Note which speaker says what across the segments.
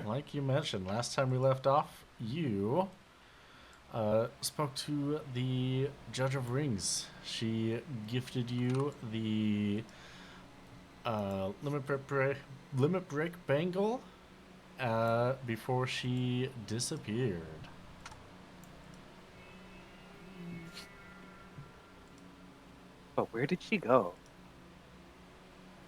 Speaker 1: like you mentioned, last time we left off, you spoke to the Judge of Rings. She gifted you the limit break bangle before she disappeared.
Speaker 2: But where did she go?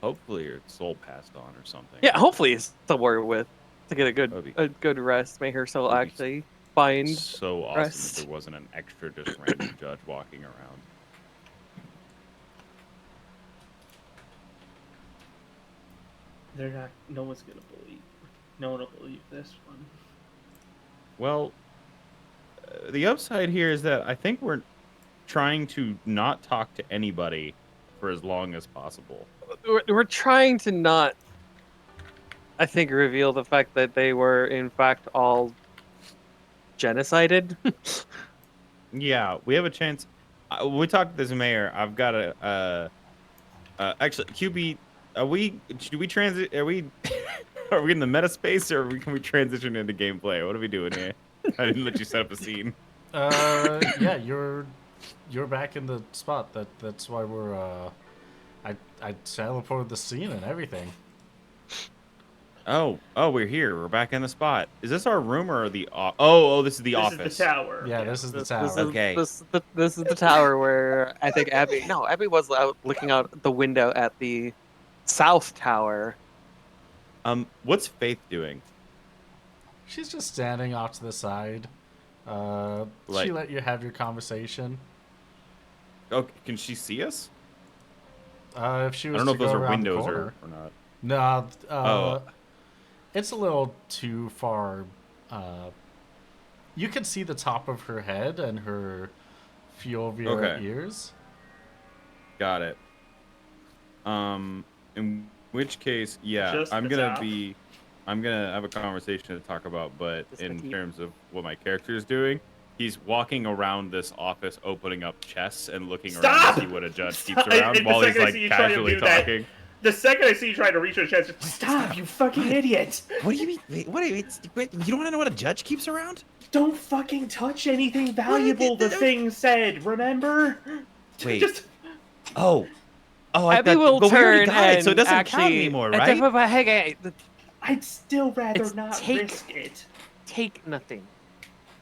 Speaker 3: Hopefully your soul passed on or something.
Speaker 2: Yeah, hopefully it's somewhere with to get
Speaker 3: That'd be
Speaker 2: a good rest. Make her soul
Speaker 3: that'd be
Speaker 2: actually find
Speaker 3: so awesome if
Speaker 2: rest.
Speaker 3: there wasn't an extra just random judge walking around.
Speaker 4: They're not. No one's gonna believe. No one will believe this one.
Speaker 3: Well, the upside here is that I think we're trying to not talk to anybody for as long as possible.
Speaker 2: We're trying to not, I think, reveal the fact that they were in fact all genocided.
Speaker 3: Yeah, we have a chance. We talked to this mayor. I've got actually, QB, should we transit? Are we, are we in the meta space or can we transition into gameplay? What are we doing here? I didn't let you set up a scene.
Speaker 1: Yeah, you're back in the spot. That's why we're I teleported the scene and everything.
Speaker 3: Oh, we're here. We're back in the spot. Is this our room or the? Oh, this is the
Speaker 4: This
Speaker 3: office.
Speaker 4: is the tower.
Speaker 1: Yeah, this is the
Speaker 2: This
Speaker 1: tower.
Speaker 2: is
Speaker 3: Okay.
Speaker 2: this is the tower where I think Abby was out looking out the window at the south tower.
Speaker 3: What's Faith doing?
Speaker 1: She's just standing off to the side. She
Speaker 3: Like,
Speaker 1: let you have your conversation.
Speaker 3: oh, can she see us?
Speaker 1: If she was
Speaker 3: I don't know
Speaker 1: to
Speaker 3: if those
Speaker 1: go
Speaker 3: are
Speaker 1: around the
Speaker 3: windows
Speaker 1: corner.
Speaker 3: or not.
Speaker 1: No,
Speaker 3: Oh.
Speaker 1: it's a little too far. You can see the top of her head and her few of your
Speaker 3: Okay.
Speaker 1: ears.
Speaker 3: Got it. In which case, yeah,
Speaker 4: Just the
Speaker 3: I'm
Speaker 4: top.
Speaker 3: gonna have a conversation to talk about, but
Speaker 2: Just the
Speaker 3: in
Speaker 2: keep.
Speaker 3: terms of what my character is doing, he's walking around this office, opening up chests and looking around
Speaker 4: Stop!
Speaker 3: to see what a judge
Speaker 4: Stop!
Speaker 3: keeps around
Speaker 4: And the
Speaker 3: while he's
Speaker 4: second I
Speaker 3: like
Speaker 4: see you try to
Speaker 3: casually
Speaker 4: do that-
Speaker 3: talking.
Speaker 4: The second I see you trying to reach her chest, stop, you fucking idiot!
Speaker 5: What do you mean? What do you mean? Wait, you don't want to know what a judge keeps around?
Speaker 4: Don't fucking touch anything valuable the thing said, remember?
Speaker 5: Wait.
Speaker 4: Just
Speaker 5: Oh, I
Speaker 2: Abby
Speaker 5: thought,
Speaker 2: will
Speaker 5: but we already
Speaker 2: turn
Speaker 5: got it, so it
Speaker 2: and
Speaker 5: doesn't
Speaker 2: actually
Speaker 5: count anymore, right?
Speaker 2: Hey,
Speaker 4: I'd still rather
Speaker 2: It's
Speaker 4: not
Speaker 2: take-
Speaker 4: risk it.
Speaker 2: take nothing.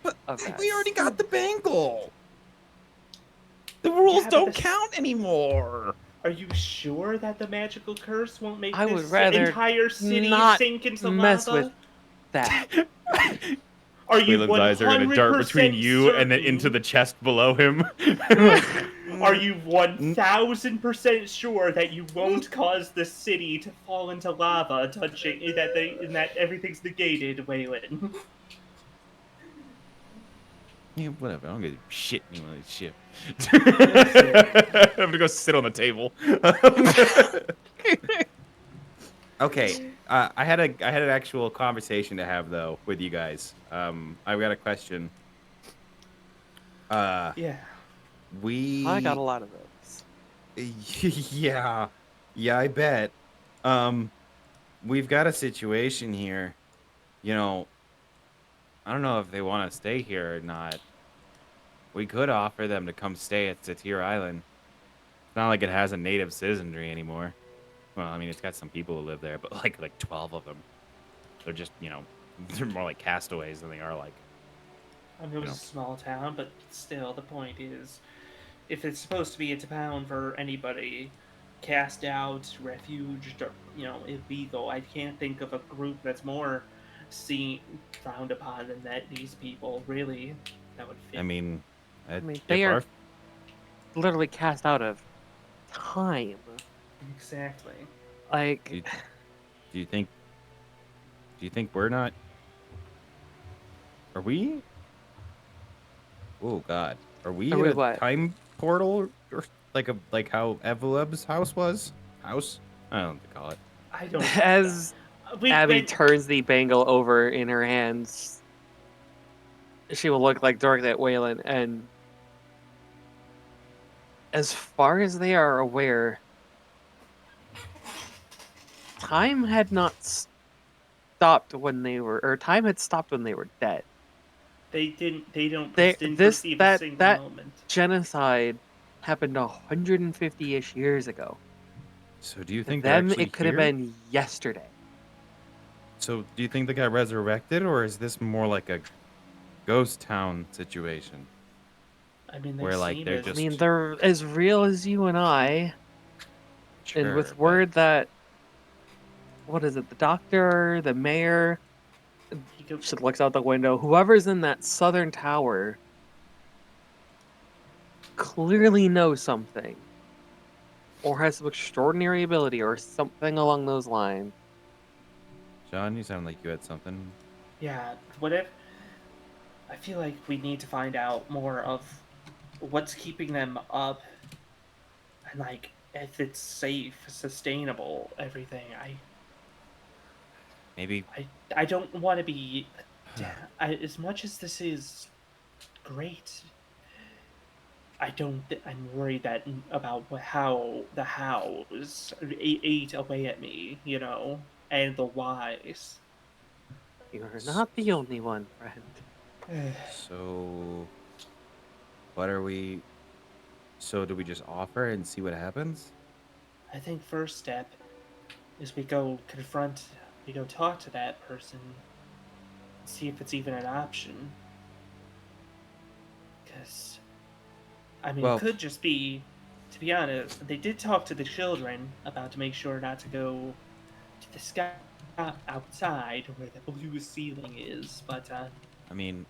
Speaker 5: But
Speaker 2: of that.
Speaker 5: we already got the bangle. The rules
Speaker 4: Yeah, but
Speaker 5: don't
Speaker 4: the-
Speaker 5: count anymore.
Speaker 4: Are you sure that the magical curse won't make
Speaker 2: I
Speaker 4: this
Speaker 2: would rather
Speaker 4: entire city
Speaker 2: not
Speaker 4: sink into
Speaker 2: mess
Speaker 4: lava?
Speaker 2: with that.
Speaker 4: Are you
Speaker 3: Wayland's eyes are gonna dart between you and then into the chest below him.
Speaker 4: Are you 1000% sure that you won't cause the city to fall into lava, touching that everything's negated, Waylon?
Speaker 3: Yeah, whatever. I don't give a shit anymore. Shit.
Speaker 4: Listen.
Speaker 3: I'm gonna go sit on the table. Okay. I had an actual conversation to have though with you guys. I've got a question.
Speaker 4: Yeah.
Speaker 2: I got a lot of those.
Speaker 3: Yeah, I bet. We've got a situation here. You know, I don't know if they want to stay here or not. We could offer them to come stay at Satir Island. It's not like it has a native citizenry anymore. Well, I mean, it's got some people who live there, but like 12 of them. They're just, they're more like castaways than they are like.
Speaker 4: I mean, it was a small town, but still, the point is, if it's supposed to be a town for anybody cast out, refuged, or, illegal, I can't think of a group that's more frowned upon than these people, really. That would fit.
Speaker 3: I mean,
Speaker 2: they are
Speaker 3: our-
Speaker 2: literally cast out of time.
Speaker 4: Exactly.
Speaker 2: Like,
Speaker 3: Do you think we're not? Are we? Oh God, are we
Speaker 2: Are
Speaker 3: in
Speaker 2: we
Speaker 3: a
Speaker 2: what?
Speaker 3: time portal or like how Eveleb's house was? House? I don't know what to call it.
Speaker 4: I don't.
Speaker 2: as Abby turns the bangle over in her hands, she will look like directly at Waylon, and as far as they are aware, time had not stopped when they were, or time had stopped when they were dead.
Speaker 4: They didn't
Speaker 2: They,
Speaker 4: perceive a single
Speaker 2: that
Speaker 4: moment.
Speaker 2: genocide happened 150-ish years ago.
Speaker 3: So do you
Speaker 2: To
Speaker 3: think they're
Speaker 2: them,
Speaker 3: actually
Speaker 2: it could have
Speaker 3: here?
Speaker 2: been yesterday.
Speaker 3: So do you think they got resurrected, or is this more like a ghost town situation
Speaker 4: I mean, they
Speaker 3: where like
Speaker 4: seem
Speaker 3: they're
Speaker 4: as
Speaker 2: I mean,
Speaker 3: just
Speaker 2: they're as real as you and I, and
Speaker 3: sure,
Speaker 2: with
Speaker 3: but
Speaker 2: word that, what is it, the doctor, the mayor,
Speaker 4: he could,
Speaker 2: she looks out the window, whoever's in that southern tower clearly knows something, or has some extraordinary ability, or something along those lines.
Speaker 3: John, you sound like you had something.
Speaker 4: yeah. What if? I feel like we need to find out more of what's keeping them up, and like if it's safe, sustainable, everything.
Speaker 3: Maybe
Speaker 4: I don't want to be. As much as this is great, I don't. I'm worried that about how the hows ate away at me, and the whys.
Speaker 2: You're
Speaker 3: s-
Speaker 2: not the only one, friend.
Speaker 3: so. What are we? So do we just offer and see what happens?
Speaker 4: I think first step is we go talk to that person, see if it's even an option. Because I mean, it
Speaker 3: Well,
Speaker 4: could just be. To be honest, they did talk to the children about to make sure not to go to the sky outside where the blue ceiling is, but
Speaker 3: I mean,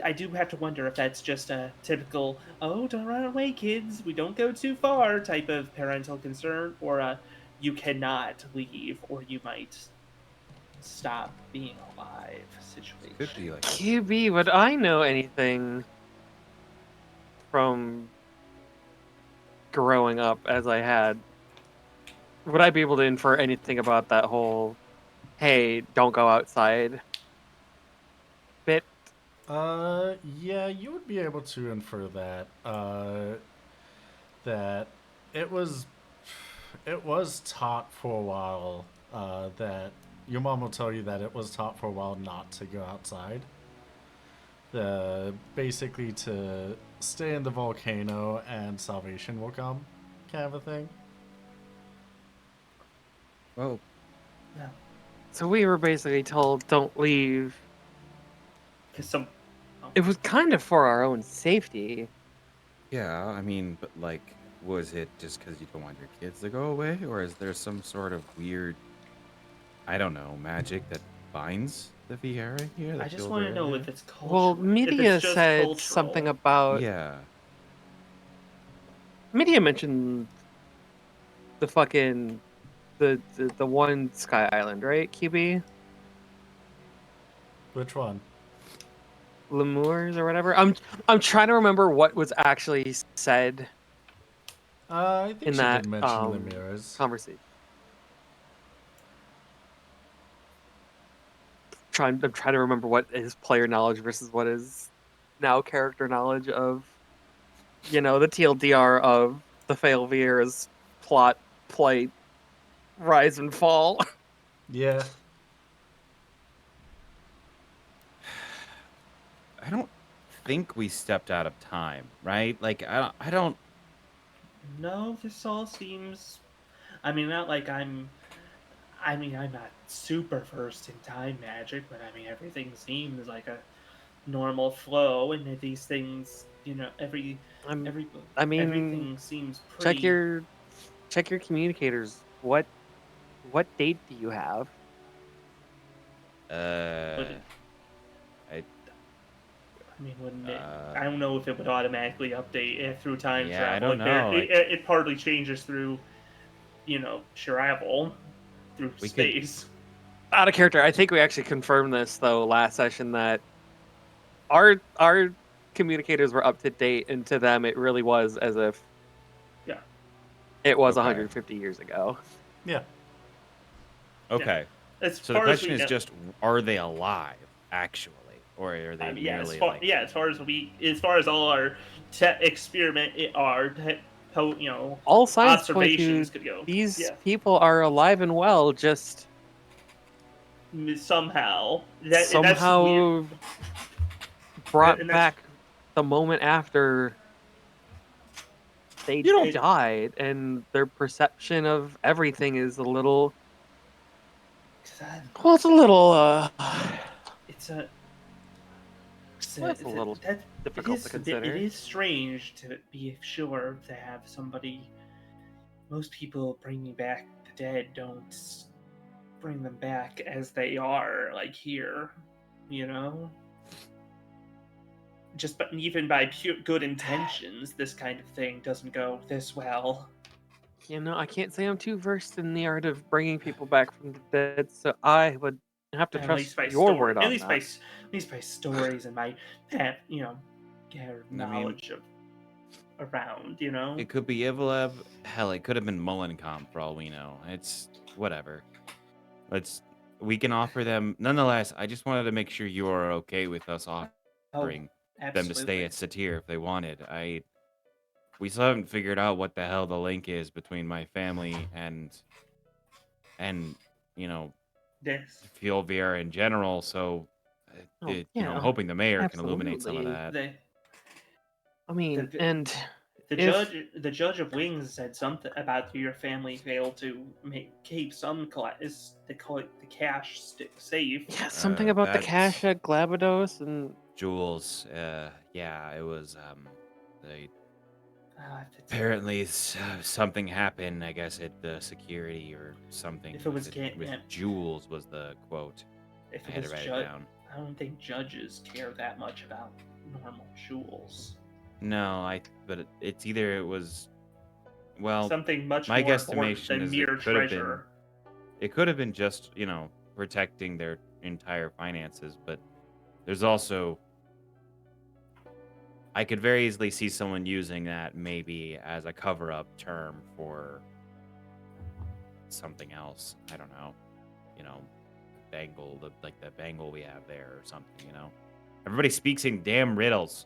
Speaker 4: I do have to wonder if that's just a typical "oh, don't run away, kids, we don't go too far" type of parental concern, or a "you cannot leave or you might stop being alive"
Speaker 3: this could be
Speaker 4: situation.
Speaker 3: like a.
Speaker 2: QB, would I know anything from growing up as I had? Would I be able to infer anything about that whole, hey, don't go outside bit?
Speaker 1: Yeah, you would be able to infer that. That it was, it was taught for a while. That your mom will tell you that it was taught for a while not to go outside. Basically to stay in the volcano and salvation will come, kind of a thing.
Speaker 3: Well,
Speaker 4: Yeah,
Speaker 2: So we were basically told, don't leave.
Speaker 4: because some. Oh,
Speaker 2: It was kind of for our own safety.
Speaker 3: yeah. I mean, but like, was it just because you don't want your kids to go away, or is there some sort of weird, I don't know, magic that binds the Viera here, the
Speaker 4: I just want to know
Speaker 3: Filvera?
Speaker 4: if it's
Speaker 2: Well,
Speaker 4: cultural, if it's
Speaker 2: Media
Speaker 4: just
Speaker 2: said something
Speaker 4: cultural.
Speaker 2: about.
Speaker 3: Yeah.
Speaker 2: Media mentioned the fucking. The one Sky Island, right, QB?
Speaker 1: Which one?
Speaker 2: Lemurs or whatever. I'm trying to remember what was actually said
Speaker 1: I think
Speaker 2: in
Speaker 1: she did
Speaker 2: that
Speaker 1: mention Lemures.
Speaker 2: conversation. I'm trying to remember what is player knowledge versus what is now character knowledge of the TLDR of the Failvier's plot, plight, rise and fall.
Speaker 1: Yeah.
Speaker 3: I don't think we stepped out of time, right? Like, I don't.
Speaker 4: No, this all seems. I mean, not like I'm. I mean, I'm not super versed in time magic, but I mean, everything seems like a normal flow, and that these things,
Speaker 2: I'm
Speaker 4: every,
Speaker 2: I mean,
Speaker 4: everything seems
Speaker 2: check
Speaker 4: pretty.
Speaker 2: your check your communicators. What date do you have?
Speaker 4: But
Speaker 3: Uh, I
Speaker 4: I mean, wouldn't it?
Speaker 3: uh,
Speaker 4: I don't know if it would automatically update through time
Speaker 3: yeah, I
Speaker 4: travel.
Speaker 3: don't
Speaker 4: Like there,
Speaker 3: know. Like,
Speaker 4: it partly changes through, travel through
Speaker 3: we could.
Speaker 4: space.
Speaker 2: Out of character. I think we actually confirmed this though last session that our communicators were up to date, and to them it really was as if
Speaker 4: Yeah,
Speaker 2: it was
Speaker 3: Okay.
Speaker 2: 150 years ago.
Speaker 1: Yeah.
Speaker 4: yeah.
Speaker 3: Okay.
Speaker 4: As
Speaker 3: So the
Speaker 4: far as
Speaker 3: question
Speaker 4: we
Speaker 3: is
Speaker 4: know,
Speaker 3: just, are they alive actually, or are
Speaker 4: I
Speaker 3: they
Speaker 4: mean,
Speaker 3: merely like?
Speaker 4: as far as all our
Speaker 2: All signs point to
Speaker 4: observations could go.
Speaker 2: these
Speaker 4: Yeah,
Speaker 2: people are alive and well, just
Speaker 4: somehow. That's weird.
Speaker 2: somehow brought
Speaker 4: And that's
Speaker 2: back the moment after they
Speaker 3: You don't.
Speaker 2: died, and their perception of everything is a little. Well, it's a little.
Speaker 4: it's a
Speaker 2: Well, it's a little
Speaker 4: that
Speaker 2: difficult to
Speaker 4: it
Speaker 2: consider.
Speaker 4: is strange to be sure to have somebody. Most people bringing back the dead don't bring them back as they are, like here, you know. Just but even by pure good intentions, this kind of thing doesn't go this well.
Speaker 2: I can't say I'm too versed in the art of bringing people back from the dead, so I would have to
Speaker 4: At
Speaker 2: trust
Speaker 4: least by
Speaker 2: your
Speaker 4: story,
Speaker 2: word on that.
Speaker 4: at least by stories and my gathered
Speaker 3: I mean,
Speaker 4: knowledge of around, you know.
Speaker 3: it could be Ivlev. Hell, it could have been Mullencomb for all we know. It's whatever. We can offer them. Nonetheless, I just wanted to make sure you are okay with us
Speaker 4: Oh,
Speaker 3: offering them to stay
Speaker 4: absolutely.
Speaker 3: at Satir if they wanted. We still haven't figured out what the hell the link is between my family and you know
Speaker 4: This
Speaker 3: Fjolvier in general. So,
Speaker 2: Oh,
Speaker 3: I'm
Speaker 2: yeah,
Speaker 3: hoping the mayor can illuminate some of
Speaker 2: absolutely.
Speaker 3: that.
Speaker 4: the
Speaker 2: I mean,
Speaker 4: the
Speaker 2: and
Speaker 4: the
Speaker 2: if
Speaker 4: judge of wings said something about your family failed to keep some they call it the cash safe.
Speaker 2: yeah, something about the cash
Speaker 3: That's
Speaker 2: at Glabados and
Speaker 3: Jules. Yeah, it was they
Speaker 4: If
Speaker 3: apparently something happened. I guess at the security or something.
Speaker 4: If it was
Speaker 3: Jules was the quote.
Speaker 4: if
Speaker 3: I
Speaker 4: it
Speaker 3: had to
Speaker 4: was
Speaker 3: write it down.
Speaker 4: I don't think judges care that much about normal jewels.
Speaker 3: No, but it's either it was. Well,
Speaker 4: Something much
Speaker 3: my
Speaker 4: more important
Speaker 3: guesstimation
Speaker 4: than
Speaker 3: is
Speaker 4: mere treasure.
Speaker 3: it could have been just protecting their entire finances, but there's also I could very easily see someone using that maybe as a cover-up term for something else. I don't know, you know, bangle like the bangle we have there or something. Everybody speaks in damn riddles.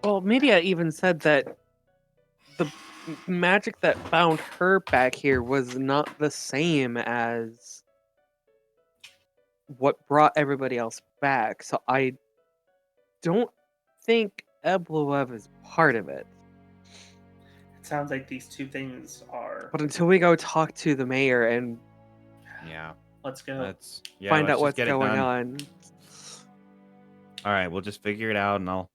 Speaker 2: well, Media even said that the magic that found her back here was not the same as what brought everybody else back. So I don't think Ebloev is part of it.
Speaker 4: It sounds like these two things are.
Speaker 2: But until we go talk to the mayor and
Speaker 3: Yeah,
Speaker 4: Let's go.
Speaker 2: find
Speaker 3: let's
Speaker 2: out
Speaker 3: just
Speaker 2: what's
Speaker 3: get it
Speaker 2: going
Speaker 3: done.
Speaker 2: on.
Speaker 3: All right, we'll just figure it out, and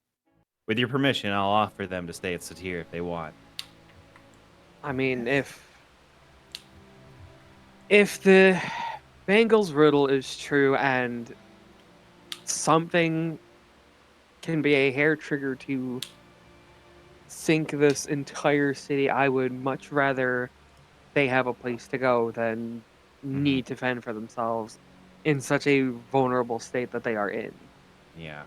Speaker 3: with your permission, I'll offer them to stay at Satir if they want.
Speaker 2: I mean, if the Bengals riddle is true and something can be a hair trigger to sink this entire city, I would much rather they have a place to go than need to fend for themselves in such a vulnerable state that they are in.
Speaker 3: Yeah.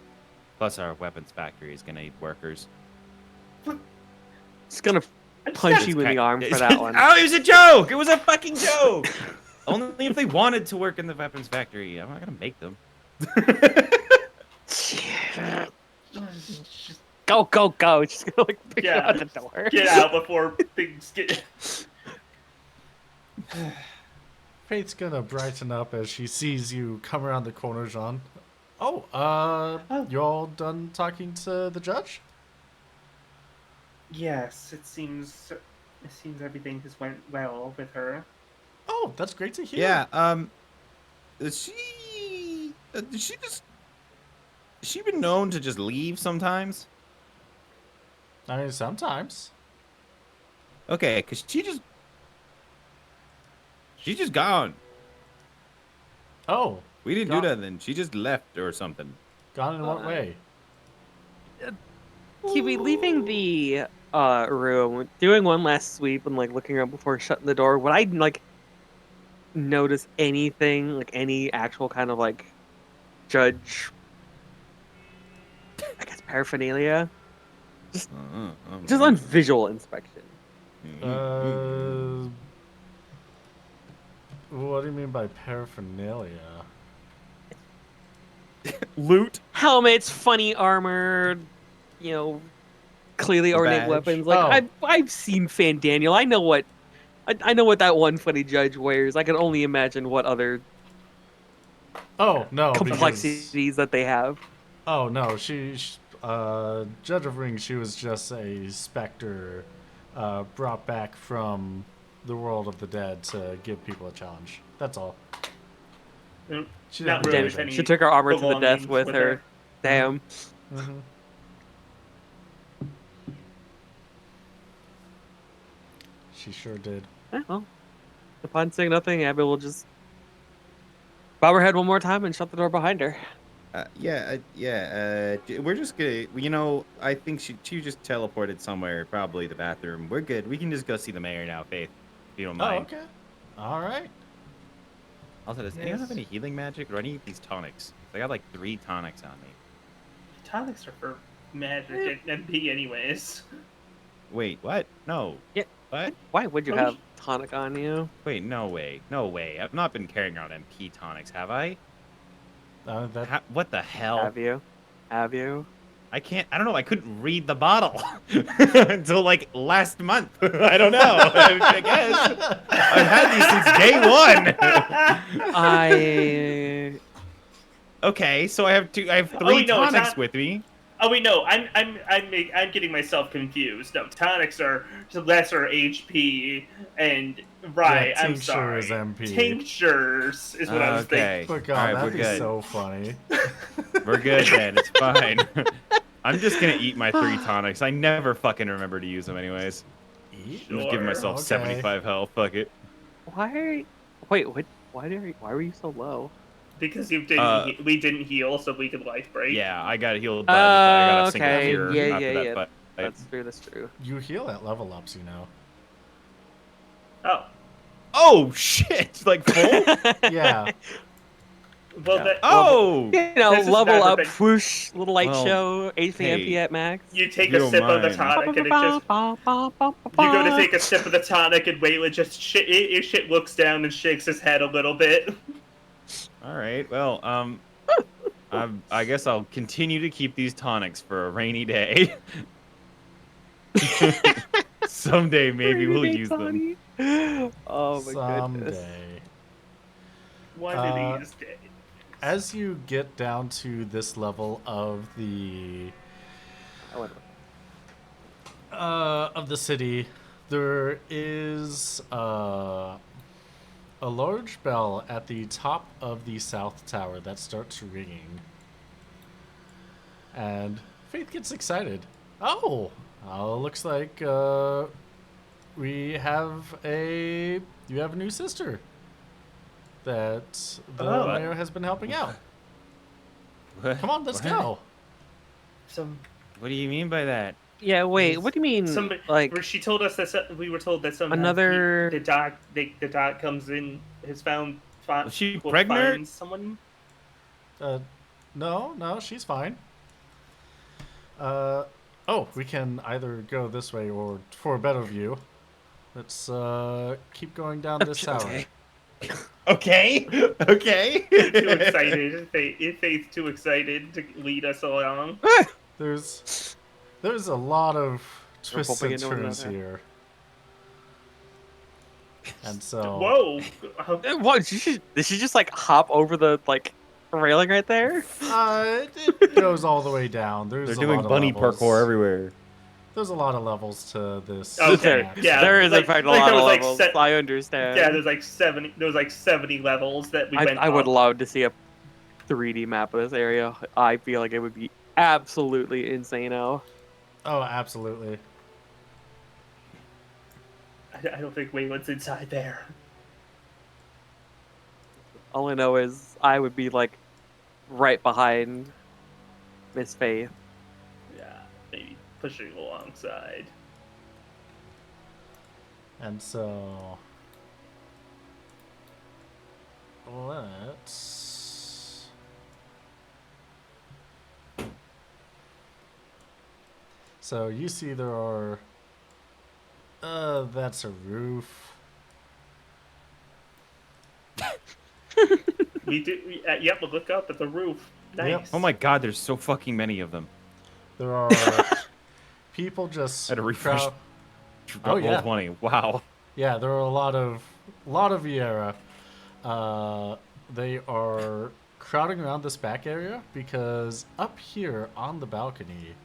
Speaker 3: Plus, our weapons factory is gonna need workers.
Speaker 2: It's gonna punch you in the arm for that one.
Speaker 3: Oh, it was a joke! It was a fucking joke! Only if they wanted to work in the weapons factory. I'm not gonna make them.
Speaker 2: Go, go, go! Just gonna pick you
Speaker 4: Yeah.
Speaker 2: out the door.
Speaker 4: Get out before things get.
Speaker 1: Fate's gonna brighten up as she sees you come around the corner, Jean. Oh, you all done talking to the judge?
Speaker 4: Yes, it seems everything has went well with her.
Speaker 1: Oh, that's great to hear.
Speaker 5: Yeah.
Speaker 3: Has she been known to just leave sometimes?
Speaker 1: I mean, sometimes.
Speaker 3: Okay, because she's just gone.
Speaker 1: Oh,
Speaker 3: We didn't
Speaker 1: Gone.
Speaker 3: do nothing. She just left or something.
Speaker 1: gone in what way?
Speaker 2: Kiwi, leaving the room, doing one last sweep and looking around before shutting the door, would I notice anything, any actual kind of judge, I guess, paraphernalia? Just on visual inspection.
Speaker 1: What do you mean by paraphernalia?
Speaker 3: Loot.
Speaker 2: Helmets, funny armor, clearly ornate
Speaker 3: Badge.
Speaker 2: weapons.
Speaker 1: Oh.
Speaker 2: I've seen Fan Daniel. I know what I know what that 120 judge wears. I can only imagine what other
Speaker 1: Oh no, because
Speaker 2: complexities that they have.
Speaker 1: oh no, Judge of Rings. She was just a specter, brought back from the world of the dead to give people a challenge. That's all. She
Speaker 4: Not
Speaker 1: didn't do
Speaker 4: really
Speaker 2: Damn,
Speaker 4: with
Speaker 1: anything.
Speaker 4: any
Speaker 2: she took her armor to the death
Speaker 4: belongings
Speaker 2: with her. Damn.
Speaker 1: Mm-hmm. She sure did.
Speaker 2: Well, upon saying nothing, Abby will just bob her head one more time and shut the door behind her.
Speaker 3: We're just gonna, I think she just teleported somewhere, probably the bathroom. We're good. We can just go see the mayor now, Faith, if you don't
Speaker 1: Oh,
Speaker 3: mind.
Speaker 1: okay. All right.
Speaker 3: Also, does anyone have any healing magic, or do I need these tonics? I got like 3 tonics on me.
Speaker 4: Tonics are for magic and MP anyways.
Speaker 3: Wait, what? No.
Speaker 2: Yeah.
Speaker 3: What?
Speaker 2: Why would you
Speaker 4: Oh,
Speaker 2: have tonic on you?
Speaker 3: Wait, no way. No way. I've not been carrying around MP tonics, have I? What the hell?
Speaker 2: Have you? Have you?
Speaker 3: I don't know. I couldn't read the bottle until like last month. I don't know. I guess I've had these since day 1.
Speaker 2: I
Speaker 3: Okay, so I have 3 tonics with me.
Speaker 4: Oh wait, no, I'm getting myself confused. No, tonics are lesser HP, and right.
Speaker 1: Yeah,
Speaker 4: I'm
Speaker 1: tincture
Speaker 4: sorry.
Speaker 1: is MP.
Speaker 4: Tinctures is what I was thinking.
Speaker 1: But God,
Speaker 3: All right,
Speaker 1: that'd
Speaker 3: we're
Speaker 1: be
Speaker 3: good.
Speaker 1: so funny.
Speaker 3: We're good then. It's fine. I'm just gonna eat my 3 tonics. I never fucking remember to use them anyways.
Speaker 1: Eat?
Speaker 3: I'm just giving myself
Speaker 1: Okay.
Speaker 3: 75 health. Fuck it.
Speaker 2: why are you, wait what? Why were you so low?
Speaker 4: Because you didn't, we didn't heal, so we could life break.
Speaker 3: Yeah, I got healed, but I got a single
Speaker 2: okay.
Speaker 3: cure
Speaker 2: Yeah,
Speaker 3: after that.
Speaker 2: yeah.
Speaker 3: But
Speaker 2: That's true. That's true.
Speaker 1: You heal at level ups, you know.
Speaker 4: Oh,
Speaker 3: oh shit! Like full?
Speaker 1: Yeah.
Speaker 4: well,
Speaker 2: Yeah.
Speaker 4: that,
Speaker 3: Oh!
Speaker 2: You know,
Speaker 4: This is
Speaker 2: level
Speaker 4: never
Speaker 2: up,
Speaker 4: been-
Speaker 2: whoosh, little light
Speaker 3: Well,
Speaker 2: show, HP
Speaker 3: hey,
Speaker 2: MP at max.
Speaker 4: you take
Speaker 3: you
Speaker 4: a
Speaker 3: don't
Speaker 4: sip of the
Speaker 3: mind.
Speaker 4: tonic, and it just. You go to take a sip of the tonic, and Waylon just shit looks down and shakes his head a little bit.
Speaker 3: All right. Well, I guess I'll continue to keep these tonics for a rainy day. Someday maybe we'll use them.
Speaker 2: Oh my goodness.
Speaker 1: Someday.
Speaker 4: One of these days.
Speaker 1: As you get down to this level of the city, there is a large bell at the top of the south tower that starts ringing. And Faith gets excited. Oh, looks like you have a new sister that the mayor has been helping out.
Speaker 3: What?
Speaker 1: Come on, let's
Speaker 3: What?
Speaker 1: go.
Speaker 3: What do you mean by that?
Speaker 2: Yeah, wait. What do you mean?
Speaker 4: Like she told us that we were told that somehow
Speaker 2: another
Speaker 4: the doc comes in has found.
Speaker 3: Was she pregnant?
Speaker 4: Finds someone.
Speaker 1: No, she's fine. We can either go this way or for a better view. Let's keep going down this tower.
Speaker 3: Okay. Okay.
Speaker 4: Too excited. Faith's too excited to lead us along.
Speaker 1: There's a lot of twists
Speaker 2: bumping
Speaker 1: and
Speaker 2: into one
Speaker 1: turns
Speaker 2: another.
Speaker 1: here. And so
Speaker 4: Whoa!
Speaker 2: What? Did she just like hop over the like railing right there?
Speaker 1: it goes all the way down. They're
Speaker 3: doing bunny parkour everywhere.
Speaker 1: There's a lot of levels to this.
Speaker 4: Okay,
Speaker 1: map.
Speaker 4: yeah.
Speaker 2: There is in
Speaker 4: like-
Speaker 2: fact a
Speaker 4: like
Speaker 2: lot
Speaker 4: there
Speaker 2: of
Speaker 4: was, like,
Speaker 2: levels.
Speaker 4: se-
Speaker 2: I understand.
Speaker 4: Yeah, there's like 70. There was like 70 levels that we went.
Speaker 2: I would
Speaker 4: up.
Speaker 2: love to see a 3D map of this area. I feel like it would be absolutely insane-o.
Speaker 1: Oh, absolutely.
Speaker 4: I don't think Waylon's inside there.
Speaker 2: All I know is I would be like right behind Miss Faith.
Speaker 4: Yeah, maybe pushing alongside.
Speaker 1: And so let's So you see there are that's a roof.
Speaker 4: Yep, we'll look up at the roof. Nice.
Speaker 1: Yep.
Speaker 3: Oh my god, there's so fucking many of them.
Speaker 1: There are people just
Speaker 3: Had to refresh.
Speaker 1: Oh, yeah.
Speaker 3: Roll 20. Wow.
Speaker 1: Yeah, there are a lot of Viera. They are crowding around this back area because up here on the balcony,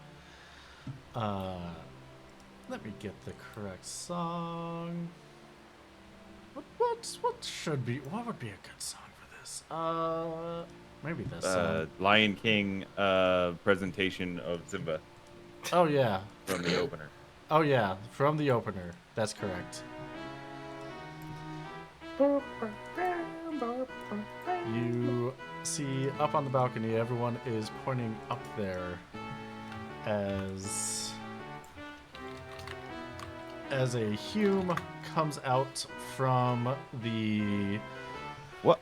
Speaker 1: uh, let me get the correct song. What would be a good song for this? Maybe this song.
Speaker 3: Lion King presentation of Simba
Speaker 1: Oh yeah,
Speaker 3: from the opener.
Speaker 1: oh yeah, from the opener. That's correct. You see up on the balcony, everyone is pointing up there as a Hume comes out from the
Speaker 3: What?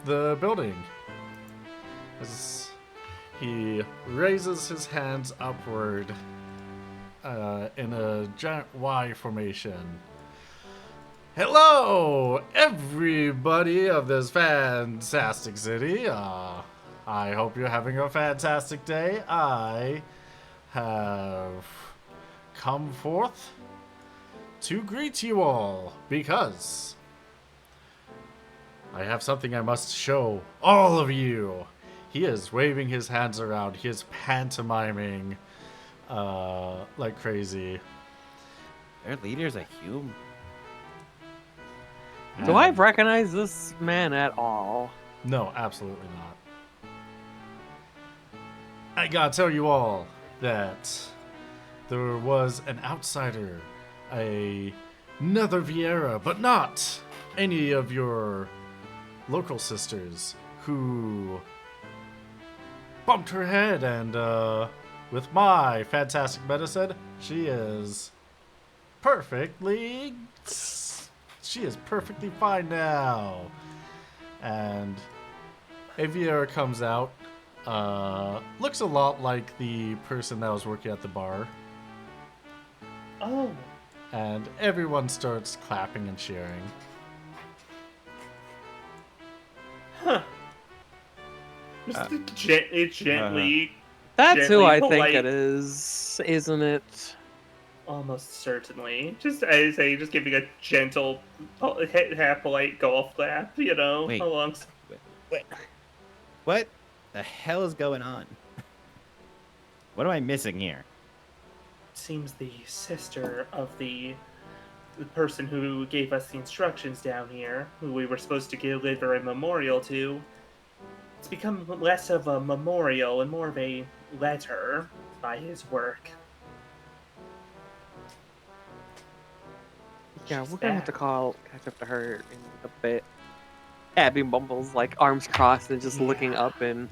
Speaker 1: the building. As he raises his hands upward in a giant Y formation. Hello, everybody of this fantastic city. I hope you're having a fantastic day. I have come forth to greet you all because I have something I must show all of you. He is waving his hands around. He is pantomiming like crazy.
Speaker 3: Their leader's a Hume.
Speaker 2: Do I recognize this man at all?
Speaker 1: No, absolutely not. I gotta tell you all that there was an outsider, another Vieira, but not any of your local sisters, who bumped her head, and with my fantastic medicine, she is perfectly fine now. And a Vieira comes out, looks a lot like the person that was working at the bar,
Speaker 4: Oh,
Speaker 1: and everyone starts clapping and cheering.
Speaker 4: huh. Just gently,
Speaker 2: That's who
Speaker 4: Gently
Speaker 2: I think
Speaker 4: polite.
Speaker 2: it is, isn't it?
Speaker 4: almost certainly. Just I say, just giving a gentle, half polite golf clap. You know,
Speaker 3: Wait.
Speaker 4: along.
Speaker 3: What the hell is going on? What am I missing here?
Speaker 4: Seems the sister of the person who gave us the instructions down here, who we were supposed to deliver a memorial to, it's become less of a memorial and more of a letter by his work.
Speaker 2: Yeah,
Speaker 4: She's
Speaker 2: we're gonna have to
Speaker 4: back.
Speaker 2: catch up to her in a bit. Abby mumbles, like arms crossed and just looking
Speaker 4: Yeah.
Speaker 2: up and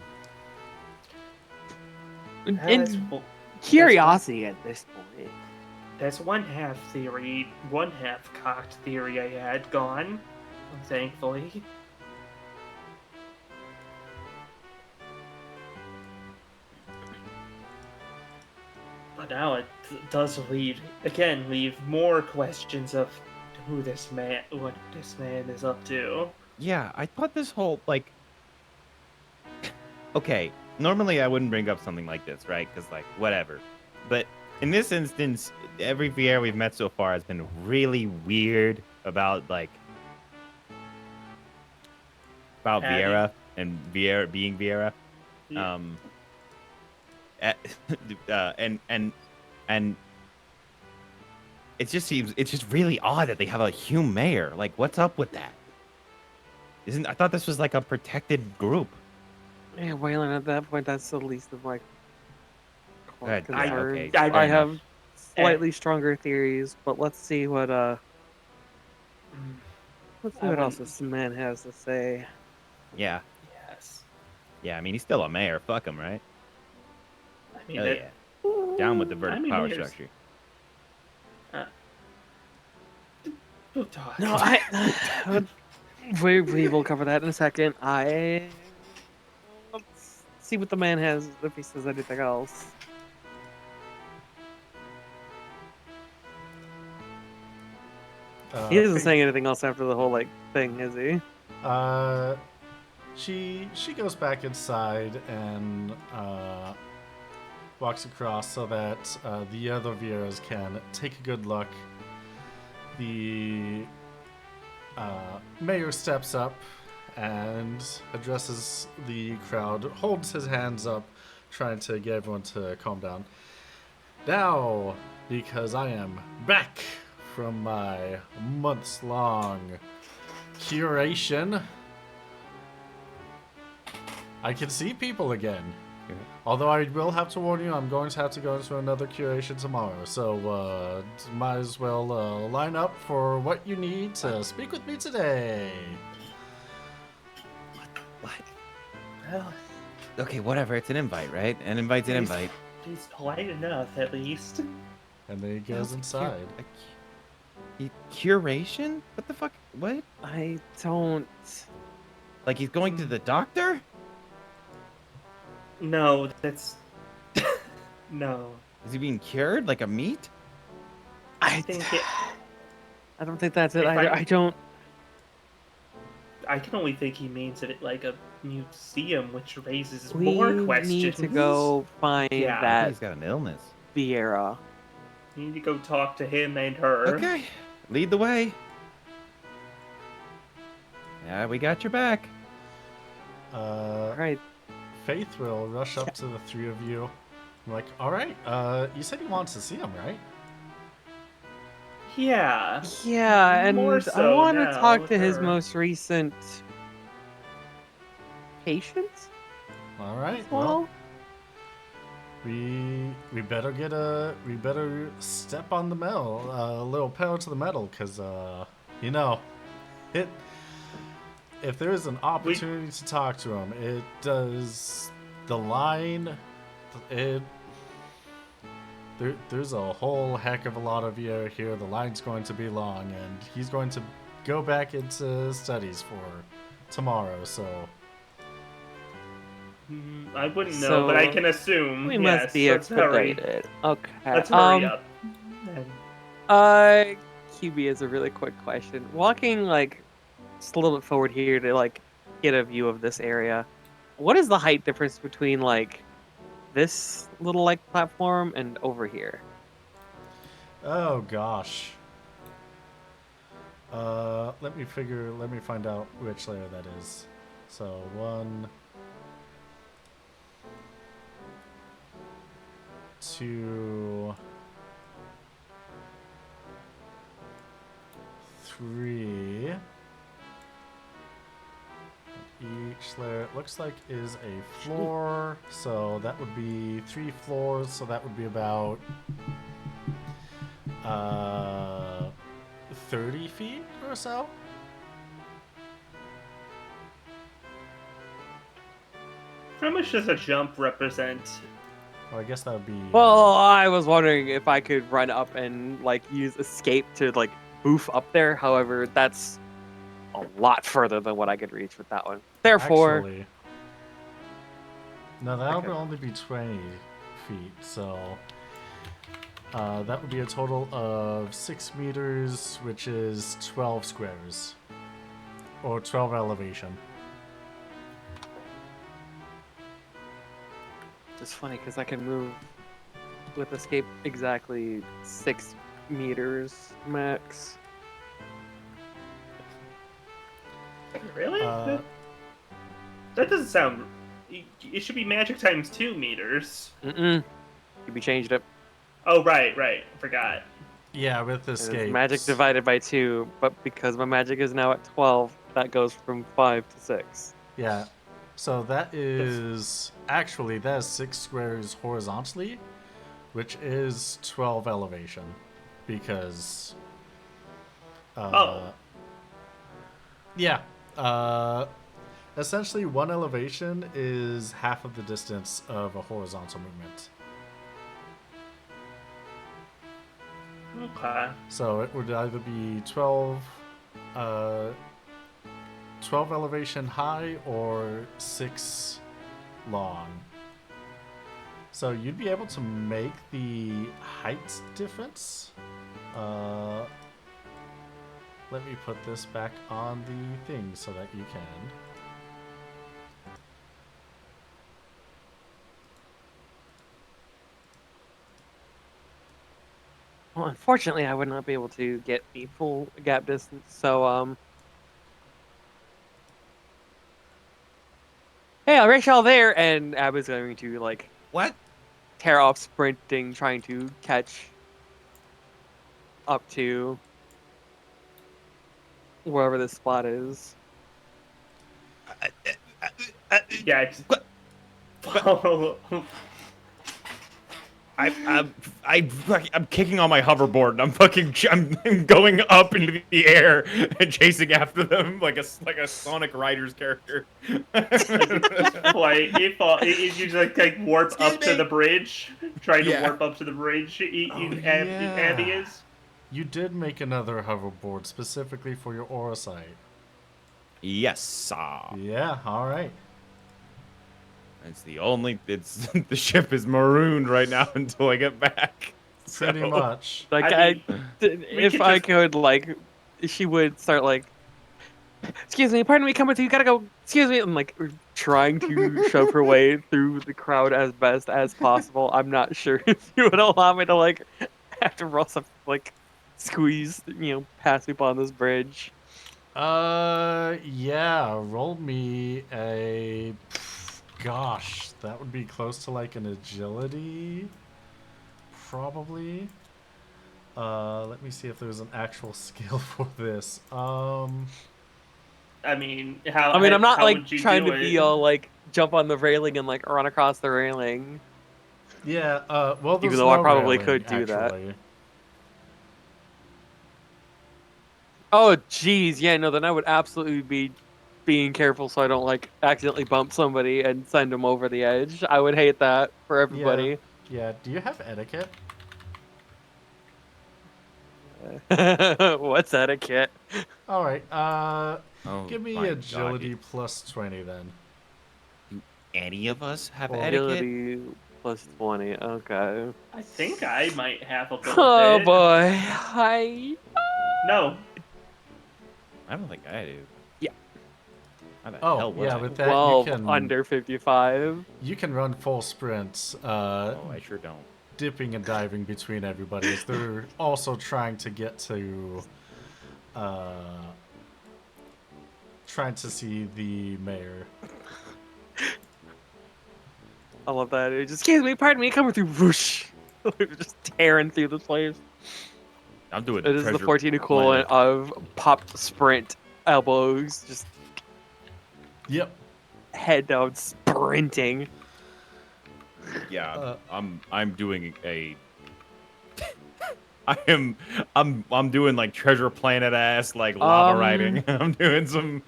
Speaker 4: That's,
Speaker 2: curiosity at this point.
Speaker 4: that's one half theory, one half cocked theory I had gone, thankfully. But now it does leave more questions of what this man is up to.
Speaker 3: Yeah, I thought this whole like. Okay, normally I wouldn't bring up something like this, right? Because like whatever. But in this instance, every Vieira we've met so far has been really weird about
Speaker 4: Abby.
Speaker 3: Vieira and Vieira being Vieira.
Speaker 4: Yeah.
Speaker 3: eh, and it just seems it's just really odd that they have a Hume mayor. Like, what's up with that? I thought this was like a protected group.
Speaker 2: Yeah, Waylon, at that point, that's the least of my
Speaker 3: Good,
Speaker 2: concerns.
Speaker 3: yeah, okay,
Speaker 4: I-
Speaker 3: fair
Speaker 2: I
Speaker 3: enough.
Speaker 2: have slightly stronger theories, but let's see what
Speaker 4: Mm,
Speaker 2: let's see
Speaker 4: I
Speaker 2: what else
Speaker 4: wouldn't-
Speaker 2: this man has to say.
Speaker 3: Yeah,
Speaker 4: Yes.
Speaker 3: yeah. I mean, he's still a mayor. Fuck him, right?
Speaker 4: I mean,
Speaker 3: Hell
Speaker 4: it-
Speaker 3: yeah. Down with the
Speaker 4: I
Speaker 3: vertical
Speaker 4: mean,
Speaker 3: power
Speaker 4: there's-
Speaker 3: structure.
Speaker 4: We'll talk.
Speaker 2: No, we will cover that in a second. Let's see what the man has if he says anything else. He isn't saying anything else after the whole like thing, is he?
Speaker 1: She goes back inside and walks across so that the other viewers can take a good look. The mayor steps up and addresses the crowd, holds his hands up, trying to get everyone to calm down. Now, because I am back from my months-long curation, I can see people again. Although I will have to warn you, I'm going to have to go into another curation tomorrow. So, might as well line up for what you need to speak with me today.
Speaker 3: What?
Speaker 4: Well,
Speaker 3: Okay, whatever. It's an invite, right? An invite's an invite.
Speaker 4: he's polite enough, at least.
Speaker 1: And then he goes inside.
Speaker 3: Curation? What the fuck? What?
Speaker 2: I don't.
Speaker 3: Like he's going to the doctor?
Speaker 4: No, that's... no.
Speaker 3: Is he being cured like a meat?
Speaker 2: I
Speaker 4: think it-
Speaker 2: I don't think that's it
Speaker 4: If
Speaker 2: either. I don't.
Speaker 4: I can only think he means it like a museum, which raises
Speaker 2: We
Speaker 4: more questions.
Speaker 2: need to go find
Speaker 4: Yeah.
Speaker 3: I think
Speaker 2: that
Speaker 3: he's got an illness.
Speaker 2: Vieira.
Speaker 4: You need to go talk to him and her.
Speaker 3: Okay, lead the way. Yeah, we got your back.
Speaker 2: All right.
Speaker 1: Faith will rush up to the three of you. I'm like, all right, you said you wanted to see him, right?
Speaker 4: Yeah.
Speaker 2: Yeah, and
Speaker 4: More
Speaker 2: I
Speaker 4: so
Speaker 2: want to
Speaker 4: now
Speaker 2: talk
Speaker 4: with
Speaker 2: to his
Speaker 4: her.
Speaker 2: most recent patient.
Speaker 1: All right,
Speaker 2: Well,
Speaker 1: well, we better step on the metal, a little pedal to the metal, cause you know, if there is an opportunity to talk to him, it does the line, there's a whole heck of a lot of you here. The line's going to be long, and he's going to go back into studies for tomorrow. So
Speaker 4: I wouldn't know, but I
Speaker 2: So,
Speaker 4: can assume.
Speaker 2: we
Speaker 4: yes,
Speaker 2: must be
Speaker 4: let's hurry.
Speaker 2: expedited. Okay.
Speaker 4: Let's hurry up.
Speaker 2: QB is a really quick question. Walking like just a little bit forward here to like get a view of this area. What is the height difference between like this little like platform and over here?
Speaker 1: oh gosh. Let me find out which layer that is. So 1, 2, 3. Each layer, it looks like, is a floor. So that would be 3 floors. So that would be about 30 feet or so.
Speaker 4: How much does a jump represent?
Speaker 1: Well, I guess that would be.
Speaker 2: Well, I was wondering if I could run up and like use escape to like boof up there. However, that's a lot further than what I could reach with that one. Therefore,
Speaker 1: Actually, no, that would
Speaker 2: Okay.
Speaker 1: only be 20 feet. So that would be a total of 6 meters, which is 12 squares, or 12 elevation.
Speaker 2: it's funny because I can move with escape exactly 6 meters max.
Speaker 4: Really?
Speaker 1: Uh,
Speaker 4: That doesn't sound. It should be magic times 2 meters.
Speaker 2: You changed it.
Speaker 4: Oh, right. I forgot.
Speaker 1: yeah, with
Speaker 2: It's
Speaker 1: escape.
Speaker 2: magic divided by 2, but because my magic is now at 12, that goes from 5 to 6.
Speaker 1: Yeah. So that is actually that is 6 squares horizontally, which is 12 elevation, because.
Speaker 4: Oh.
Speaker 1: Yeah. Essentially, 1 elevation is half of the distance of a horizontal movement.
Speaker 4: Okay.
Speaker 1: So it would either be 12 elevation high or 6 long. So you'd be able to make the height difference. Let me put this back on the thing so that you can.
Speaker 2: Well, unfortunately, I would not be able to get the full gap distance. So, hey, I'll race y'all there, and Abba's going to like
Speaker 3: What?
Speaker 2: tear off sprinting, trying to catch up to wherever this spot is.
Speaker 4: Yeah, it's
Speaker 3: What?
Speaker 4: follow.
Speaker 3: I'm kicking on my hoverboard and I'm going up into the air and chasing after them like a Sonic Riders character.
Speaker 4: Like if you just like warp
Speaker 3: Excuse
Speaker 4: up to the
Speaker 3: me?
Speaker 4: bridge, trying to
Speaker 3: Yeah.
Speaker 4: warp up to the bridge.
Speaker 1: Oh,
Speaker 4: Abby
Speaker 1: yeah.
Speaker 4: is.
Speaker 1: You did make another hoverboard specifically for your aura sight.
Speaker 3: Yes.
Speaker 1: Yeah, alright.
Speaker 3: It's the ship is marooned right now until I get back.
Speaker 1: Pretty
Speaker 3: So,
Speaker 1: much.
Speaker 2: Like,
Speaker 4: I mean,
Speaker 2: if
Speaker 4: could
Speaker 2: I
Speaker 4: just-
Speaker 2: could, like, she would start like, "Excuse me, pardon me, come with you. Gotta go. Excuse me." I'm like trying to shove her way through the crowd as best as possible. I'm not sure if you would allow me to like have to roll some like squeeze, pass me upon this bridge.
Speaker 1: Yeah, roll me a. Gosh, that would be close to like an agility. Probably. Let me see if there's an actual skill for this.
Speaker 4: I mean,
Speaker 2: I mean, I'm not
Speaker 4: how
Speaker 2: like
Speaker 4: would you
Speaker 2: trying
Speaker 4: do
Speaker 2: to
Speaker 4: it?
Speaker 2: be all like jump on the railing and like run across the railing,
Speaker 1: Yeah, well,
Speaker 2: even
Speaker 1: there's
Speaker 2: though I
Speaker 1: no
Speaker 2: probably
Speaker 1: railing,
Speaker 2: could do that.
Speaker 1: actually.
Speaker 2: Oh, geez, yeah, no, then I would absolutely be being careful so I don't like accidentally bump somebody and send them over the edge. I would hate that for
Speaker 1: Yeah,
Speaker 2: everybody.
Speaker 1: yeah. Do you have etiquette?
Speaker 2: What's etiquette?
Speaker 1: Alright,
Speaker 3: oh
Speaker 1: give me
Speaker 3: my god,
Speaker 1: agility plus 20 then.
Speaker 3: do any of us have
Speaker 1: Or-
Speaker 3: etiquette?
Speaker 2: Agility plus 20. Okay.
Speaker 4: I think I might have a bit.
Speaker 2: Oh boy. Hi.
Speaker 4: No,
Speaker 3: I don't think I do.
Speaker 2: Yeah.
Speaker 3: How the
Speaker 1: Oh,
Speaker 3: hell would
Speaker 1: yeah,
Speaker 3: I?
Speaker 1: with that
Speaker 2: 12 under 55.
Speaker 1: you can run full sprints,
Speaker 3: Oh, I sure don't.
Speaker 1: dipping and diving between everybody as they're also trying to get to trying to see the mayor.
Speaker 2: I love that. It just, excuse me, pardon me, coming through. Whoosh. Just tearing through the place.
Speaker 3: I'm doing
Speaker 2: It is the
Speaker 3: treasure
Speaker 2: 14 equivalent of pop sprint elbows, just
Speaker 1: Yep.
Speaker 2: head down sprinting.
Speaker 3: Yeah, I'm doing a. I'm doing like Treasure Planet ass like lava riding. I'm doing some.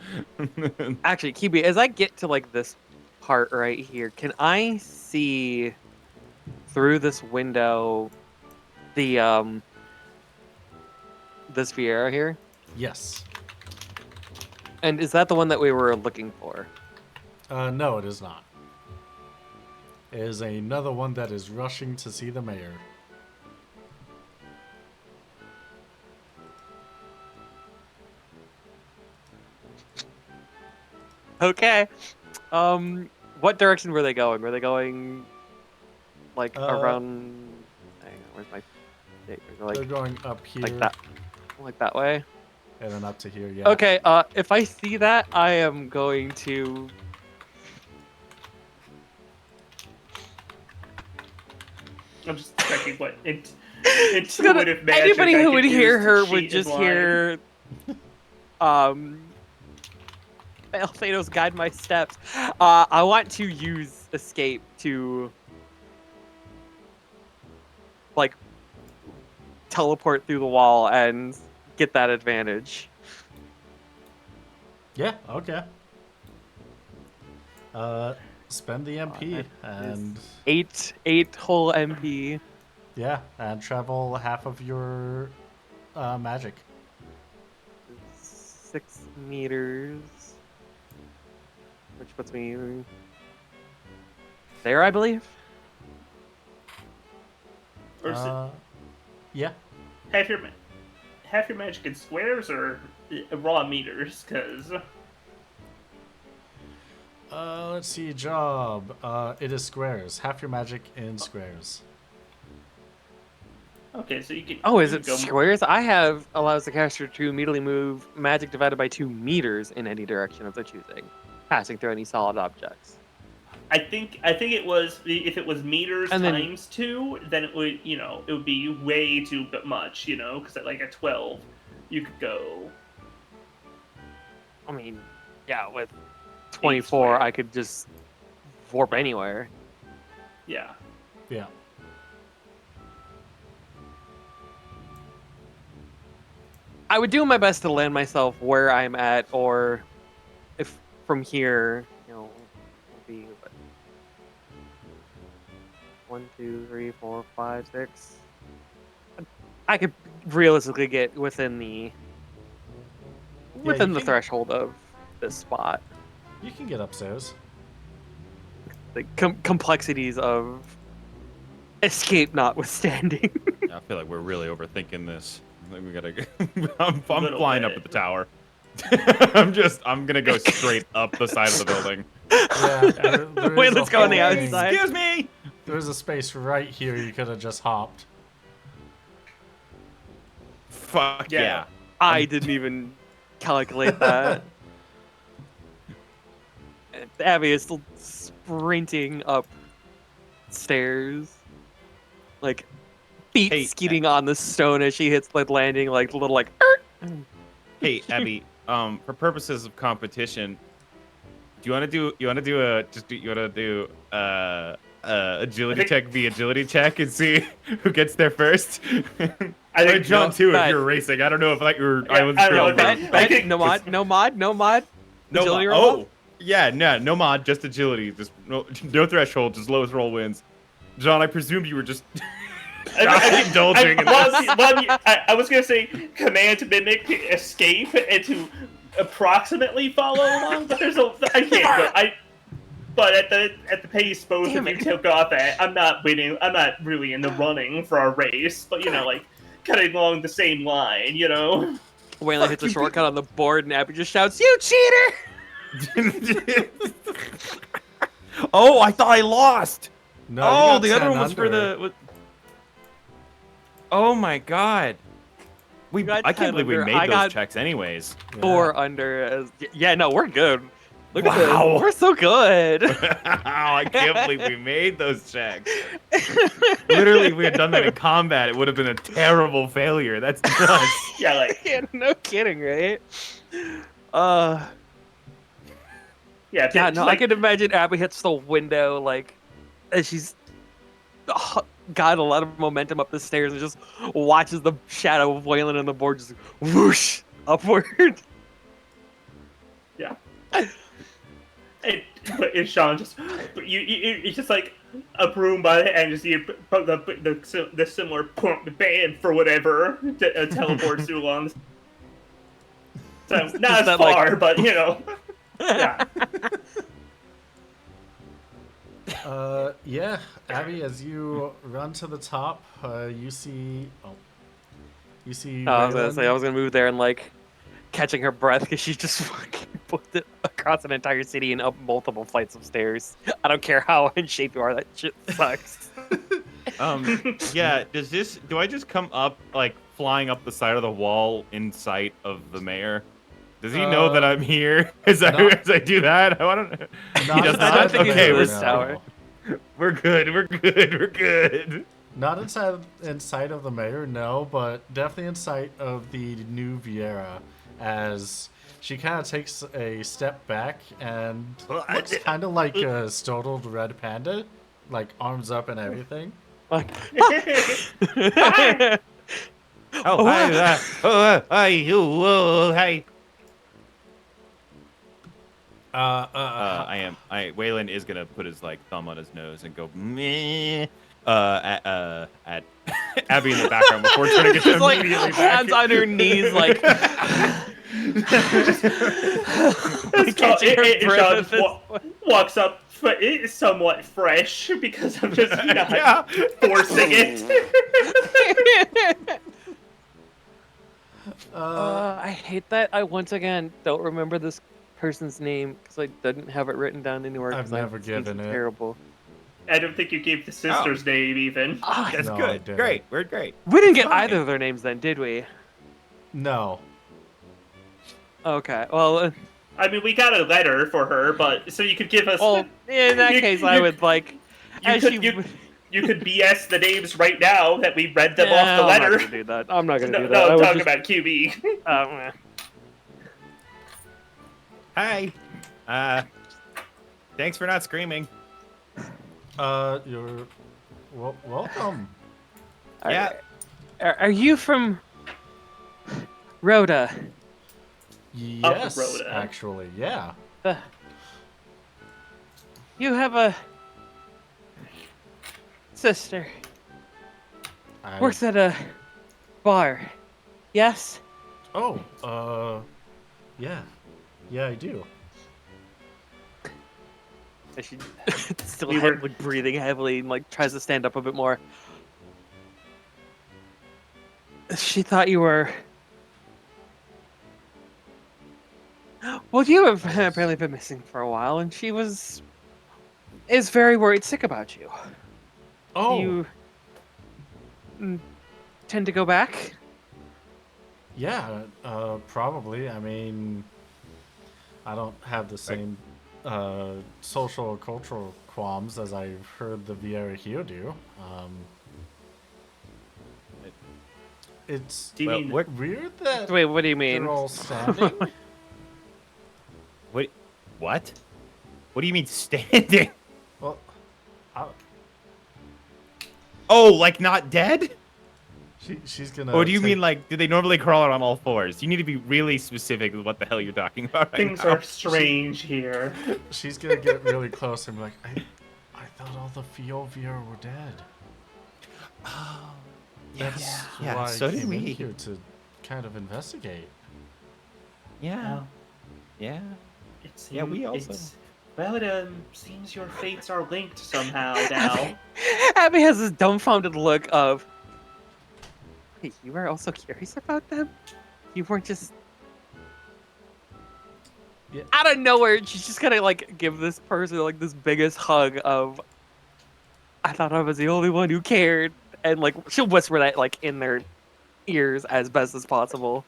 Speaker 2: Actually, Kibi, as I get to like this part right here, can I see through this window the this Vieira here?
Speaker 1: Yes.
Speaker 2: And is that the one that we were looking for?
Speaker 1: No, it is not. It is another one that is rushing to see the mayor.
Speaker 2: Okay. What direction were they going? Were they going like around? Hang on, where's my? They're
Speaker 1: They're
Speaker 2: like
Speaker 1: going up here
Speaker 2: like that way.
Speaker 1: and then up to here. Yeah.
Speaker 2: Okay. If I see that, I am going to.
Speaker 4: I'm just checking what
Speaker 2: Just gonna-
Speaker 4: intuitive magic
Speaker 2: anybody
Speaker 4: I
Speaker 2: who
Speaker 4: could
Speaker 2: would
Speaker 4: use
Speaker 2: hear
Speaker 4: to
Speaker 2: her
Speaker 4: cheat
Speaker 2: would
Speaker 4: in
Speaker 2: just
Speaker 4: line.
Speaker 2: hear Thanos guide my steps. I want to use escape to like teleport through the wall and get that advantage.
Speaker 1: Yeah. Okay. Spend the MP and
Speaker 2: Eight whole MP.
Speaker 1: yeah, and travel half of your magic.
Speaker 2: 6 meters. Which puts me there, I believe.
Speaker 4: Or is
Speaker 1: Yeah.
Speaker 4: it half your magic in squares or raw meters? Because
Speaker 1: Let's see. Job. It is squares. Half your magic in squares.
Speaker 4: Okay, so you can.
Speaker 2: Oh, is
Speaker 4: you
Speaker 2: it
Speaker 4: can go.
Speaker 2: squares? I have allows the caster to immediately move magic divided by 2 meters in any direction of their choosing, passing through any solid objects.
Speaker 4: I think it was if it was meters
Speaker 2: And then,
Speaker 4: times 2, then it would it would be way too much, because at like at 12, you could go
Speaker 2: I mean, yeah, with
Speaker 4: 8
Speaker 2: 24,
Speaker 4: square.
Speaker 2: I could just warp anywhere.
Speaker 4: Yeah.
Speaker 1: Yeah.
Speaker 2: I would do my best to land myself where I'm at, or if from here, it'll be what, 1, 2, 3, 4, 5, 6. I could realistically get within the
Speaker 1: Yeah, you can,
Speaker 2: threshold of this spot.
Speaker 1: you can get upstairs.
Speaker 2: The complexities of escape notwithstanding.
Speaker 3: I feel like we're really overthinking this. I think we gotta. I'm
Speaker 4: Little
Speaker 3: flying up
Speaker 4: bit.
Speaker 3: at the tower. I'm gonna go straight up the side of the building.
Speaker 1: Yeah. There
Speaker 2: Wait,
Speaker 1: is
Speaker 2: let's
Speaker 1: a
Speaker 2: go on the
Speaker 1: whole
Speaker 2: outside.
Speaker 3: Excuse me.
Speaker 1: There's a space right here you could have just hopped.
Speaker 3: Fuck
Speaker 4: Yeah.
Speaker 3: yeah.
Speaker 2: I didn't even calculate that. Abby is still sprinting up stairs, like feet
Speaker 3: Hey,
Speaker 2: skidding on the stone as she hits the landing, like little like.
Speaker 3: Hey, Abby. For purposes of competition, do you want to do agility
Speaker 4: I think-
Speaker 3: check v agility check and see who gets there first?
Speaker 4: I
Speaker 3: Or
Speaker 4: think
Speaker 3: John too if
Speaker 2: bet.
Speaker 3: you're racing. I don't know if like you're.
Speaker 4: Yeah,
Speaker 3: I was
Speaker 4: I don't know,
Speaker 3: real-
Speaker 4: bet-
Speaker 2: Bet,
Speaker 4: I
Speaker 2: bet,
Speaker 4: think-
Speaker 2: no mod, no mod, no mod.
Speaker 3: No
Speaker 2: Agility
Speaker 3: mod.
Speaker 2: roll?
Speaker 3: Oh, yeah, no mod, just agility. Just no threshold, just lowest roll wins. John, I presumed you were just indulging in this.
Speaker 4: I was gonna say command to mimic, escape, and to approximately follow along, but I can't go. But at the pace both
Speaker 2: Damn
Speaker 4: of you
Speaker 2: it.
Speaker 4: took off at, I'm not winning. I'm not really in the running for our race, but like cutting along the same line,
Speaker 2: Waylon hits a shortcut on the board, and Abby just shouts, "You cheater!"
Speaker 3: Oh, I thought I lost.
Speaker 1: No, you
Speaker 3: Oh,
Speaker 1: got
Speaker 3: the other
Speaker 1: 10
Speaker 3: one was for
Speaker 1: under.
Speaker 3: the. Oh my god.
Speaker 2: You got
Speaker 3: I can't
Speaker 2: 10
Speaker 3: believe we
Speaker 2: under.
Speaker 3: made
Speaker 2: I
Speaker 3: those
Speaker 2: got
Speaker 3: checks anyways.
Speaker 1: Yeah.
Speaker 2: 4 under. Yeah, no, we're good. Look at
Speaker 3: Wow.
Speaker 2: this. We're so good.
Speaker 3: Wow, I can't believe we made those checks. Literally, if we had done that in combat, it would have been a terrible failure. That's nuts.
Speaker 4: Yeah, like
Speaker 2: Yeah, no kidding, right?
Speaker 4: yeah.
Speaker 2: Yeah,
Speaker 4: just
Speaker 2: no, I
Speaker 4: like,
Speaker 2: can imagine Abby hits the window, like, as she's got a lot of momentum up the stairs and just watches the shadow of Waylon on the board just whoosh upward.
Speaker 4: Yeah. And Sean just, it's just like a broom by the end, just the similar band for whatever teleports you along. So not as
Speaker 2: that,
Speaker 4: far,
Speaker 2: like-
Speaker 4: but yeah.
Speaker 1: Yeah, Abby, as you run to the top, you see. Oh, you see.
Speaker 2: I was gonna say, I
Speaker 1: Waylon.
Speaker 2: was gonna move there and, like, catching her breath because she just fucking booked it across an entire city and up multiple flights of stairs. I don't care how in shape you are, that shit sucks.
Speaker 3: Yeah, do I just come up, like, flying up the side of the wall in sight of the mayor? Does he know that I'm here as I do that? I don't know.
Speaker 1: Not
Speaker 3: does
Speaker 1: inside
Speaker 3: not?
Speaker 1: of the
Speaker 3: Okay,
Speaker 1: mayor,
Speaker 3: we're
Speaker 2: this tower.
Speaker 3: We're good. We're good. We're good.
Speaker 1: Not in sight of the mayor, no, but definitely in sight of the new Viera, as she kind of takes a step back and looks kind of like a startled red panda, like arms up and everything.
Speaker 2: Like,
Speaker 3: Oh, hi. Hi. You. Hi. Waylon is gonna put his thumb on his nose and go meh at Abby in the background before turning it
Speaker 2: just, like,
Speaker 3: immediately back.
Speaker 2: hands on her knees, like, catching her
Speaker 4: And
Speaker 2: breath
Speaker 4: Sean
Speaker 2: at
Speaker 4: just
Speaker 2: this
Speaker 4: walks up, it's somewhat fresh because I'm just
Speaker 3: Yeah.
Speaker 4: forcing it.
Speaker 2: I hate that I once again don't remember this person's name because I didn't have it written down anywhere.
Speaker 1: I've
Speaker 2: 'cause I
Speaker 1: never
Speaker 2: think
Speaker 1: given
Speaker 2: it's
Speaker 1: it.
Speaker 2: Terrible.
Speaker 4: I don't think you gave the sister's name even.
Speaker 2: Ah,
Speaker 3: That's
Speaker 1: No, I
Speaker 3: good.
Speaker 1: didn't.
Speaker 3: Great. We're great.
Speaker 2: we didn't
Speaker 3: It's
Speaker 2: get either
Speaker 3: fine.
Speaker 2: of their names then, did we?
Speaker 1: No.
Speaker 2: Okay. Well,
Speaker 4: I mean, we got a letter for her, but so you could give us.
Speaker 2: well, in that
Speaker 4: you,
Speaker 2: case, I
Speaker 4: you,
Speaker 2: would like,
Speaker 4: you
Speaker 2: as
Speaker 4: could
Speaker 2: she.
Speaker 4: you could BS the names right now that we read them off the
Speaker 2: I'm not
Speaker 4: letter.
Speaker 2: gonna do that. I'm not gonna
Speaker 4: No,
Speaker 2: do that.
Speaker 4: no,
Speaker 2: I
Speaker 4: I'm
Speaker 2: would
Speaker 4: talking
Speaker 2: just.
Speaker 4: about QB.
Speaker 2: Uh,
Speaker 3: Hi. Thanks for not screaming.
Speaker 1: You're welcome.
Speaker 3: Yeah.
Speaker 2: Are you from Rhoda?
Speaker 1: Yes,
Speaker 4: Rhoda.
Speaker 1: actually, yeah.
Speaker 2: The... You have a sister.
Speaker 1: I,
Speaker 2: Works at a bar. Yes?
Speaker 1: yeah. Yeah, I do.
Speaker 2: And she still
Speaker 4: We were-
Speaker 2: like breathing heavily and like tries to stand up a bit more. She thought you were. Well, you have apparently been missing for a while, and she is very worried sick about you.
Speaker 1: Oh,
Speaker 2: You tend to go back?
Speaker 1: yeah, probably. I mean, I don't have the same social or cultural qualms as I've heard the Vieira here do. It's
Speaker 4: Do you
Speaker 3: Well,
Speaker 4: mean
Speaker 3: what?
Speaker 1: weird that
Speaker 2: Wait, what do you mean?
Speaker 1: they're all standing.
Speaker 3: What? What? What do you mean standing?
Speaker 1: Well, I,
Speaker 3: Oh, like not dead?
Speaker 1: she's gonna.
Speaker 3: Or do you
Speaker 1: take-
Speaker 3: mean like, do they normally crawl out on all fours? You need to be really specific with what the hell you're talking about right
Speaker 4: things
Speaker 3: now.
Speaker 4: are strange here?
Speaker 1: She's gonna get really close and be like, I thought all the Vieira were dead.
Speaker 3: Oh,
Speaker 1: That's
Speaker 3: yeah,
Speaker 1: why
Speaker 3: so
Speaker 1: I
Speaker 3: did
Speaker 1: came in
Speaker 3: we.
Speaker 1: here to kind of investigate.
Speaker 3: Yeah.
Speaker 4: Well,
Speaker 3: Yeah.
Speaker 4: it
Speaker 3: Yeah, we also-
Speaker 4: Well, it seems your fates are linked somehow now.
Speaker 2: Abby has this dumbfounded look of. Wait, you were also curious about them? You weren't just.
Speaker 1: Yeah.
Speaker 2: Out of nowhere, she's just gonna like give this person like this biggest hug of. I thought I was the only one who cared, and like she'll whisper that like in their ears as best as possible.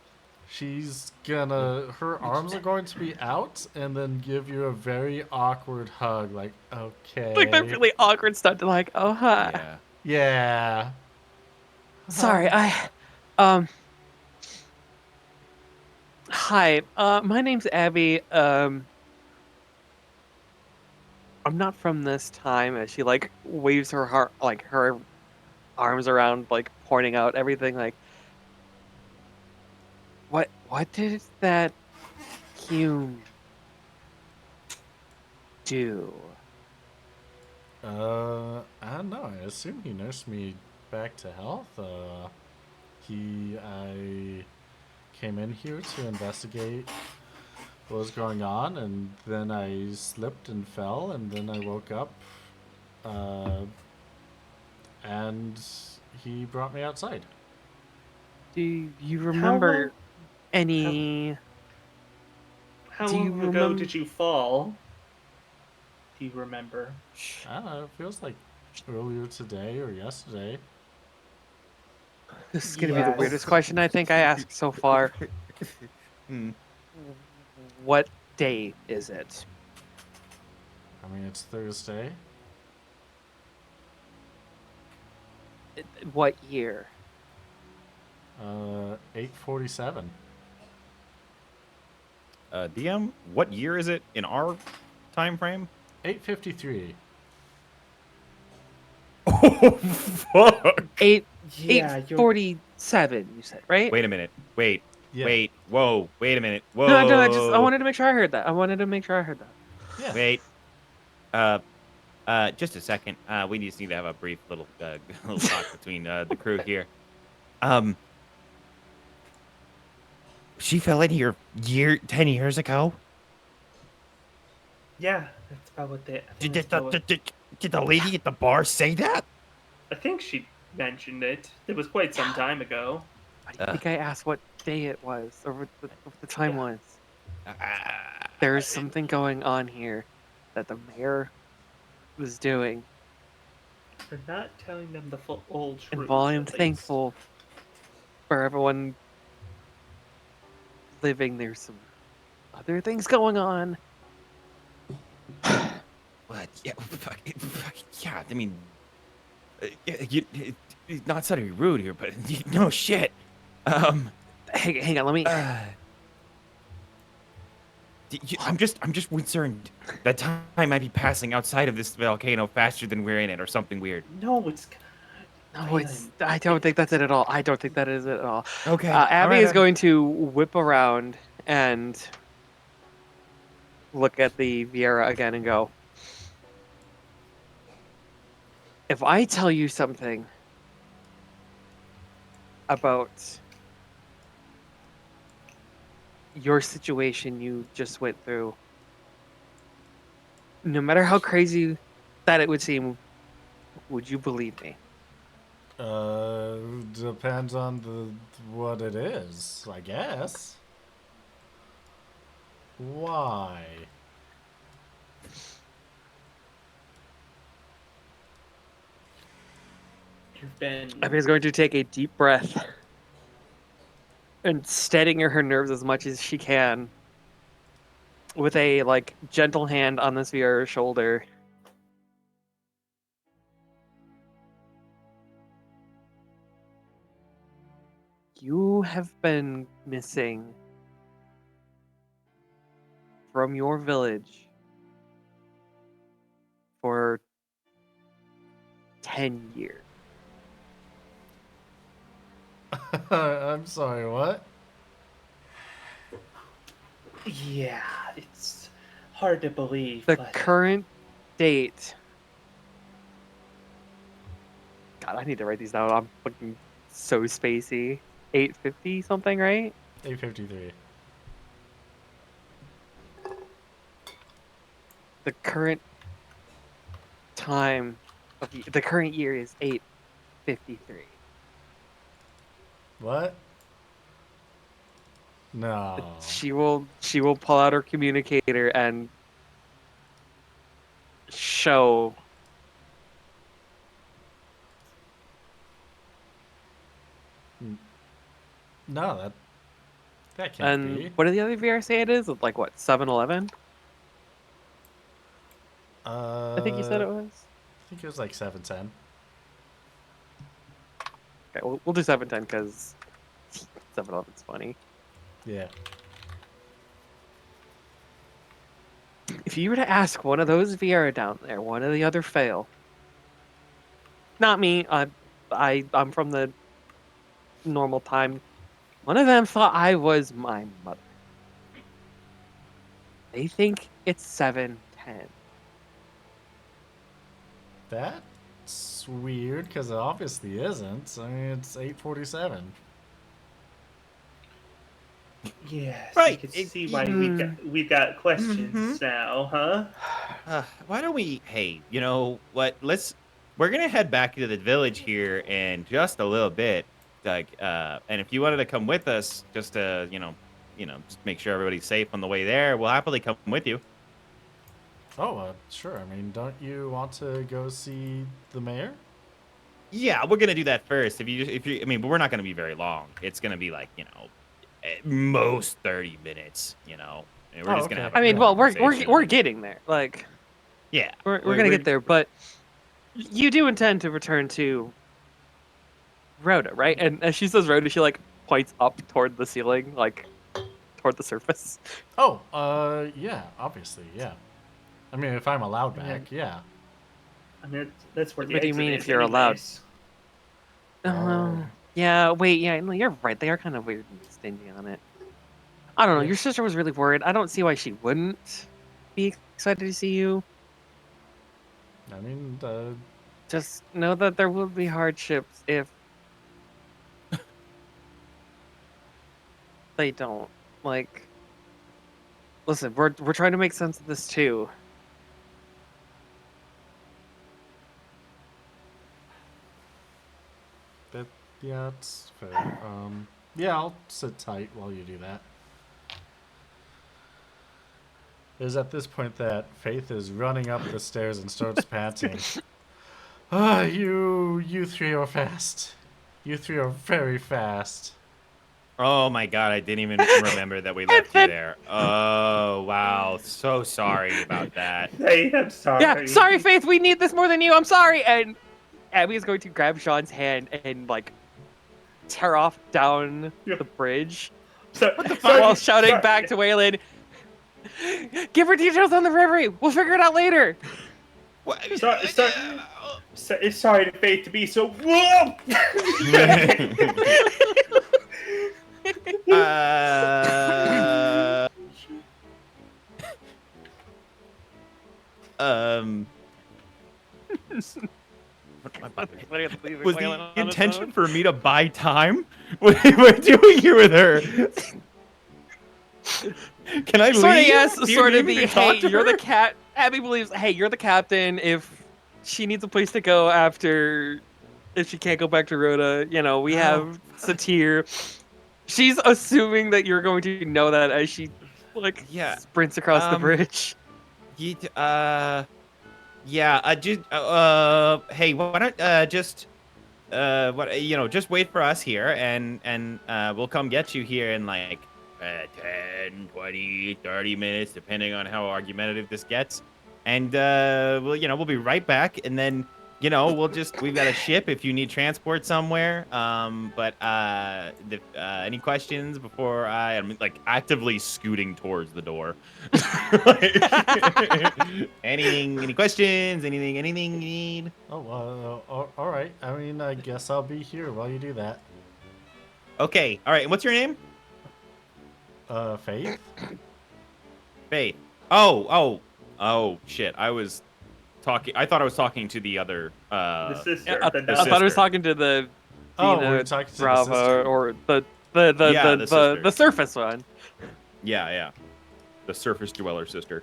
Speaker 1: She's gonna. Her arms are going to be out and then give you a very awkward hug, like, okay.
Speaker 2: Like that really awkward stuff to like, oh hi.
Speaker 3: Yeah.
Speaker 1: Yeah.
Speaker 2: Sorry, hi, my name's Abby. I'm not from this time, as she like waves her heart, like her arms around, like pointing out everything. Like, what did that Hume do?
Speaker 1: I don't know. I assume he nursed me back to health. I came in here to investigate what was going on, and then I slipped and fell, and then I woke up, and he brought me outside.
Speaker 2: Do you remember
Speaker 4: long-
Speaker 2: any?
Speaker 4: How
Speaker 2: Do you
Speaker 4: long ago
Speaker 2: remem-
Speaker 4: did you fall? Do you remember?
Speaker 1: I don't know. It feels like earlier today or yesterday.
Speaker 2: This is gonna be the
Speaker 4: Yes.
Speaker 2: weirdest question I think I asked so far.
Speaker 3: Hmm.
Speaker 2: What day is it?
Speaker 1: I mean, it's Thursday.
Speaker 2: What year?
Speaker 1: 8:47.
Speaker 3: DM, what year is it in our time frame?
Speaker 1: 8:53.
Speaker 3: Oh, fuck.
Speaker 2: Eight
Speaker 4: Yeah,
Speaker 2: 8:47. You said right?
Speaker 3: Wait a minute. Wait.
Speaker 1: Yeah.
Speaker 3: Wait. Whoa. Wait a minute. Whoa.
Speaker 2: No, I wanted to make sure I heard that.
Speaker 1: Yeah.
Speaker 3: Wait. Just a second. We just need to have a brief little little talk between the crew here. She fell in here 10 years ago.
Speaker 4: Yeah, that's about what they. I think,
Speaker 3: Did
Speaker 4: that's about what-
Speaker 3: the lady at the bar say that?
Speaker 4: I think she mentioned it. It was quite some time ago.
Speaker 2: I didn't think I asked what day it was or what the time
Speaker 4: Yeah.
Speaker 2: was. There's something going on here that the mayor was doing.
Speaker 4: For not telling them the full truth.
Speaker 2: And while I'm
Speaker 4: at least.
Speaker 2: thankful for everyone living, there's some other things going on.
Speaker 3: What? Yeah, yeah. I mean, not trying to be rude here, but no shit.
Speaker 2: Hang on, let me.
Speaker 3: I'm just concerned that time might be passing outside of this volcano faster than we're in it, or something weird.
Speaker 4: No, it's.
Speaker 2: No, it's. I don't think that's it at all. I don't think that is it at all.
Speaker 3: Okay.
Speaker 2: Abby
Speaker 3: alright,
Speaker 2: is going to whip around and look at the Viera again and go, if I tell you something about your situation you just went through, no matter how crazy that it would seem, would you believe me?
Speaker 1: Depends on what it is, I guess. Why?
Speaker 4: You've been.
Speaker 2: Abby's going to take a deep breath and steadying her nerves as much as she can with a gentle hand on this Viera's shoulder. You have been missing from your village for 10 years.
Speaker 1: I'm sorry, what?
Speaker 4: Yeah, it's hard to believe.
Speaker 2: The
Speaker 4: but
Speaker 2: current date. God, I need to write these down. I'm fucking so spacey. 850 something, right?
Speaker 1: 853.
Speaker 2: The current time of the current year is 853.
Speaker 1: What? No.
Speaker 2: She will pull out her communicator and show
Speaker 1: No, that can't
Speaker 2: and
Speaker 1: be.
Speaker 2: what did the other VR say it is? Like what, 7-Eleven? I think you said it was.
Speaker 1: I think it was like 710.
Speaker 2: Okay, we'll do 710 because 7-Eleven's funny.
Speaker 1: Yeah.
Speaker 2: If you were to ask one of those Viera down there, one of the other fail, not me, I'm from the normal time. One of them thought I was my mother. They think it's 710.
Speaker 1: That's weird because it obviously isn't. I mean, it's 847.
Speaker 4: yes,
Speaker 3: Right,
Speaker 4: you can
Speaker 3: it-
Speaker 4: see why we've got questions now, huh?
Speaker 3: Why don't we? Hey, you know what? We're gonna head back to the village here in just a little bit. And if you wanted to come with us, just to just make sure everybody's safe on the way there, we'll happily come with you.
Speaker 1: Oh, sure. I mean, don't you want to go see the mayor?
Speaker 3: Yeah, we're gonna do that first. I mean, but we're not gonna be very long. It's gonna be like at most 30 minutes. And we're
Speaker 1: Oh,
Speaker 3: just gonna
Speaker 1: okay.
Speaker 3: have.
Speaker 2: I mean,
Speaker 3: a
Speaker 2: well, we're
Speaker 3: conversation.
Speaker 2: getting there. Like,
Speaker 3: Yeah,
Speaker 2: we're gonna get there, but you do intend to return to Rhoda, right? And as she says Rhoda, she points up toward the ceiling, toward the surface.
Speaker 1: Oh, yeah, obviously, yeah. I mean, if I'm allowed
Speaker 4: Yeah.
Speaker 1: back, yeah.
Speaker 4: I mean, that's where the
Speaker 2: What do you
Speaker 4: exit
Speaker 2: mean
Speaker 4: is
Speaker 2: if you're allowed?
Speaker 4: anyways.
Speaker 1: Oh.
Speaker 2: Yeah, wait, yeah, no, you're right. They are kind of weird and stingy on it. I don't know.
Speaker 1: Yeah.
Speaker 2: Your sister was really worried. I don't see why she wouldn't be excited to see you.
Speaker 1: I mean,
Speaker 2: Just know that there will be hardships if they don't. Listen, we're trying to make sense of this too.
Speaker 1: yeah, it's fair. Yeah, I'll sit tight while you do that. It is at this point that Faith is running up the stairs and starts panting. You three are fast. You three are very fast.
Speaker 3: Oh my god, I didn't even remember that we left you there. Oh, wow. So sorry about that.
Speaker 4: Hey, I'm sorry.
Speaker 2: Yeah, sorry, Faith. We need this more than you. I'm sorry. And Abby is going to grab Sean's hand and like tear off down the bridge while shouting back to Waylon, "Give her details on the Reverie. We'll figure it out later."
Speaker 4: Sorry to Faith to be so. Whoa!
Speaker 3: Was the intention for me to buy time? What am I doing here with her? Can I leave?
Speaker 2: Sort of yes,
Speaker 3: Do you
Speaker 2: sort
Speaker 3: need
Speaker 2: of
Speaker 3: me
Speaker 2: the
Speaker 3: to talk
Speaker 2: hey,
Speaker 3: to
Speaker 2: you're
Speaker 3: her?
Speaker 2: the cat. Abby believes, hey, you're the captain. If she needs a place to go after, if she can't go back to Rhoda, we have Satir. She's assuming that you're going to know that as she
Speaker 3: Yeah.
Speaker 2: sprints across the bridge.
Speaker 3: Hey, why don't just just wait for us here and we'll come get you here in like 10, 20, 30 minutes, depending on how argumentative this gets. And we'll be right back, and then we've got a ship if you need transport somewhere. Any questions before I'm like actively scooting towards the door? Any questions? Anything you need?
Speaker 1: Oh, all right. I mean, I guess I'll be here while you do that.
Speaker 3: Okay. All right. And what's your name?
Speaker 1: Faith?
Speaker 3: Faith. Oh, shit. I thought I was talking to the other,
Speaker 4: The sister.
Speaker 2: I
Speaker 4: the
Speaker 2: thought I was
Speaker 3: sister.
Speaker 2: talking to the
Speaker 1: Oh,
Speaker 2: Dina
Speaker 1: we're talking to the
Speaker 2: Brava
Speaker 1: sister.
Speaker 2: or the
Speaker 3: sister.
Speaker 2: surface one.
Speaker 3: Yeah. The surface dweller sister.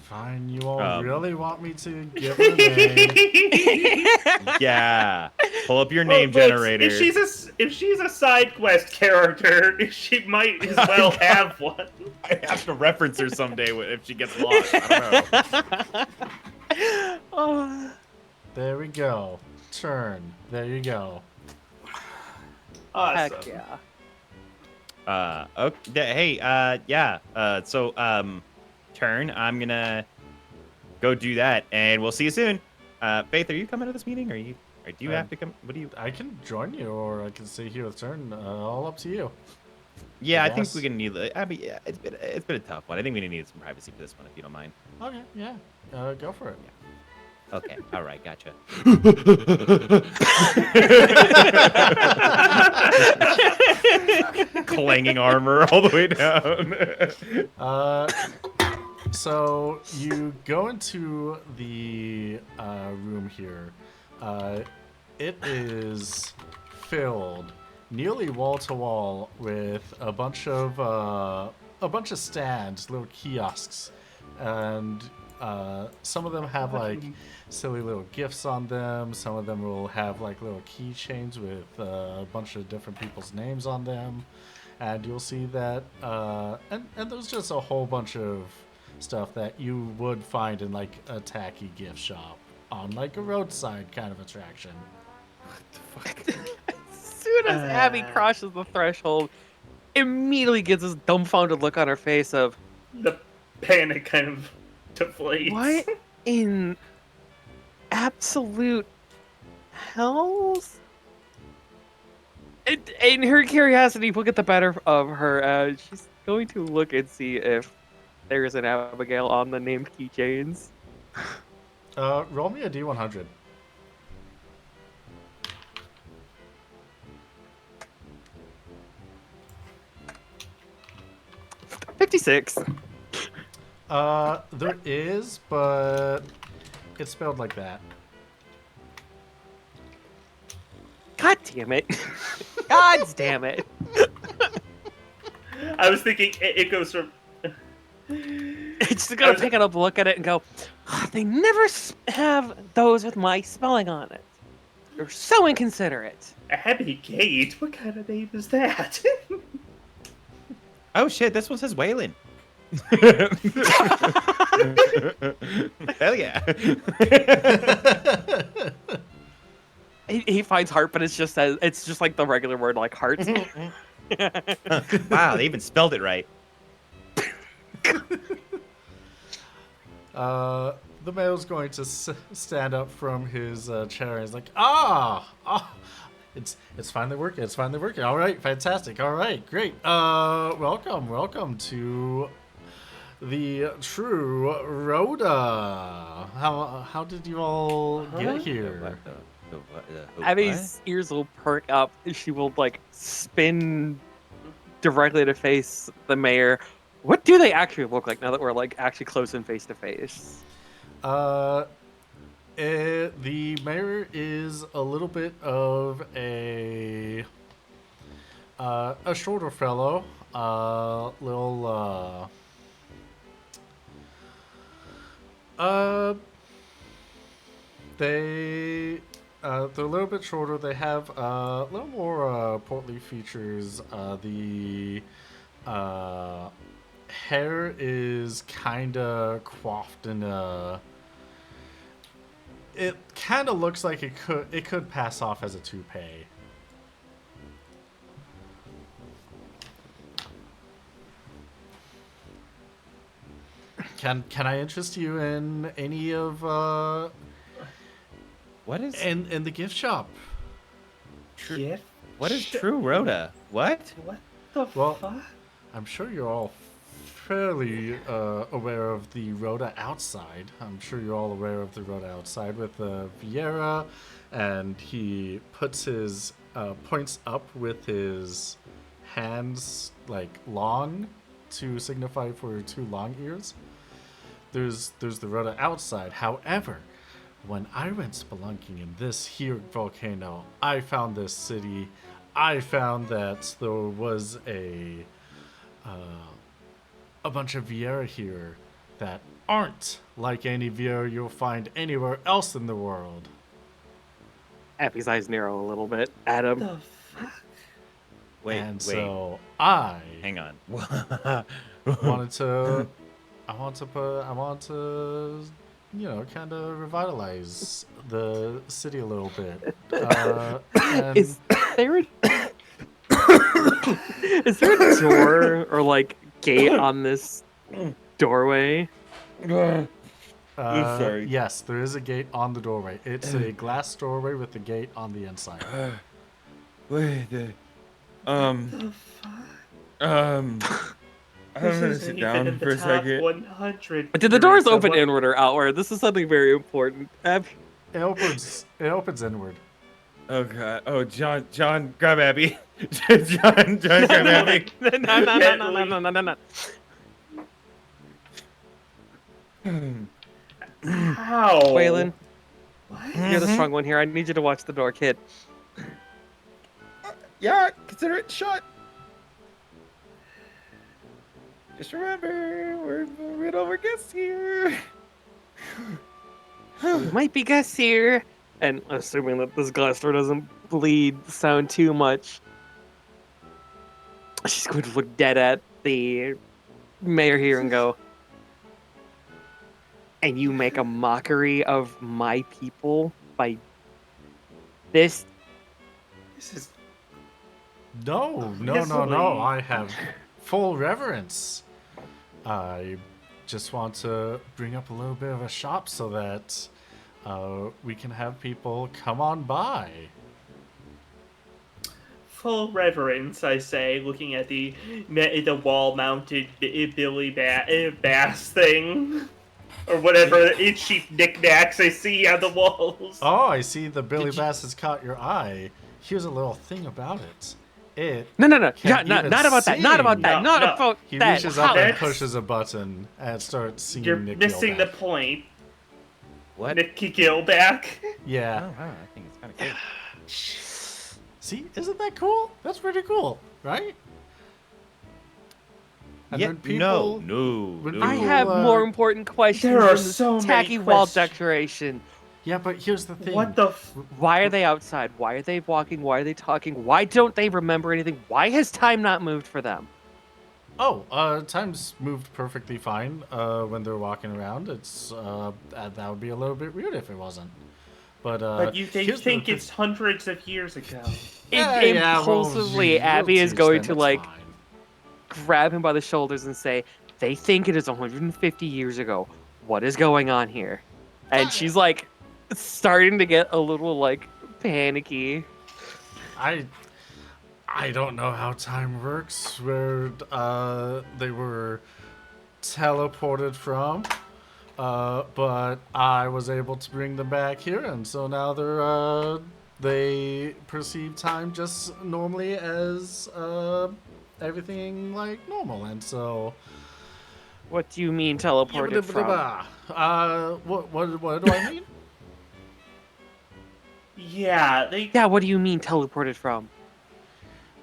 Speaker 1: Fine, you all really want me to give her a name?
Speaker 3: Yeah. Pull up your name generator.
Speaker 4: If she's a side quest character, she might as well have one.
Speaker 3: I have to reference her someday if she gets lost. I don't know.
Speaker 1: There we go. Turn. There you go.
Speaker 4: Awesome.
Speaker 2: Heck yeah.
Speaker 3: Okay. Hey. So turn. I'm gonna go do that, and we'll see you soon. Faith, are you coming to this meeting? Or do you have to come? What do you?
Speaker 1: I can join you, or I can stay here with Turn. All up to you.
Speaker 3: Yeah, I think
Speaker 1: Yes.
Speaker 3: we're gonna need. I mean, yeah, it's been a tough one. I think we need some privacy for this one, if you don't mind.
Speaker 1: Okay, yeah. Go for it.
Speaker 3: Okay. All right. Gotcha. Clanging armor all the way down.
Speaker 1: So you go into the room here. It is filled nearly wall to wall with a bunch of stands, little kiosks, and some of them have like silly little gifts on them. Some of them will have like little keychains with a bunch of different people's names on them, and you'll see that and there's just a whole bunch of stuff that you would find in like a tacky gift shop on like a roadside kind of attraction.
Speaker 2: As soon as Abby crosses the threshold, immediately gets this dumbfounded look on her face of,
Speaker 4: The panic kind of deflates.
Speaker 2: what in absolute hells? And her curiosity will get the better of her. She's going to look and see if there is an Abigail on the named keychains.
Speaker 1: Roll me a D100.
Speaker 2: $56.
Speaker 1: There is, but it's spelled like that.
Speaker 2: God damn it. God damn it.
Speaker 4: I was thinking it goes from.
Speaker 2: It's just gonna pick it up, look at it, and go, "Oh, they never have those with my spelling on it. They're so inconsiderate."
Speaker 4: Abby Gate? What kind of name is that?
Speaker 3: Oh shit! This one says Waylon. Hell yeah.
Speaker 2: He finds heart, but it's just like the regular word, like heart.
Speaker 3: Wow, they even spelled it right.
Speaker 1: The male's going to stand up from his chair. He's like, it's finally working. It's finally working. All right, fantastic. All right, great. Welcome to the true Rhoda. How did you all get here?
Speaker 2: Abby's ears will perk up. She will like spin directly to face the mayor. What do they actually look like now that we're like actually close and face to face?
Speaker 1: The mayor is a little bit of a shorter fellow, they're a little bit shorter. They have a little more portly features. The hair is kind of coiffed in a. It kind of looks like it could pass off as a toupee. Can I interest you in any of
Speaker 3: What is
Speaker 1: in the gift shop?
Speaker 4: Gift?
Speaker 3: what is true Rhoda? What?
Speaker 4: What the
Speaker 1: Well,
Speaker 4: fuck?
Speaker 1: I'm sure you're all fairly aware of the Rhoda outside. I'm sure you're all aware of the Rhoda outside with Vieira, and he puts his points up with his hands like long to signify for two long ears. There's the Rhoda outside. However, when I went spelunking in this here volcano, I found this city. I found that there was a bunch of Vieira here that aren't like any Vieira you'll find anywhere else in the world.
Speaker 2: Abby's eyes narrow a little bit at him.
Speaker 4: The fuck?
Speaker 1: And so I
Speaker 3: Hang on.
Speaker 1: wanted to, kind of revitalize the city a little bit. And
Speaker 2: Is there a is there a door or like gate on this doorway?
Speaker 3: Sorry.
Speaker 1: Yes, there is a gate on the doorway. It's a glass doorway with a gate on the inside.
Speaker 3: Wait.
Speaker 4: The fuck?
Speaker 3: I'm
Speaker 4: This
Speaker 3: gonna
Speaker 4: isn't
Speaker 3: sit
Speaker 4: even
Speaker 3: down
Speaker 4: in the
Speaker 3: for a
Speaker 4: top
Speaker 3: second.
Speaker 4: 100.
Speaker 2: Did the doors
Speaker 4: theories of
Speaker 2: open
Speaker 4: what-
Speaker 2: inward or outward? This is something very important. Abby.
Speaker 1: It opens inward.
Speaker 3: Oh god. Oh John, grab Abby. John, grab Abby.
Speaker 2: No.
Speaker 4: How?
Speaker 2: Waylon,
Speaker 4: What?
Speaker 2: you're the strong one here. I need you to watch the door, kid.
Speaker 3: Yeah, consider it shut. Just remember, we're guests here.
Speaker 2: We might be guests here. And assuming that this glass door doesn't bleed sound too much, she's going to look dead at the mayor here and go, and you make a mockery of my people by this?
Speaker 4: This is
Speaker 1: No.
Speaker 4: Obviously.
Speaker 1: I have full reverence. I just want to bring up a little bit of a shop so that we can have people come on by.
Speaker 4: full reverence, I say, looking at the wall-mounted Billy Bass thing. Or whatever cheap knickknacks I see on the walls.
Speaker 1: Oh, I see the Billy
Speaker 4: Did you-
Speaker 1: Bass has caught your eye. Here's a little thing about it. It
Speaker 2: No.
Speaker 1: Can't
Speaker 2: Not
Speaker 1: even
Speaker 2: about that. Not about
Speaker 1: see.
Speaker 2: that.
Speaker 4: No,
Speaker 2: Not
Speaker 4: no.
Speaker 2: about
Speaker 1: He
Speaker 2: that.
Speaker 1: reaches up and
Speaker 4: That's-
Speaker 1: pushes a button and starts singing
Speaker 4: You're
Speaker 1: Nick
Speaker 4: missing the
Speaker 1: Gilback.
Speaker 4: point.
Speaker 3: What?
Speaker 4: Nicky Gilback.
Speaker 1: Yeah.
Speaker 3: Oh, wow, I think it's kind of cool.
Speaker 1: See, isn't that cool? That's pretty cool, right? And
Speaker 3: Yeah,
Speaker 1: when people,
Speaker 3: no.
Speaker 2: I
Speaker 1: People,
Speaker 2: have
Speaker 1: uh,
Speaker 2: more important questions
Speaker 4: There are
Speaker 2: than this
Speaker 4: so many
Speaker 2: tacky wall
Speaker 4: questions.
Speaker 2: decoration.
Speaker 1: Yeah, but here's the thing.
Speaker 4: What the
Speaker 2: Why are they outside? Why are they walking? Why are they talking? Why don't they remember anything? Why has time not moved for them?
Speaker 1: Time's moved perfectly fine when they're walking around. It's that would be a little bit weird if it wasn't. But
Speaker 4: But they
Speaker 1: here's
Speaker 4: think
Speaker 1: the,
Speaker 4: it's hundreds of years ago.
Speaker 1: yeah, well,
Speaker 2: Impulsively,
Speaker 1: we'll
Speaker 2: Abby is
Speaker 1: teach
Speaker 2: going
Speaker 1: them,
Speaker 2: to
Speaker 1: it's
Speaker 2: like
Speaker 1: fine.
Speaker 2: grab him by the shoulders and say, "They think it is 150 years ago. What is going on here?" And she's like starting to get a little like panicky.
Speaker 1: I don't know how time works. Where they were teleported from, but I was able to bring them back here, and so now they perceive time just normally as everything like normal, and so
Speaker 2: What do you mean teleported from?
Speaker 1: what do I mean?
Speaker 4: Yeah, they.
Speaker 2: Yeah, what do you mean teleported from?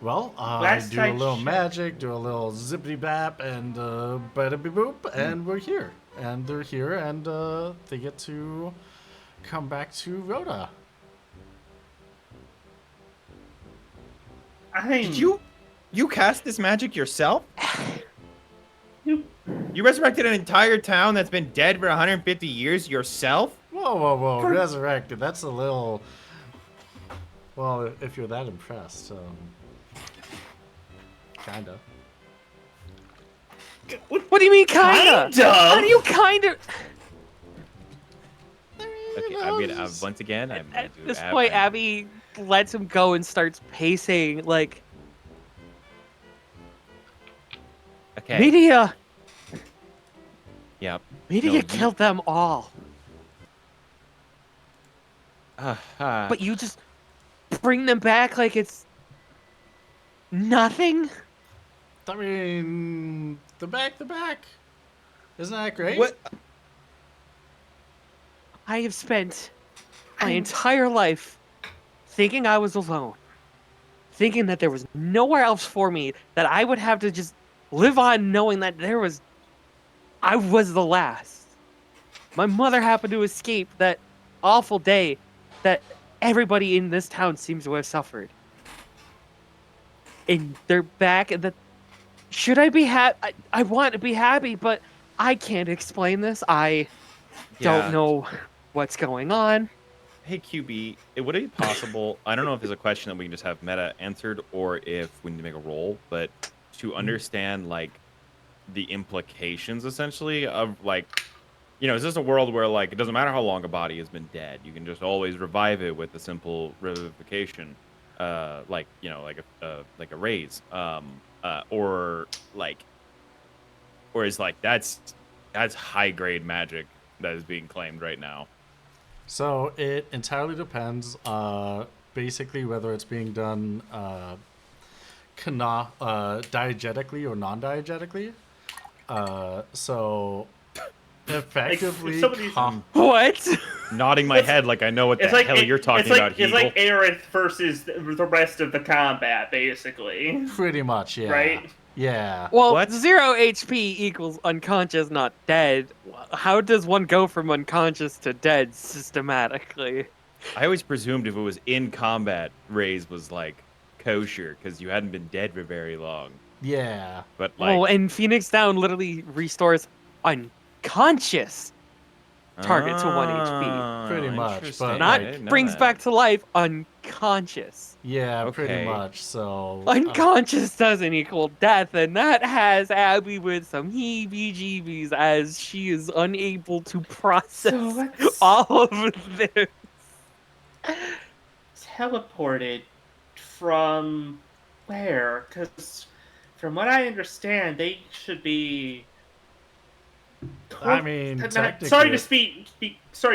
Speaker 1: Well, I
Speaker 4: Last
Speaker 1: do a
Speaker 4: I
Speaker 1: little
Speaker 4: checked-
Speaker 1: magic, do a little zippity bap, and bada be boop, and we're here. And they're here, and they get to come back to Rhoda.
Speaker 3: Did you cast this magic yourself?
Speaker 4: You-
Speaker 3: You resurrected an entire town that's been dead for 150 years yourself?
Speaker 1: Whoa,
Speaker 4: For-
Speaker 1: resurrected. That's a little. Well, if you're that impressed, kinda.
Speaker 2: What do you mean kinda?
Speaker 4: Kinda?
Speaker 2: How do you kinda?
Speaker 3: Okay, I'm gonna once again. I'm gonna
Speaker 2: At
Speaker 3: do
Speaker 2: this point, Abby lets him go and starts pacing like
Speaker 3: Okay.
Speaker 2: Media.
Speaker 3: Yep.
Speaker 2: Media
Speaker 3: No, you-
Speaker 2: killed them all,
Speaker 3: But
Speaker 2: but you just bring them back like it's nothing.
Speaker 1: I mean, the back. Isn't that great?
Speaker 3: what?
Speaker 2: I have spent my entire life thinking I was alone, thinking that there was nowhere else for me, that I would have to just live on knowing that I was the last. My mother happened to escape that awful day that everybody in this town seems to have suffered. And they're back, and should I be happy? I want to be happy, but I can't explain this. I don't know what's going on.
Speaker 3: Hey QB, would it be possible? I don't know if there's a question that we can just have meta answered, or if we need to make a roll, but to understand like the implications essentially of like, is this a world where like it doesn't matter how long a body has been dead, you can just always revive it with a simple revivification, like like a raise, or is like that's high grade magic that is being claimed right now.
Speaker 1: So it entirely depends, basically, whether it's being done diegetically or non-diegetically. So effectively,
Speaker 4: somebody's-
Speaker 2: What?
Speaker 3: Nodding my head like I know what the hell you're talking about,
Speaker 4: It's
Speaker 3: Heagle.
Speaker 4: like Aerith versus the rest of the combat, basically.
Speaker 1: pretty much, yeah.
Speaker 4: Right?
Speaker 1: Yeah.
Speaker 2: Well,
Speaker 3: What?
Speaker 2: 0 HP equals unconscious, not dead. How does one go from unconscious to dead systematically?
Speaker 3: I always presumed if it was in combat, raise was like kosher because you hadn't been dead for very long.
Speaker 1: Yeah.
Speaker 3: But like,
Speaker 2: Oh, and Phoenix Down literally restores unconscious target to 1 HP.
Speaker 1: Pretty much,
Speaker 3: interesting.
Speaker 1: but
Speaker 3: I
Speaker 2: Not
Speaker 3: didn't know
Speaker 2: brings
Speaker 3: that.
Speaker 2: back to life unconscious.
Speaker 1: Yeah, pretty
Speaker 3: Okay.
Speaker 1: much. So
Speaker 2: Unconscious doesn't equal death, and that has Abby with some heebie-jeebies as she is unable to process
Speaker 4: So let's
Speaker 2: all of this.
Speaker 4: teleported from where? Because from what I understand, they should be.
Speaker 1: I mean, technically,
Speaker 4: sorry to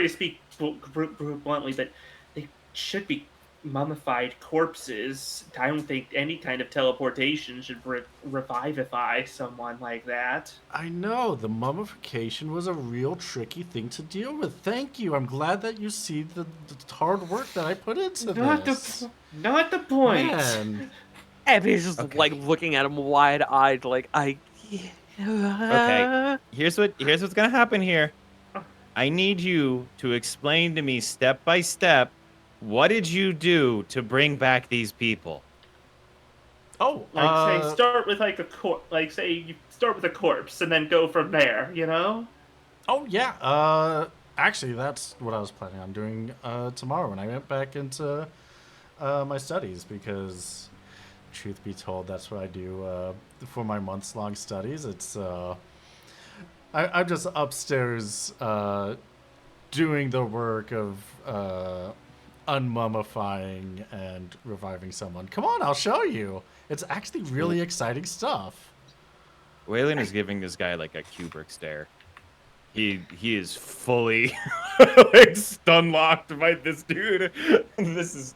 Speaker 4: speak bluntly, but they should be mummified corpses. I don't think any kind of teleportation should revivify someone like that.
Speaker 1: I know the mummification was a real tricky thing to deal with. Thank you. I'm glad that you see the hard work that I put into this.
Speaker 4: Not the point.
Speaker 1: Man.
Speaker 2: Abby's just
Speaker 3: Okay.
Speaker 2: like looking at him wide-eyed, like
Speaker 3: Okay. Here's what's gonna happen here. I need you to explain to me step by step, what did you do to bring back these people?
Speaker 1: Oh,
Speaker 4: Like, say, start with like a like, say you start with a corpse and then go from there. You know?
Speaker 1: oh yeah. Actually, that's what I was planning on doing tomorrow when I went back into my studies, because, truth be told, that's what I do for my months-long studies. It's I'm just upstairs doing the work of unmummifying and reviving someone. Come on, I'll show you. It's actually really exciting stuff.
Speaker 3: Waylon is giving this guy like a Kubrick stare. He is fully like stun locked by this dude. This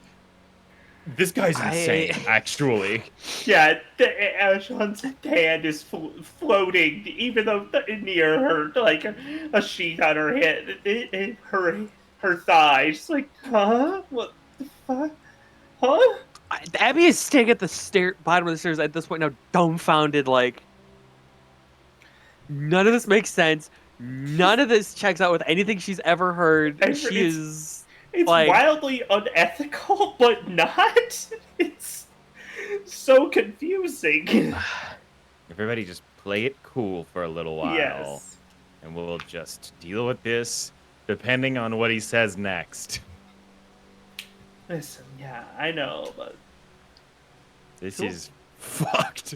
Speaker 3: guy's insane, actually.
Speaker 4: Yeah, Ashlyn's hand is floating, even though near her, like a sheet on her head, her thighs. Like, huh? What the fuck? Huh?
Speaker 2: Abby is staying at the bottom of the stairs at this point now, dumbfounded. Like, none of this makes sense. None of this checks out with anything she's ever heard. She is
Speaker 4: It's
Speaker 2: like,
Speaker 4: wildly unethical, but not. It's so confusing.
Speaker 3: Everybody just play it cool for a little while.
Speaker 4: Yes.
Speaker 3: And we'll just deal with this depending on what he says next.
Speaker 4: Listen, yeah, I know, but
Speaker 3: This
Speaker 1: Cool.
Speaker 3: is fucked.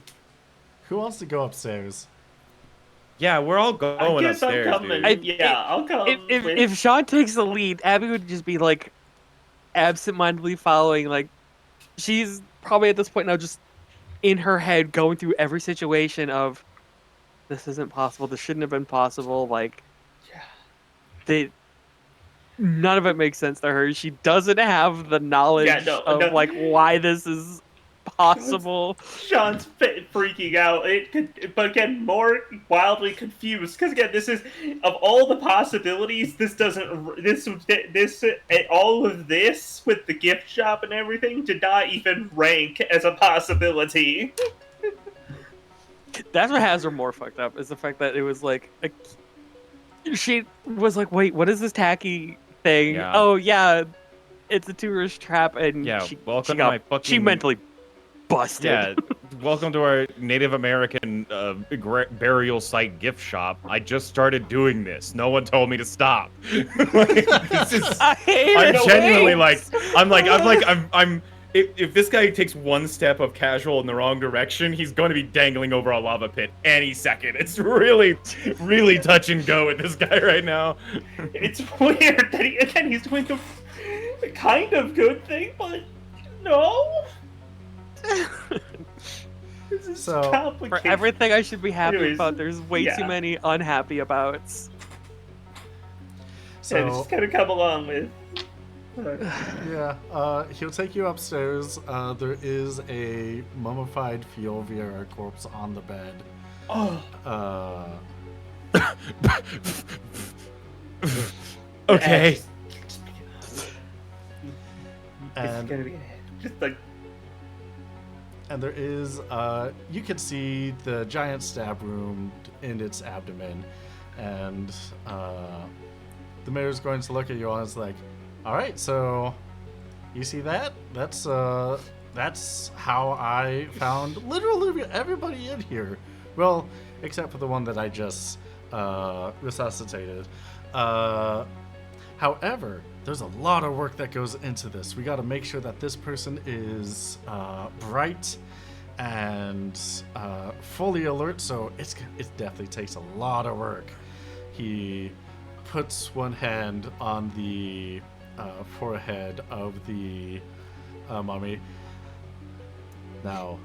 Speaker 1: Who wants to go upstairs?
Speaker 3: Yeah, we're all going
Speaker 4: I guess
Speaker 3: upstairs,
Speaker 4: I'm coming.
Speaker 3: dude.
Speaker 4: I'll come.
Speaker 2: if Sean takes the lead, Abby would just be like absentmindedly following. Like, she's probably at this point now just in her head going through every situation of, this isn't possible. This shouldn't have been possible. Like,
Speaker 4: Yeah.
Speaker 2: none of it makes sense to her. She doesn't have the knowledge of like why this is possible.
Speaker 4: Sean's freaking out. But again, more wildly confused because again, this is of all the possibilities. This doesn't. This all of this with the gift shop and everything did not even rank as a possibility.
Speaker 2: That's what has her more fucked up, is the fact that it was like she was like, wait, what is this tacky thing?
Speaker 3: Yeah.
Speaker 2: Oh yeah, it's a tourist trap, and
Speaker 3: Yeah,
Speaker 2: she
Speaker 3: welcome to
Speaker 2: got,
Speaker 3: my fucking...
Speaker 2: she mentally busted.
Speaker 3: Yeah, welcome to our Native American burial site gift shop. I just started doing this. No one told me to stop. Like, this is...
Speaker 2: I hate
Speaker 3: I'm
Speaker 2: it.
Speaker 3: genuinely I'm if this guy takes one step of casual in the wrong direction, he's going to be dangling over a lava pit any second. It's really, really touch and go with this guy right now.
Speaker 4: It's weird that he's doing the kind of good thing, but no. This is
Speaker 1: So,
Speaker 4: complicated.
Speaker 2: For everything I should be happy
Speaker 4: Anyways,
Speaker 2: about, there's way
Speaker 4: yeah.
Speaker 2: too many unhappy abouts.
Speaker 1: So
Speaker 4: And it's just gonna come along with.
Speaker 1: yeah, he'll take you upstairs. There is a mummified Fiel Vieira corpse on the bed.
Speaker 4: Oh.
Speaker 3: Okay.
Speaker 4: It's gonna be just like.
Speaker 1: And there is, you can see the giant stab wound in its abdomen, and the mayor's going to look at you all and it's like, all right, so you see that? That's how I found literally everybody in here. Well, except for the one that I just resuscitated. However, there's a lot of work that goes into this. We got to make sure that this person is bright and fully alert. So it definitely takes a lot of work. He puts one hand on the forehead of the mummy. Now,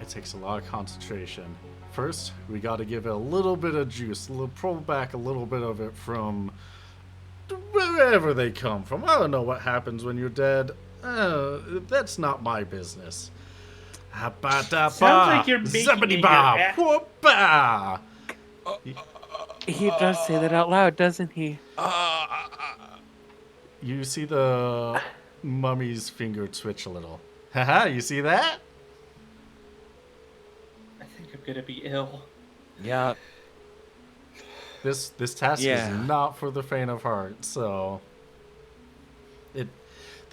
Speaker 1: it takes a lot of concentration. First, we got to give it a little bit of juice, pull back a little bit of it from wherever they come from. I don't know what happens when you're dead. That's not my business.
Speaker 4: Sounds like you're making it your
Speaker 2: He does say that out loud, doesn't he?
Speaker 1: You see the mummy's finger twitch a little. Haha, you see that?
Speaker 4: I think I'm gonna be ill.
Speaker 3: Yeah.
Speaker 1: This task
Speaker 3: Yeah.
Speaker 1: is not for the faint of heart, so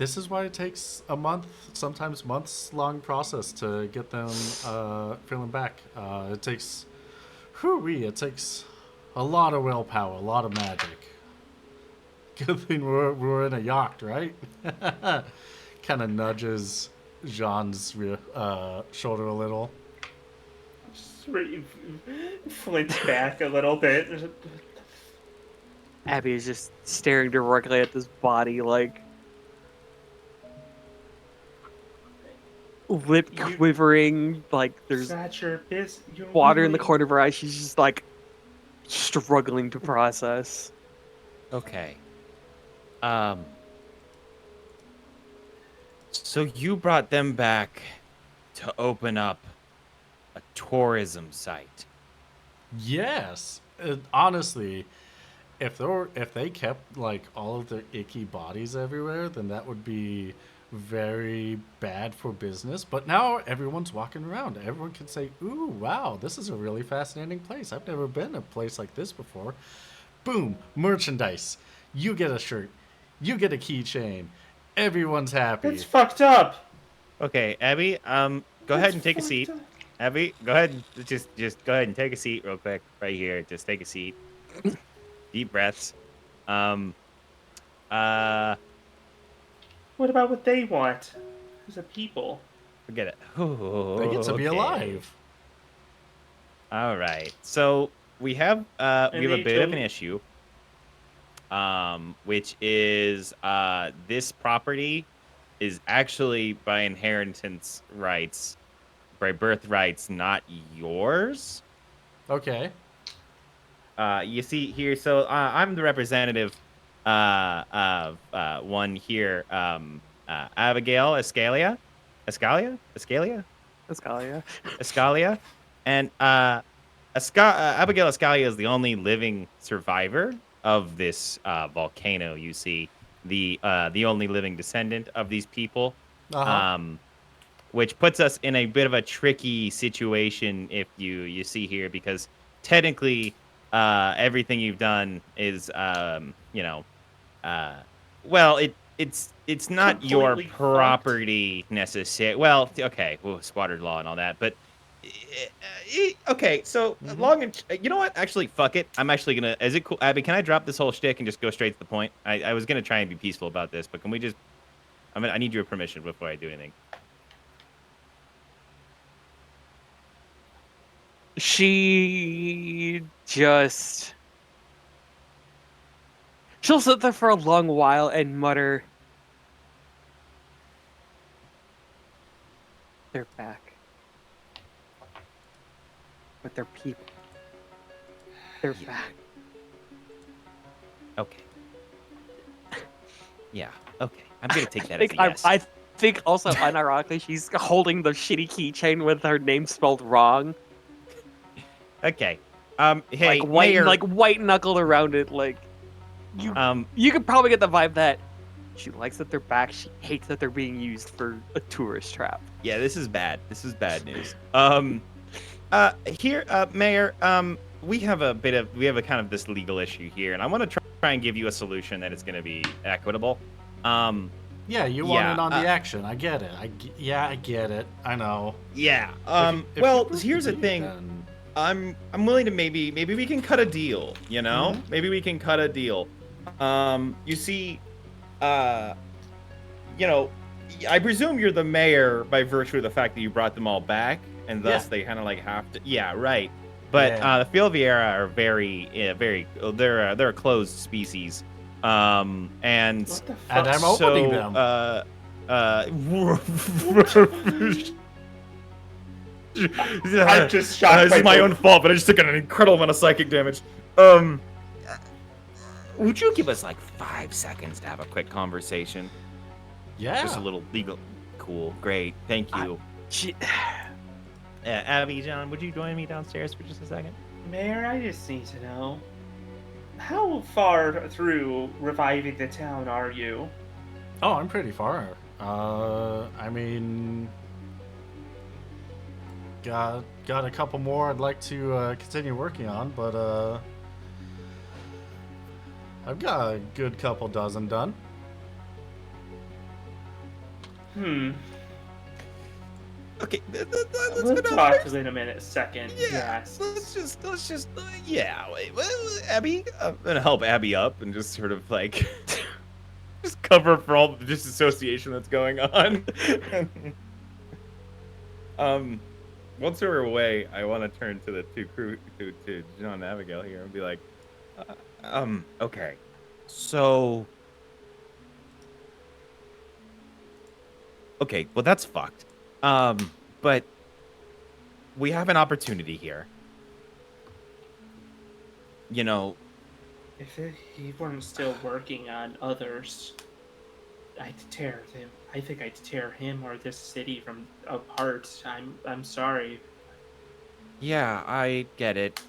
Speaker 1: This is why it takes a month, sometimes months long process to get them feeling back. It takes, it takes a lot of willpower, a lot of magic. Good thing we're in a yacht, right? Kind of nudges Jean's shoulder a little.
Speaker 4: Just flinch back a little bit.
Speaker 2: Abby is just staring directly at this body, like lip
Speaker 4: You-
Speaker 2: quivering, like there's
Speaker 4: That's your business.
Speaker 2: water in the corner of her eye. She's just like struggling to process.
Speaker 3: Okay. So you brought them back to open up a tourism site.
Speaker 1: Yes, honestly, if they kept like all of their icky bodies everywhere, then that would be very bad for business. But now everyone's walking around. Everyone can say, "Ooh, wow, this is a really fascinating place. I've never been to a place like this before." Boom, merchandise. You get a shirt. You get a keychain. Everyone's happy.
Speaker 4: That's fucked up.
Speaker 3: Okay, Abby, go ahead and take a seat. Abby, go ahead and just go ahead and take a seat real quick right here. Just take a seat. Deep breaths.
Speaker 4: What about what they want? As a people.
Speaker 3: Forget it.
Speaker 1: They get to be
Speaker 3: Okay.
Speaker 1: alive.
Speaker 3: All right. So we have we have a
Speaker 4: they
Speaker 3: bit of an
Speaker 4: don't-
Speaker 3: issue. Which is this property is actually by inheritance rights, by birth rights, not yours.
Speaker 1: Okay.
Speaker 3: You see here, so I'm the representative of one here, Abigail Escalia,
Speaker 2: Escalia.
Speaker 3: Escalia, and Abigail Escalia is the only living survivor of this volcano. You see, the only living descendant of these people.
Speaker 1: Uh-huh.
Speaker 3: Which puts us in a bit of a tricky situation if you see here, because technically everything you've done is well, it's not your
Speaker 4: Completely fucked.
Speaker 3: property necessarily. Well, okay, squatter law and all that, but okay. So long and you know what? Actually, fuck it. I'm actually gonna. Is it cool, Abby? Can I drop this whole shtick and just go straight to the point? I was gonna try and be peaceful about this, but can we just? I need your permission before I do anything.
Speaker 2: She just. She'll sit there for a long while and mutter, "They're back. But they're people. They're back."
Speaker 3: Okay. Yeah. Okay. I'm gonna take that as a
Speaker 2: I,
Speaker 3: yes.
Speaker 2: I think also, unironically, she's holding the shitty keychain with her name spelled wrong.
Speaker 3: Okay. Hey,
Speaker 2: like white,
Speaker 3: Mayor,
Speaker 2: like white knuckled around it. Like you could probably get the vibe that she likes that they're back. She hates that they're being used for a tourist trap.
Speaker 3: yeah, this is bad. This is bad news. Here, Mayor, we have a kind of this legal issue here, and I want to try and give you a solution that is going to be equitable.
Speaker 1: Yeah, you want in on the action. I get it. I get it. I know.
Speaker 3: Yeah.
Speaker 1: If
Speaker 3: Well,
Speaker 1: you
Speaker 3: here's the
Speaker 1: believe,
Speaker 3: thing.
Speaker 1: then-
Speaker 3: I'm willing to maybe we can cut a deal, you know?
Speaker 1: Mhm.
Speaker 3: Maybe we can cut a deal. You see, you know, I presume you're the mayor by virtue of the fact that you brought them all back, and thus
Speaker 1: Yeah.
Speaker 3: they kind of like have to. Yeah, right. But
Speaker 1: Yeah.
Speaker 3: the Filviera are very, they're a closed species. And
Speaker 4: What the fuck?
Speaker 1: And I'm opening them.
Speaker 4: I'm just shocked.
Speaker 3: This is my own fault, but I just took an incredible amount of psychic damage. Would you give us like 5 seconds to have a quick conversation?
Speaker 1: Yeah.
Speaker 3: Just a little legal. Cool. Great. Thank you.
Speaker 2: She,
Speaker 3: Abby, John, would you join me downstairs for just a second?
Speaker 4: Mayor, I just need to know. How far through reviving the town are you?
Speaker 1: Oh, I'm pretty far. I mean, got a couple more I'd like to continue working on, but I've got a good couple dozen done.
Speaker 4: Hmm.
Speaker 3: Okay, let's
Speaker 4: We'll
Speaker 3: go down
Speaker 4: talk
Speaker 3: first.
Speaker 4: in a minute. Second.
Speaker 3: Yeah,
Speaker 4: Yes.
Speaker 3: let's just, yeah. Wait, Abby, I'm gonna help Abby up and just sort of like just cover for all the disassociation that's going on. um, once we're away, I want to turn to the two crew to John and Abigail here and be like, okay, so okay, well that's fucked. But we have an opportunity here. You know,
Speaker 4: If he weren't still working on others, I'd tear him. I think I'd tear him or this city from apart. I'm sorry.
Speaker 3: yeah, I get it.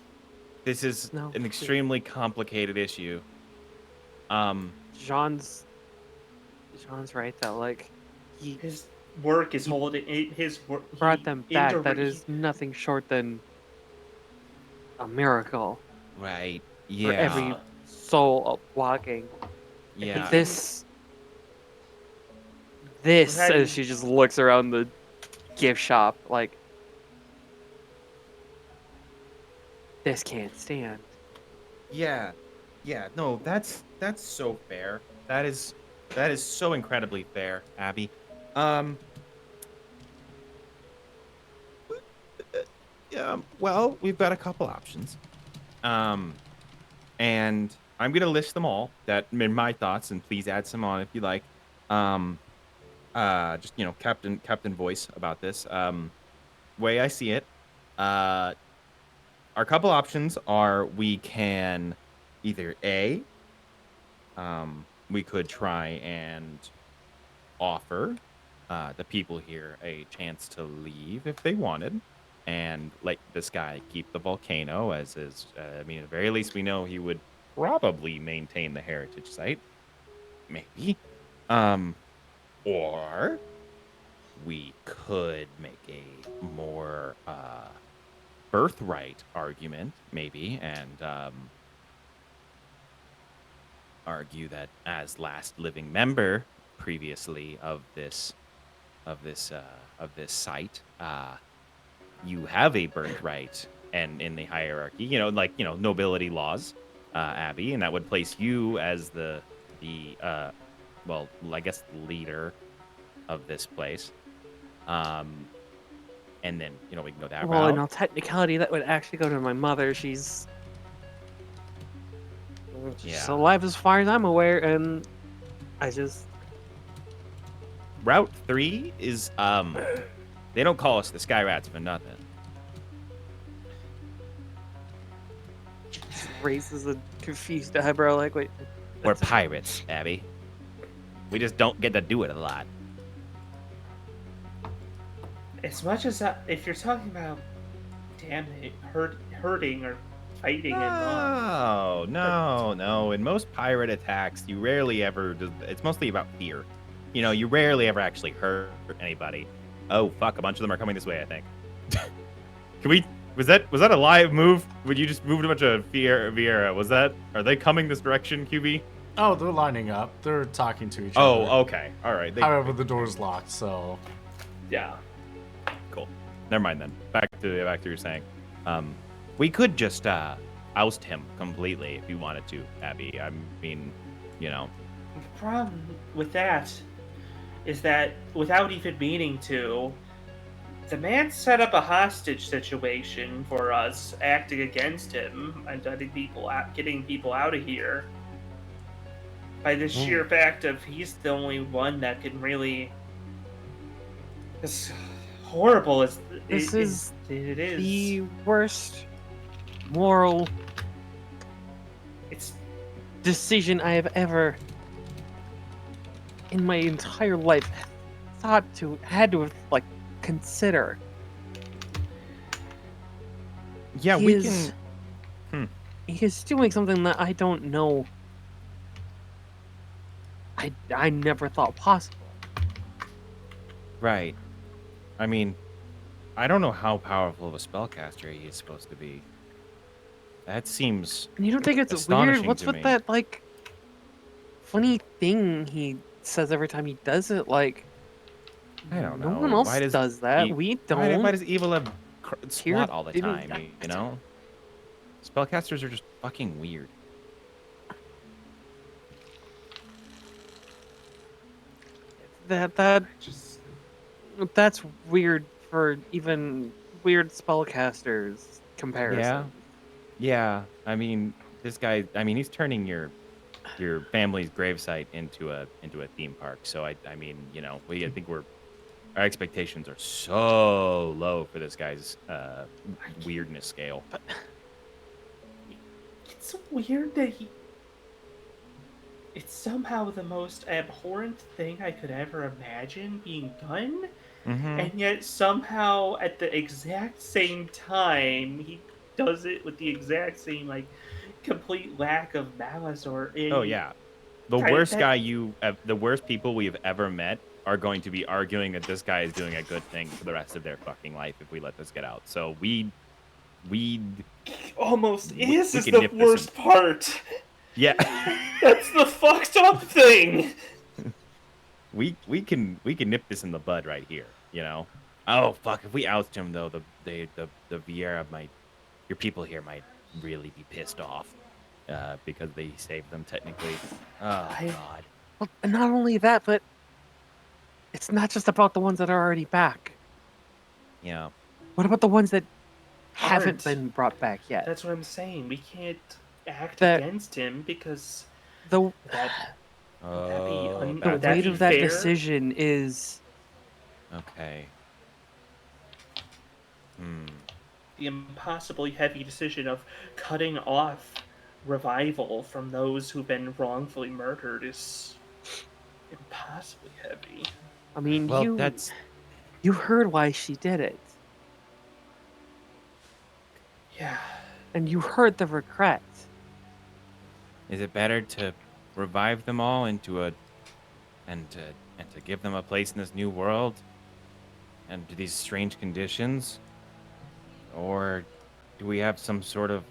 Speaker 3: This is
Speaker 2: No,
Speaker 3: an extremely complicated issue. Um,
Speaker 2: Jean's Jean's right though. Like he
Speaker 4: His work is
Speaker 2: he
Speaker 4: holding his work.
Speaker 2: brought
Speaker 4: He
Speaker 2: them back. That
Speaker 4: indirect.
Speaker 2: is nothing short than a miracle
Speaker 3: right.
Speaker 2: for
Speaker 3: Yeah.
Speaker 2: every soul walking.
Speaker 3: Yeah.
Speaker 2: This
Speaker 4: Right.
Speaker 2: as she just looks around the gift shop like this can't stand.
Speaker 3: Yeah. Yeah. No, that's so fair. That is so incredibly fair, Abby. Um, yeah, well, we've got a couple options. Um, and I'm gonna list them all that in my thoughts, and please add some on if you like. Um, just captain voice about this. Way I see it, uh, our couple options are we can either we could try and offer the people here a chance to leave if they wanted and let this guy keep the volcano as is. I mean, at the very least, we know he would probably maintain the heritage site. Maybe. Um, or we could make a more birthright argument, maybe, and argue that as last living member previously of this site, you have a birthright and in the hierarchy, nobility laws, Abby, and that would place you as the well, I guess leader of this place. Um, and then we can go that
Speaker 2: Well, in
Speaker 3: route.
Speaker 2: all technicality, that would actually go to my mother. She's
Speaker 3: Yeah.
Speaker 2: alive as far as I'm aware, and I just
Speaker 3: Route 3 is they don't call us the Sky Rats for nothing.
Speaker 2: raises a confused eyebrow, like, wait.
Speaker 3: We're pirates, Abby. We just don't get to do it a lot.
Speaker 4: As much as if you're talking about damage, hurting or fighting and
Speaker 3: No. In most pirate attacks, you rarely ever. It's mostly about fear. You rarely ever actually hurt anybody. Oh fuck! A bunch of them are coming this way. I think. Can we? Was that a live move? Would you just moved a bunch of Vieira? Was that? Are they coming this direction, QB?
Speaker 1: Oh, they're lining up. They're talking to each
Speaker 3: Oh,
Speaker 1: other.
Speaker 3: okay. All right.
Speaker 1: However, the door's locked, so
Speaker 4: yeah.
Speaker 3: Cool. Never mind then. Back to what you're saying. We could just oust him completely if you wanted to, Abby. I mean,
Speaker 4: The problem with that is that without even meaning to, the man set up a hostage situation for us, acting against him and getting people out of here. By the sheer fact of he's the only one that can really. As horrible as
Speaker 2: This is
Speaker 4: it is,
Speaker 2: the worst moral
Speaker 4: it's
Speaker 2: decision I have ever in my entire life had to have consider.
Speaker 3: yeah,
Speaker 2: He
Speaker 3: we
Speaker 2: is-
Speaker 3: can.
Speaker 2: He is doing something that I don't know. I never thought possible.
Speaker 3: Right. I mean, I don't know how powerful of a spellcaster he is supposed to be. That seems
Speaker 2: And you don't think it's weird?
Speaker 3: astonishing
Speaker 2: What's
Speaker 3: to
Speaker 2: with
Speaker 3: me.
Speaker 2: that funny thing he says every time he does it? Like
Speaker 3: I don't
Speaker 2: No
Speaker 3: know.
Speaker 2: one else
Speaker 3: Why does
Speaker 2: does that.
Speaker 3: E-
Speaker 2: We
Speaker 3: why
Speaker 2: don't.
Speaker 3: does evil have
Speaker 2: Tyr
Speaker 3: slot all the
Speaker 2: didn't-
Speaker 3: time? You know, spellcasters are just fucking weird.
Speaker 2: That
Speaker 4: Just
Speaker 2: that's weird for even weird spellcasters comparison.
Speaker 3: Yeah. I mean, this guy. I mean, he's turning your family's gravesite into a theme park. So I mean, I think our expectations are so low for this guy's weirdness scale.
Speaker 2: But
Speaker 4: it's weird that it's somehow the most abhorrent thing I could ever imagine being done,
Speaker 3: Mm-hmm.
Speaker 4: and yet somehow at the exact same time he does it with the exact same like complete lack of malice or
Speaker 3: Oh
Speaker 4: any
Speaker 3: yeah. The
Speaker 4: kind
Speaker 3: worst
Speaker 4: that
Speaker 3: the worst people we've ever met are going to be arguing that this guy is doing a good thing for the rest of their fucking life if we let this get out. So we
Speaker 4: almost is
Speaker 3: we can
Speaker 4: the
Speaker 3: nip this in.
Speaker 4: worst part.
Speaker 3: Yeah.
Speaker 4: That's the fucked up thing.
Speaker 3: we can nip this in the bud right here, you know. Oh fuck! If we oust him though, the Vieira your people here might really be pissed off, because they saved them technically. Oh god.
Speaker 2: well, and not only that, but it's not just about the ones that are already back.
Speaker 3: Yeah.
Speaker 2: What about the ones that haven't
Speaker 4: Aren't.
Speaker 2: been brought back yet?
Speaker 4: That's what I'm saying. We can't act
Speaker 2: That-
Speaker 4: against him because
Speaker 2: The
Speaker 4: that would that be
Speaker 3: Oh,
Speaker 4: un-
Speaker 2: the
Speaker 4: would
Speaker 3: that's
Speaker 4: that
Speaker 2: weight
Speaker 4: be
Speaker 2: of that
Speaker 4: fair?
Speaker 2: decision is
Speaker 3: okay.
Speaker 4: The impossibly heavy decision of cutting off revival from those who've been wrongfully murdered is impossibly heavy.
Speaker 2: I mean,
Speaker 3: Well, that's
Speaker 2: you heard why she did it.
Speaker 4: Yeah.
Speaker 2: And you heard the regret.
Speaker 3: Is it better to revive them all into and to give them a place in this new world and to these strange conditions, or do we have some sort of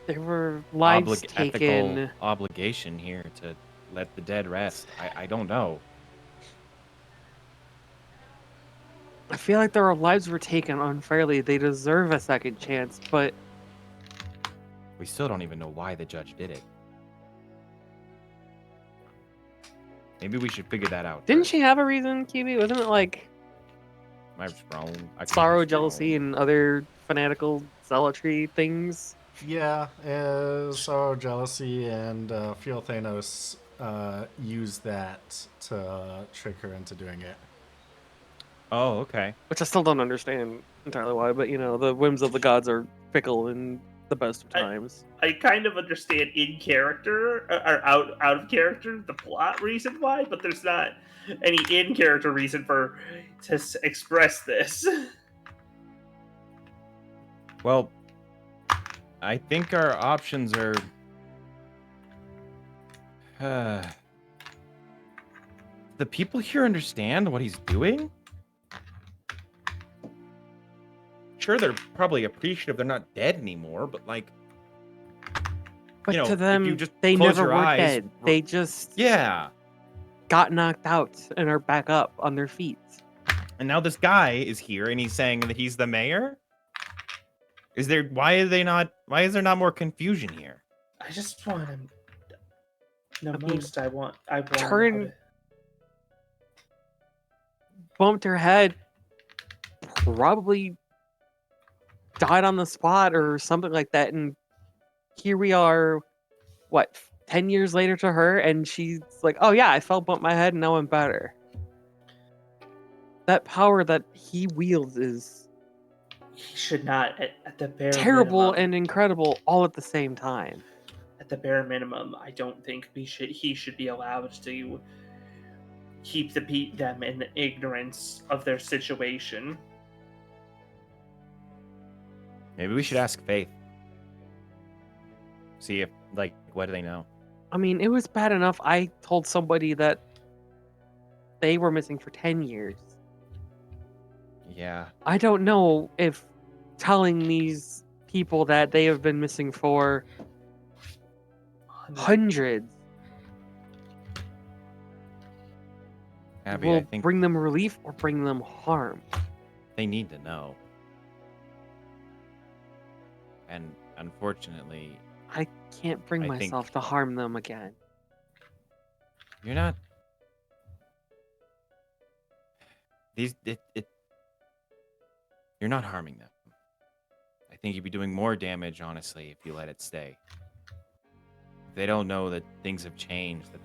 Speaker 2: There were lives
Speaker 3: ethical
Speaker 2: taken.
Speaker 3: obligation here to let the dead rest? I don't know.
Speaker 2: I feel like their lives were taken unfairly. They deserve a second chance, but
Speaker 3: We still don't even know why the judge did it. Maybe we should figure that out.
Speaker 2: didn't
Speaker 3: first.
Speaker 2: she have a reason, QB? Wasn't it like
Speaker 3: Am I just wrong? I could be
Speaker 2: sorrow,
Speaker 3: just
Speaker 2: jealousy,
Speaker 3: wrong.
Speaker 2: and other fanatical zealotry things?
Speaker 1: Yeah, sorrow, jealousy, and feel Thanos use that to trick her into doing it.
Speaker 3: Oh, okay.
Speaker 2: Which I still don't understand entirely why, but the whims of the gods are fickle in the best of times.
Speaker 4: I kind of understand in character or out of character the plot reason why, but there's not any in character reason for to express this.
Speaker 3: Well, I think our options are. The people here understand what he's doing? Sure, they're probably appreciative they're not dead anymore, but like,
Speaker 2: But
Speaker 3: you know,
Speaker 2: to
Speaker 3: if
Speaker 2: them,
Speaker 3: you just
Speaker 2: they
Speaker 3: close
Speaker 2: never
Speaker 3: your
Speaker 2: were
Speaker 3: eyes,
Speaker 2: dead. They just
Speaker 3: yeah.
Speaker 2: got knocked out and are back up on their feet.
Speaker 3: And now this guy is here and he's saying that he's the mayor? Why is there not more confusion here?
Speaker 4: I just want him. The
Speaker 2: I mean,
Speaker 4: most I want him
Speaker 2: turn-
Speaker 4: out of-
Speaker 2: Bumped her head, probably died on the spot or something like that. And here we are, 10 years later to her, and she's like, oh yeah, I felt bump my head and now I'm better. That power that he wields is
Speaker 4: He should not, at the bare
Speaker 2: terrible
Speaker 4: minimum,
Speaker 2: and incredible all at the same time.
Speaker 4: at the bare minimum, I don't think he should be allowed to keep them in ignorance of their situation.
Speaker 3: Maybe we should ask Faith. See if, what do they know?
Speaker 2: I mean, it was bad enough I told somebody that they were missing for 10 years.
Speaker 3: Yeah.
Speaker 2: I don't know if telling these people that they have been missing for hundreds
Speaker 3: Abby,
Speaker 2: will
Speaker 3: I think
Speaker 2: bring them relief or bring them harm.
Speaker 3: they need to know. And unfortunately,
Speaker 2: I can't bring
Speaker 3: I think-
Speaker 2: myself to harm them again.
Speaker 3: you're not. You're not harming them. I think you'd be doing more damage, honestly, if you let it stay. If they don't know that things have changed, that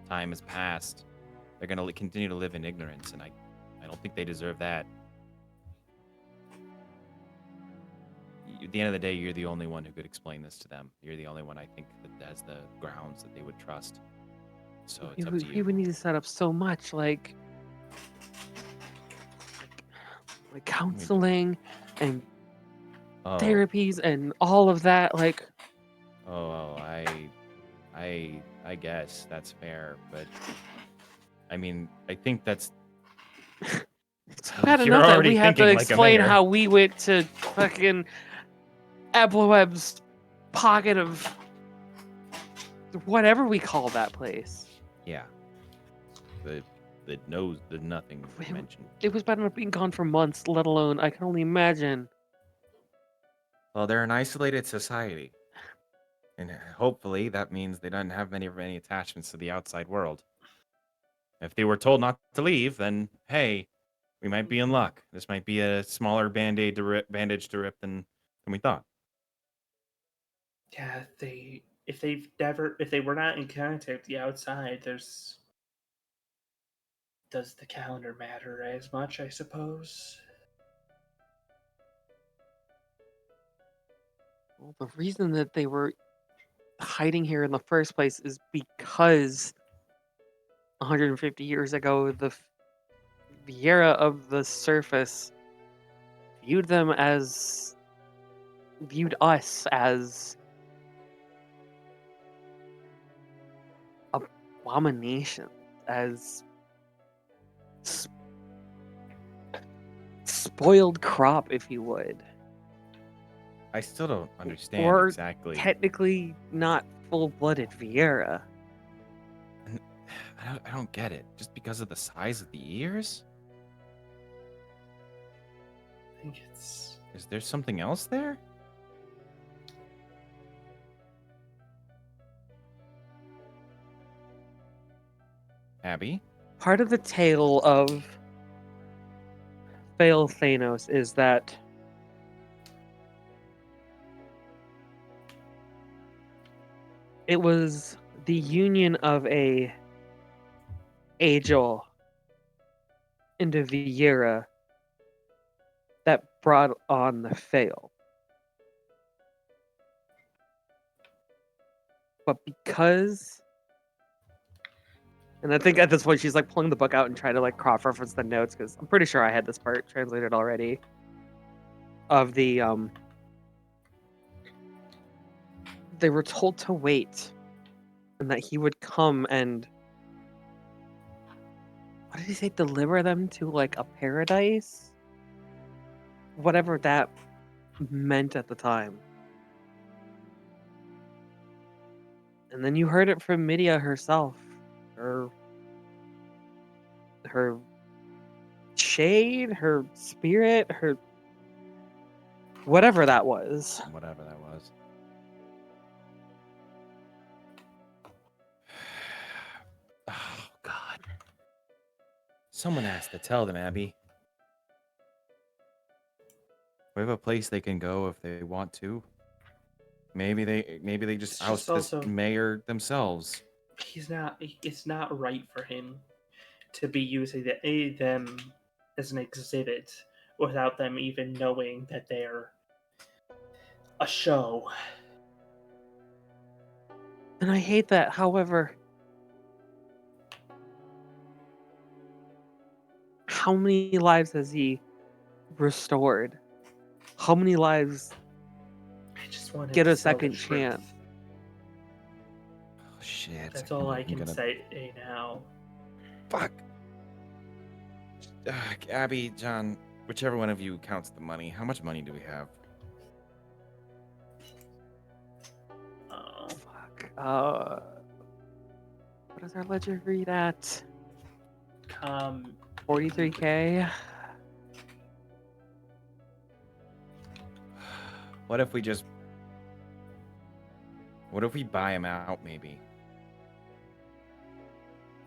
Speaker 3: time has passed, they're gonna continue to live in ignorance, and I don't think they deserve that. At the end of the day, you're the only one who could explain this to them. You're the only one I think that has the grounds that they would trust. So it's up to
Speaker 2: We
Speaker 3: you.
Speaker 2: would need to set up so much, like counseling and
Speaker 3: Oh,
Speaker 2: therapies and all of that. Like,
Speaker 3: oh, I guess that's fair, but I mean, I think that's
Speaker 2: it's bad
Speaker 3: You're
Speaker 2: enough that
Speaker 3: already
Speaker 2: we have to
Speaker 3: thinking like a
Speaker 2: explain
Speaker 3: mayor.
Speaker 2: how we went to fucking Abloweb's pocket of whatever we call that place.
Speaker 3: yeah. The nose, the nothing
Speaker 2: It-
Speaker 3: mentioned.
Speaker 2: It was bad enough being gone for months, let alone I can only imagine.
Speaker 3: Well, they're an isolated society, and hopefully that means they don't have many attachments to the outside world. If they were told not to leave, then hey, we might be in luck. This might be a smaller bandage to rip than we thought.
Speaker 4: Yeah, if they were not in contact with the outside, does the calendar matter as much, I suppose?
Speaker 2: Well, the reason that they were hiding here in the first place is because 150 years ago, the Vieira of the surface viewed us as abomination, as spoiled crop, if you would.
Speaker 3: I still don't understand
Speaker 2: Or
Speaker 3: exactly.
Speaker 2: technically not full-blooded Vieira.
Speaker 3: I don't get it. Just because of the size of the ears?
Speaker 4: I think it's
Speaker 3: Is there something else there? Abby?
Speaker 2: Part of the tale of Fail Thanos is that it was the union of a Angel into Vieira that brought on the Fail. But because, and I think at this point she's like pulling the book out and trying to like cross-reference the notes because I'm pretty sure I had this part translated already. Of the they were told to wait, and that he would come and what did he say? Deliver them to like a paradise, whatever that meant at the time. And then you heard it from Midia herself, her shade, her spirit, her whatever that was.
Speaker 3: Whatever that was. Oh, God. Someone has to tell them, Abby. We have a place they can go if they want to. Maybe they just
Speaker 4: It's
Speaker 3: oust
Speaker 4: just also-
Speaker 3: this mayor themselves.
Speaker 4: it's not right for him to be using them as an exhibit without them even knowing that they're a show.
Speaker 2: And I hate that. However, how many lives has he restored? How many lives
Speaker 4: I just want him
Speaker 2: get
Speaker 4: to
Speaker 2: a
Speaker 4: tell the
Speaker 2: second
Speaker 4: truth.
Speaker 2: chance?
Speaker 3: Oh, shit.
Speaker 4: That's all I
Speaker 3: I'm
Speaker 4: can
Speaker 3: gonna-
Speaker 4: say now.
Speaker 3: Fuck. Abby, John, whichever one of you counts the money. How much money do we have?
Speaker 2: Fuck. What does our ledger read at?
Speaker 4: God,
Speaker 2: $43K.
Speaker 3: What if we just... What if we buy him out, maybe?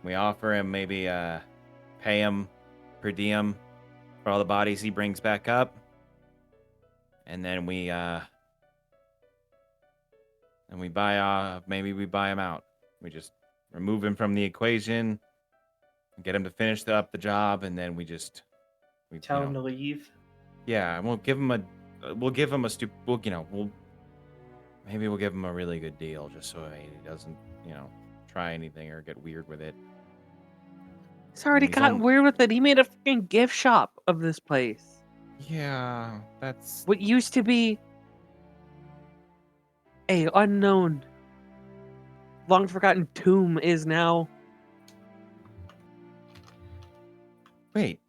Speaker 3: We offer him maybe, pay him per diem for all the bodies he brings back up. And then we maybe we buy him out. We just remove him from the equation, get him to finish up the job, and then we
Speaker 4: Tell him to leave.
Speaker 3: Yeah, we'll give him a maybe we'll give him a really good deal just so he doesn't, try anything or get weird with it.
Speaker 2: He's already
Speaker 3: He's
Speaker 2: got
Speaker 3: on-
Speaker 2: weird with it. He made a fucking gift shop of this place.
Speaker 3: Yeah, that's
Speaker 2: What used to be a unknown, long forgotten tomb is now
Speaker 3: wait.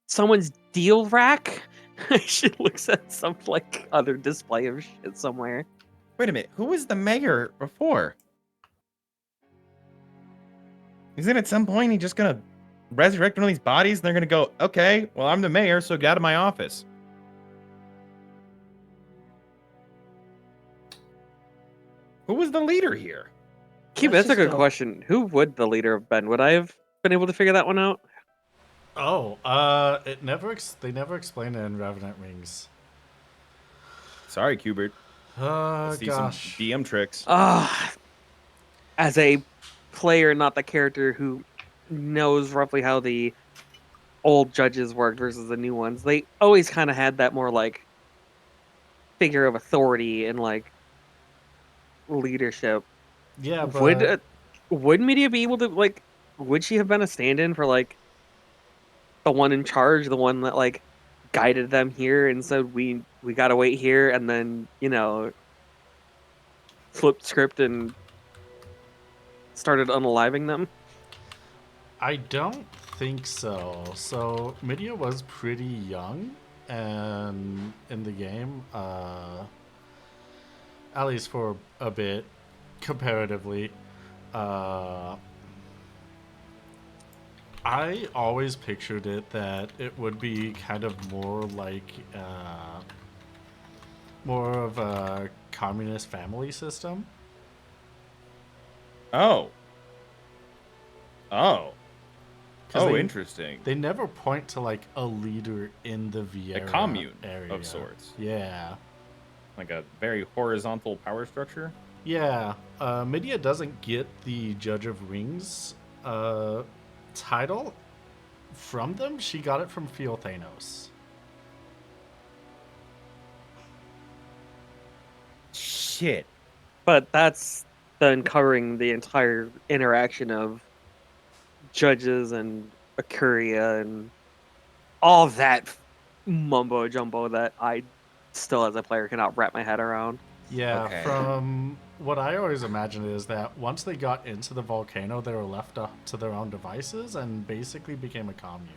Speaker 2: someone's deal rack. I should look at some like other display of shit somewhere.
Speaker 3: Wait a minute. Who was the mayor before? Isn't at some point he just gonna resurrect one of these bodies and they're gonna go, okay, well, I'm the mayor, so get out of my office. Who was the leader here?
Speaker 2: Keep,
Speaker 4: Let's
Speaker 2: that's a
Speaker 4: just
Speaker 2: good
Speaker 4: go.
Speaker 2: question. Who would the leader have been? Would I have been able to figure that one out?
Speaker 1: Oh, they never explain it in Revenant Rings.
Speaker 3: Sorry, Cubert. See
Speaker 1: Gosh.
Speaker 3: some DM tricks.
Speaker 2: As a player, not the character who knows roughly how the old judges worked versus the new ones, they always kind of had that more like figure of authority and like leadership.
Speaker 1: Yeah, but
Speaker 2: Would Media be able to like? Would she have been a stand-in for like the one in charge, the one that like guided them here and said we gotta wait here, and then flipped script and started unaliving them?
Speaker 1: I don't think so. So Midia was pretty young, and in the game, at least for a bit, comparatively. I always pictured it that it would be kind of more like more of a communist family system.
Speaker 3: Oh.
Speaker 1: 'Cause
Speaker 3: Oh,
Speaker 1: they-
Speaker 3: interesting.
Speaker 1: They never point to like a leader in the Vieira
Speaker 3: commune
Speaker 1: area
Speaker 3: of sorts.
Speaker 1: Yeah,
Speaker 3: Like a very horizontal power structure.
Speaker 1: yeah. Midia doesn't get the Judge of Rings title from them. She got it from Phil Thanos.
Speaker 3: Shit.
Speaker 2: But that's then covering the entire interaction of judges and Akuria and all that mumbo jumbo that I still, as a player, cannot wrap my head around.
Speaker 1: Yeah,
Speaker 3: Okay.
Speaker 1: from what I always imagined is that once they got into the volcano, they were left up to their own devices and basically became a commune.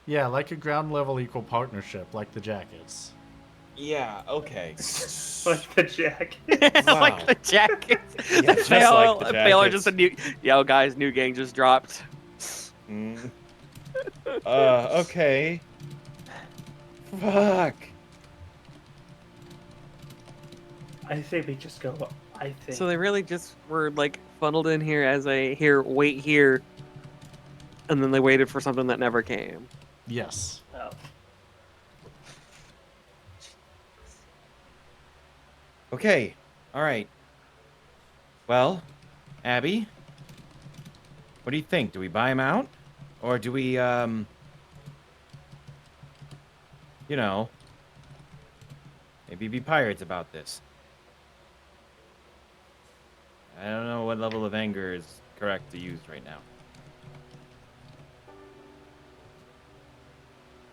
Speaker 1: Yeah, like a ground level equal partnership, like the Jackets.
Speaker 3: Yeah, okay.
Speaker 4: Like the jacket.
Speaker 3: Wow.
Speaker 2: Like the jackets.
Speaker 3: Yeah, just like the
Speaker 2: Baylor
Speaker 3: Jackets.
Speaker 2: just a new. Yo, guys, new gang just dropped.
Speaker 3: Mm. Okay. Fuck.
Speaker 4: I think we just go. I think.
Speaker 2: So they really just were like funneled in here as a wait here, and then they waited for something that never came.
Speaker 1: Yes.
Speaker 4: Oh.
Speaker 3: Okay. All right. Well, Abby, what do you think? Do we buy him out? Or do we, maybe be pirates about this? I don't know what level of anger is correct to use right now.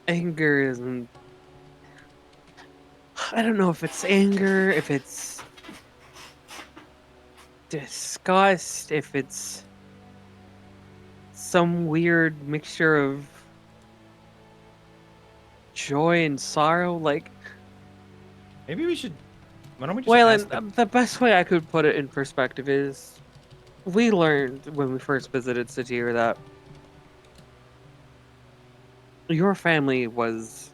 Speaker 2: Anger isn't. I don't know if it's anger, if it's disgust, if it's some weird mixture of joy and sorrow. Like,
Speaker 3: Maybe we should. Why don't we just
Speaker 2: well,
Speaker 3: ask
Speaker 2: and the best way I could put it in perspective is we learned when we first visited Satir that your family was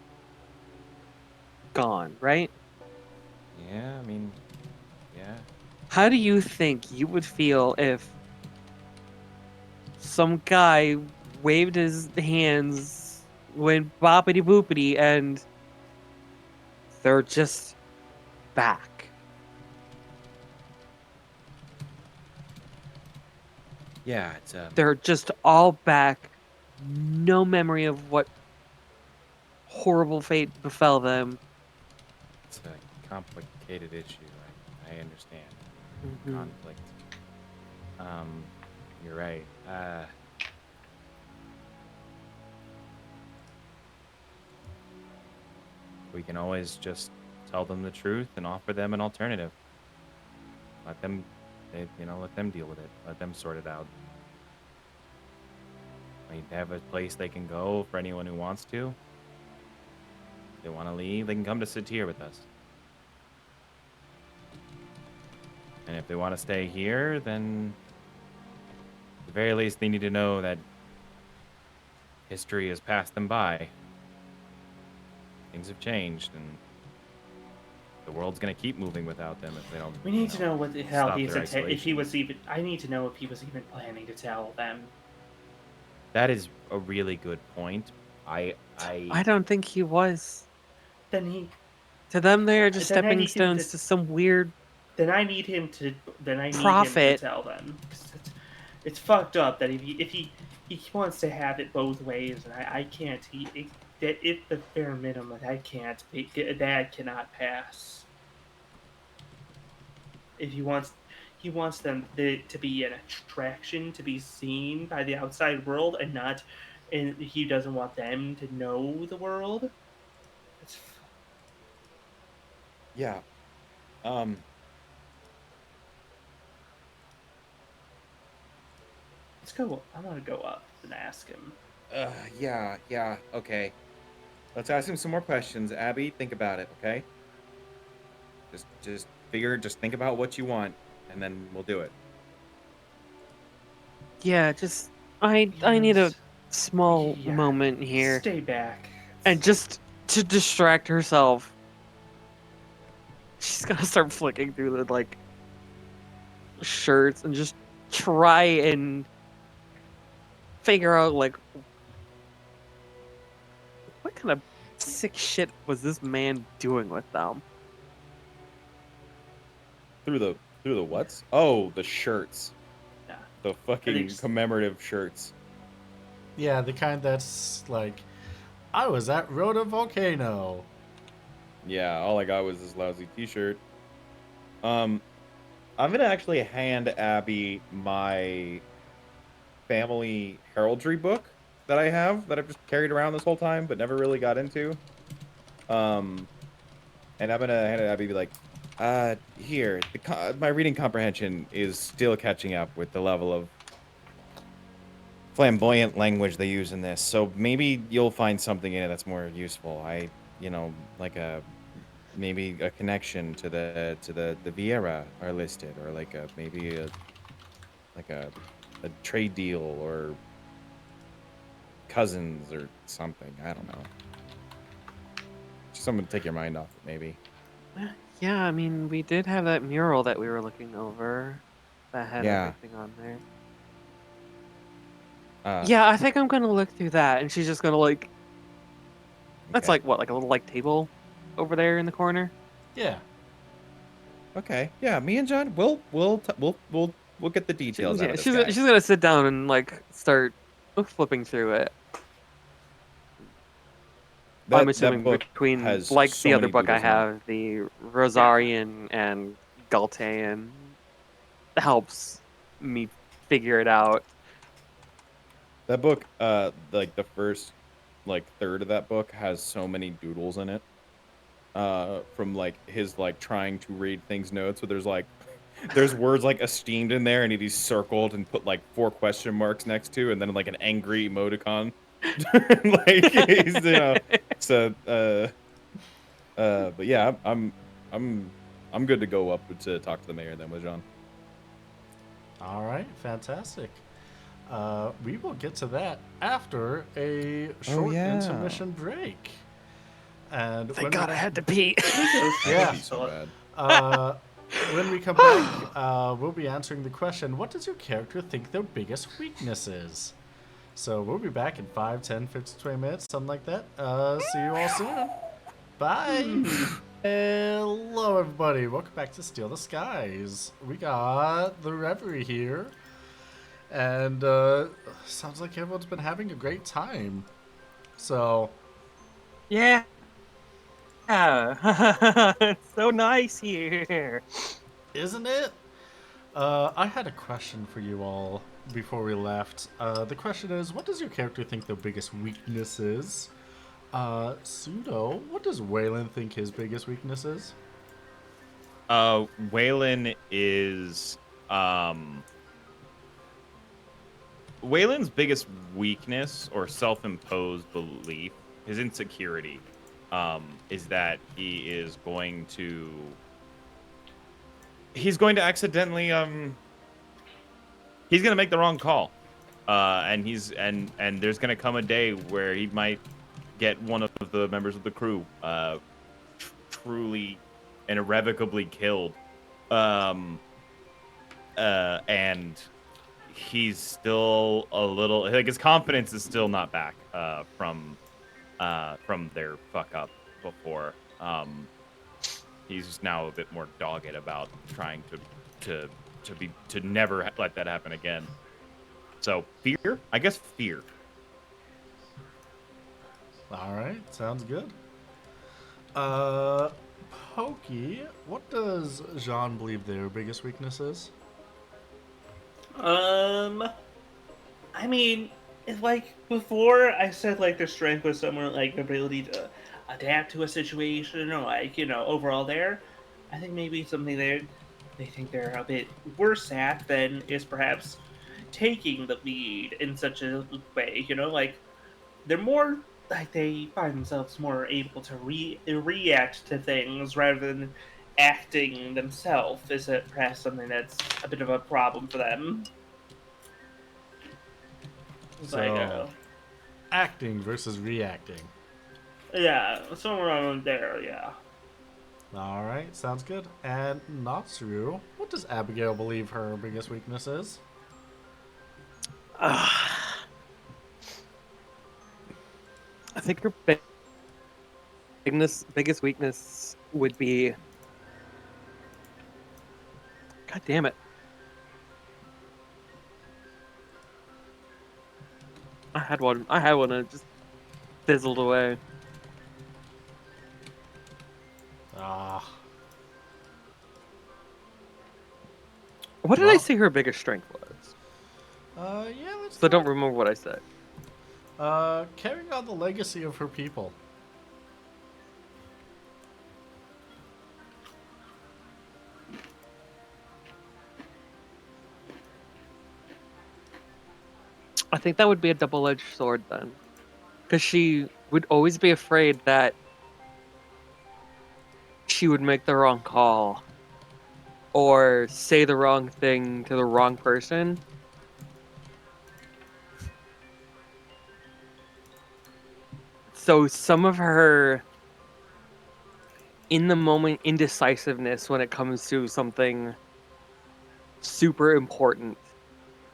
Speaker 2: gone, right?
Speaker 3: Yeah, I mean, yeah.
Speaker 2: How do you think you would feel if some guy waved his hands, went boppity boopity, and they're just back?
Speaker 3: Yeah, it's
Speaker 2: They're just all back. No memory of what horrible fate befell them.
Speaker 3: it's a complicated issue. I understand.
Speaker 2: Mhm.
Speaker 3: Conflict. Um, you're right. We can always just tell them the truth and offer them an alternative. Let them, let them deal with it. Let them sort it out. I mean, they have a place they can go for anyone who wants to. If they want to leave, they can come to Satir with us. And if they want to stay here, then at the very least, they need to know that history has passed them by. Things have changed, and the world's gonna keep moving without them if they don't,
Speaker 4: We need to know what the hell
Speaker 3: stop
Speaker 4: he's
Speaker 3: their
Speaker 4: if he
Speaker 3: isolation.
Speaker 4: was even. I need to know if he was even planning to tell them.
Speaker 3: That is a really good point.
Speaker 2: I don't think he was.
Speaker 4: Then he.
Speaker 2: To them, they are just
Speaker 4: Then I
Speaker 2: stepping
Speaker 4: need him to.
Speaker 2: stones to some weird
Speaker 4: Then I need him to. Then I need him to
Speaker 2: prophet.
Speaker 4: tell them. 'Cause it's fucked up that if he wants to have it both ways, and I can't. That if the bare minimum, I can't. That cannot pass. If he wants them to be an attraction to be seen by the outside world and not, and he doesn't want them to know the world. It's
Speaker 3: Yeah. Um.
Speaker 4: let's go. I want to go up and ask him.
Speaker 3: Yeah. Yeah. Okay. Let's ask him some more questions. Abby, think about it. Okay. Just think about what you want, and then we'll do it.
Speaker 2: Yeah, just I need a
Speaker 4: Yes.
Speaker 2: small
Speaker 4: Yeah.
Speaker 2: moment here,
Speaker 4: Stay back.
Speaker 2: and just to distract herself, she's gonna start flicking through the like shirts and just try and figure out like what kind of sick shit was this man doing with them.
Speaker 3: Through the what's? Oh, the shirts.
Speaker 4: Yeah.
Speaker 3: The fucking
Speaker 4: just-
Speaker 3: commemorative shirts.
Speaker 1: Yeah, the kind that's like, I was at Rhoda Volcano.
Speaker 3: Yeah, all I got was this lousy T-shirt. I'm gonna actually hand Abby my family heraldry book that I have that I've just carried around this whole time but never really got into. Um, and I'm gonna hand it to Abby and be like, here, my reading comprehension is still catching up with the level of flamboyant language they use in this, so maybe you'll find something in it that's more useful. Like maybe a connection to the Vieira are listed, or like maybe a trade deal or cousins or something. I don't know. Just something to take your mind off it, maybe.
Speaker 2: Yeah, I mean, we did have that mural that we were looking over that had
Speaker 3: Yeah.
Speaker 2: everything on there.
Speaker 3: Uh,
Speaker 2: Yeah, I think I'm gonna look through that, and she's just gonna like. That's
Speaker 3: okay.
Speaker 2: like what, like a little like table over there in the corner.
Speaker 1: Yeah.
Speaker 3: Okay. Yeah, me and John, we'll get the details out
Speaker 2: Yeah,
Speaker 3: of this guy.
Speaker 2: she's gonna sit down and like start flipping through it. I'm
Speaker 3: That
Speaker 2: assuming
Speaker 3: book
Speaker 2: between
Speaker 3: has
Speaker 2: like
Speaker 3: so
Speaker 2: the other
Speaker 3: many
Speaker 2: book I
Speaker 3: doodles in it.
Speaker 2: have, the Rosarian and Galtean helps me figure it out.
Speaker 3: That book, like the first like third of that book has so many doodles in it. From like his like trying to read things notes, where there's like there's words like esteemed in there, and he's circled and put like 4 question marks next to, and then like an angry emoticon. Like he's so but yeah, I'm good to go up to talk to the mayor then with John.
Speaker 1: All right, fantastic. We will get to that after a short
Speaker 3: yeah.
Speaker 1: intermission break. And
Speaker 2: Thank
Speaker 1: when
Speaker 2: God I
Speaker 1: we,
Speaker 2: had to pee.
Speaker 1: Yeah.
Speaker 5: Be so bad.
Speaker 1: when we come back, we'll be answering the question, what does your character think their biggest weakness is? So we'll be back in 5, 10, 15, 20 minutes, something like that. See you all soon. Bye. Hello, everybody. Welcome back to Steal the Skies. We got the Reverie here. And sounds like everyone's been having a great time. So,
Speaker 2: Yeah. It's so nice here.
Speaker 1: isn't it? I had a question for you all before we left. The question is, what does your character think their biggest weakness is? Pseudo, what does Waylon think his biggest weakness is?
Speaker 3: Waylon is Waylon's biggest weakness or self-imposed belief, his insecurity, is that he's going to accidentally he's gonna make the wrong call. And there's gonna come a day where he might get one of the members of the crew truly and irrevocably killed. And he's still a little like his confidence is still not back from their fuck up before. He's just now a bit more dogged about trying to never let that happen again. So fear, I guess fear.
Speaker 1: All right, sounds good. Pokey, what does Jean believe their biggest weakness is?
Speaker 4: I mean, it's like before I said like their strength was somewhere like their ability to adapt to a situation or like, overall there. I think maybe something they think they're a bit worse at than is perhaps taking the lead in such a way, like they're more like they find themselves more able to react to things rather than acting themselves. Is it perhaps something that's a bit of a problem for them? It's like,
Speaker 1: So, acting versus reacting.
Speaker 4: yeah, somewhere around there, yeah.
Speaker 1: All right, sounds good. And Natsuru, what does Abigail believe her biggest weakness is?
Speaker 2: I think her biggest weakness would be. God damn it. I had one and it just fizzled away.
Speaker 1: Ah,
Speaker 2: What did I
Speaker 1: Well-
Speaker 2: say her biggest strength was?
Speaker 1: yeah, let's
Speaker 2: So I don't remember what I said.
Speaker 1: carrying on the legacy of her people.
Speaker 2: I think that would be a double-edged sword then. Because she would always be afraid that she would make the wrong call or say the wrong thing to the wrong person. So some of her in the moment indecisiveness when it comes to something super important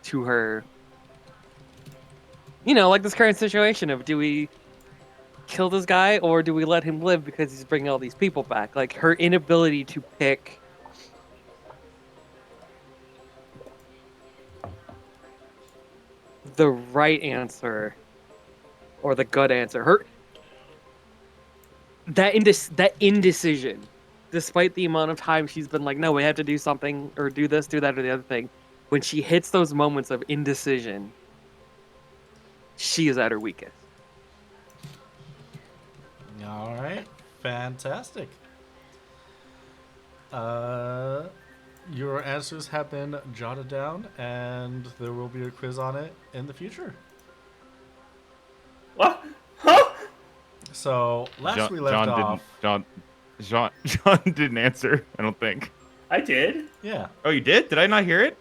Speaker 2: to her, like this current situation of do we kill this guy or do we let him live because he's bringing all these people back? Like her inability to pick the right answer or the good answer. That indecision, despite the amount of time she's been like, no, we have to do something or do this, do that, or the other thing. When she hits those moments of indecision, she is at her weakest.
Speaker 1: All right, fantastic. Your answers have been jotted down, and there will be a quiz on it in the future.
Speaker 4: What? Huh?
Speaker 1: So last we left
Speaker 3: John
Speaker 1: off,
Speaker 3: John didn't answer, I don't think.
Speaker 4: I did.
Speaker 1: yeah,
Speaker 3: Oh, you did? Did I not hear it?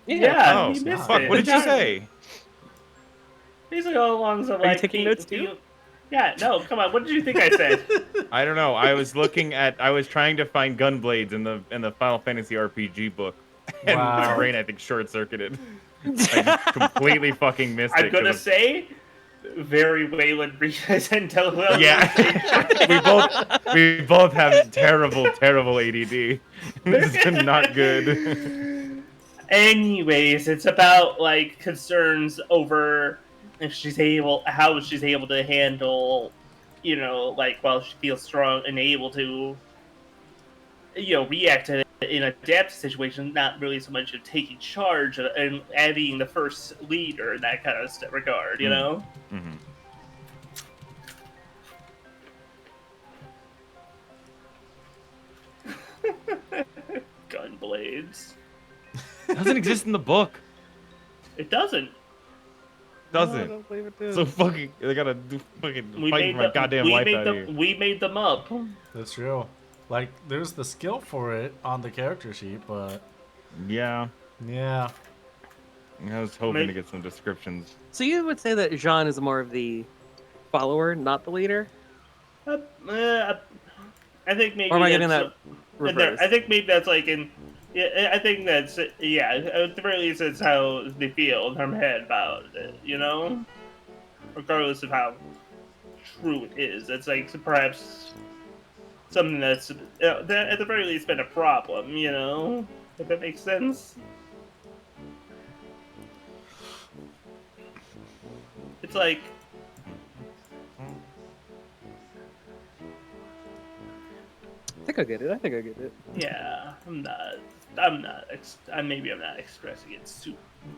Speaker 4: Yeah,
Speaker 3: Oh,
Speaker 4: you missed
Speaker 3: fuck!
Speaker 4: it.
Speaker 3: What did you
Speaker 4: John-
Speaker 3: say?
Speaker 4: Basically, all along, so
Speaker 2: Are you
Speaker 4: like,
Speaker 2: taking notes too?
Speaker 4: Yeah, no, come on. What did you think I said?
Speaker 3: I don't know. I was trying to find Gunblades in the Final Fantasy RPG book, and my
Speaker 1: Wow.
Speaker 3: brain, I think, short circuited. I just completely fucking missed
Speaker 4: I'm
Speaker 3: it. 'Cause
Speaker 4: gonna
Speaker 3: of-
Speaker 4: say, very Wayland representation.
Speaker 3: Yeah, we both have terrible ADD. This is not good.
Speaker 4: Anyways, it's about like concerns over if how she's able to handle, like while she feels strong and able to, react to it and adapt to situations. Not really so much of taking charge and being the first leader in that kind of regard.
Speaker 3: Mhm.
Speaker 4: Gunblades.
Speaker 3: Doesn't exist in the book.
Speaker 4: It doesn't.
Speaker 3: Doesn't.
Speaker 2: don't believe it did.
Speaker 3: So fucking, they gotta do fucking
Speaker 4: We
Speaker 3: fight
Speaker 4: made
Speaker 3: for my goddamn life out here.
Speaker 4: We made them up.
Speaker 1: That's true. Like, there's the skill for it on the character sheet, but
Speaker 3: Yeah,
Speaker 1: yeah.
Speaker 3: I was hoping to get some descriptions.
Speaker 2: So you would say that Jean is more of the follower, not the leader?
Speaker 4: I think maybe
Speaker 2: Or am I getting
Speaker 4: that's-
Speaker 2: that reversed?
Speaker 4: I think maybe that's like in. Yeah, I think that's at the very least, it's how they feel in their head about it. Regardless of how true it is, it's like perhaps something that's that at the very least been a problem. If that makes sense. It's like.
Speaker 2: I think I get it.
Speaker 4: Yeah, maybe I'm not expressing it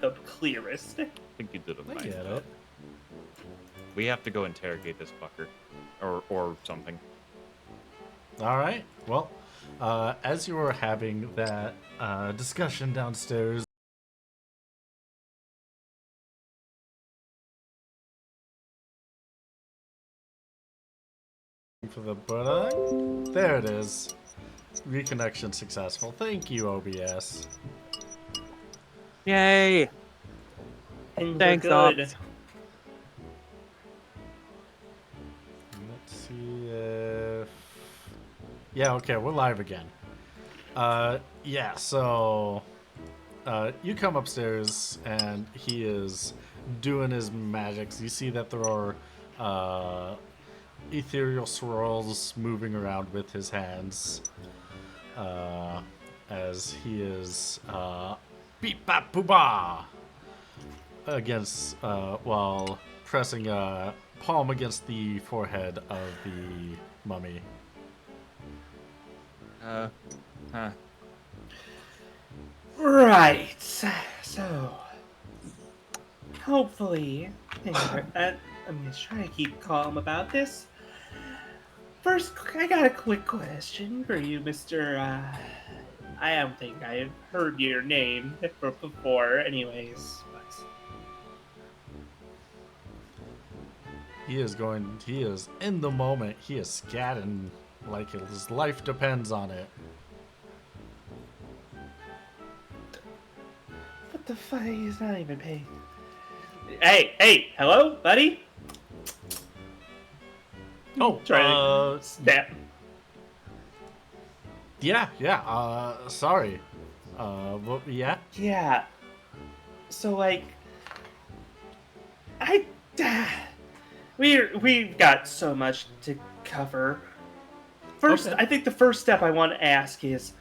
Speaker 4: the clearest.
Speaker 3: I think you did a
Speaker 1: I
Speaker 3: nice
Speaker 1: get
Speaker 3: job.
Speaker 1: it.
Speaker 3: We have to go interrogate this fucker, or something.
Speaker 1: All right. Well, as you were having that discussion downstairs, for the button, there it is. Reconnection successful. Thank you, OBS.
Speaker 2: Yay!
Speaker 4: Things
Speaker 2: Thanks,
Speaker 4: are good.
Speaker 2: Ops.
Speaker 1: Let's see if... Yeah, okay, we're live again. Yeah, so... you come upstairs, and he is doing his magics. You see that there are ethereal swirls moving around with his hands. As he is beep bop boo ba against while pressing a palm against the forehead of the mummy.
Speaker 3: Huh.
Speaker 4: Right. So, hopefully, I'm gonna try to keep calm about this. First, I got a quick question for you, Mr. I don't think I've heard your name before, anyways. But
Speaker 1: He is in the moment. He is scatting like his life depends on it.
Speaker 4: what the fuck? He's not even paying. Hey, hello, buddy?
Speaker 1: Oh,
Speaker 4: Try to snap.
Speaker 1: yeah, sorry. Yeah?
Speaker 4: Yeah. So like, we've got so much to cover. First,
Speaker 1: Okay.
Speaker 4: I think the first step I want to ask is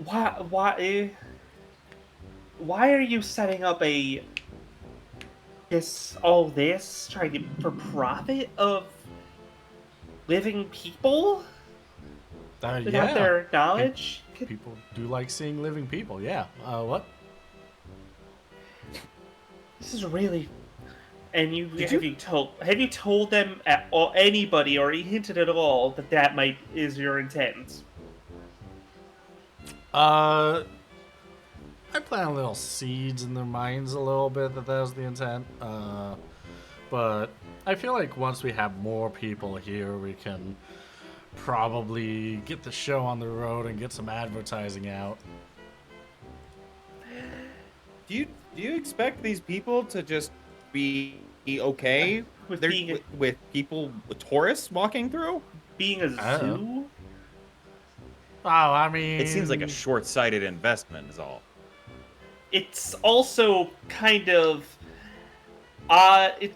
Speaker 4: why are you setting up all this trying to for profit of living people without
Speaker 1: Yeah.
Speaker 4: their knowledge?
Speaker 1: People do like seeing living people, yeah. What?
Speaker 4: This is really. And have you told them at all, anybody, or hinted at all that is your intent?
Speaker 1: I plant little seeds in their minds a little bit that was the intent. But I feel like once we have more people here, we can probably get the show on the road and get some advertising out.
Speaker 3: Do you expect these people to just be okay
Speaker 4: With
Speaker 3: They're-
Speaker 4: being a,
Speaker 3: with people, with tourists walking through?
Speaker 4: being a
Speaker 1: Oh.
Speaker 4: zoo?
Speaker 1: Oh, I mean,
Speaker 3: It seems like a short-sighted investment, is all.
Speaker 4: It's also kind of it,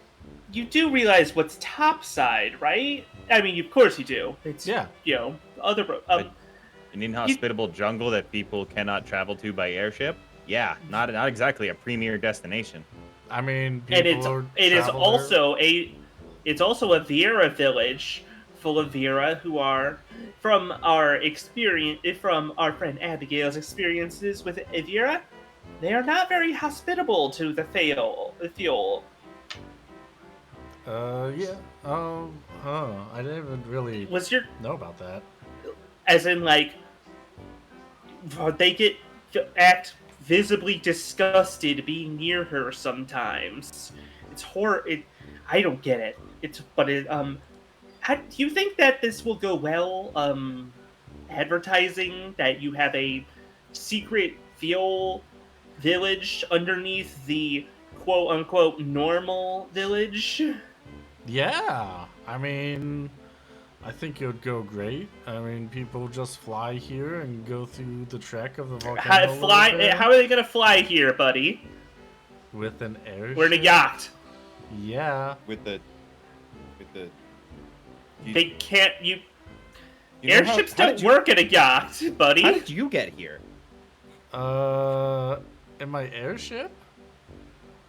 Speaker 4: you do realize what's topside, right? I mean, of course you do. It's
Speaker 1: Yeah.
Speaker 4: other
Speaker 3: An inhospitable jungle that people cannot travel to by airship? Yeah, not exactly a premier destination.
Speaker 1: I mean,
Speaker 4: and
Speaker 1: people
Speaker 4: it is
Speaker 1: travel there.
Speaker 4: also a Viera village full of Viera who are from our friend Abigail's experiences with Viera. They are not very hospitable to the Fuel.
Speaker 1: Yeah. I didn't even really
Speaker 4: Was your
Speaker 1: know about that.
Speaker 4: as in like they act visibly disgusted being near her sometimes. It's horror. I don't get it. How do you think that this will go well? Advertising that you have a secret fuel village underneath the quote unquote normal village.
Speaker 1: Yeah. I mean, I think it would go great. I mean, people just fly here and go through the trek of the volcano.
Speaker 4: How are they gonna fly here, buddy?
Speaker 1: With an airship.
Speaker 4: We're in a yacht.
Speaker 1: Yeah.
Speaker 3: With the
Speaker 4: They can't.
Speaker 3: you know
Speaker 4: Airships
Speaker 3: how
Speaker 4: don't
Speaker 3: did you-
Speaker 4: work in a yacht, buddy.
Speaker 3: How did you get here?
Speaker 1: In my airship.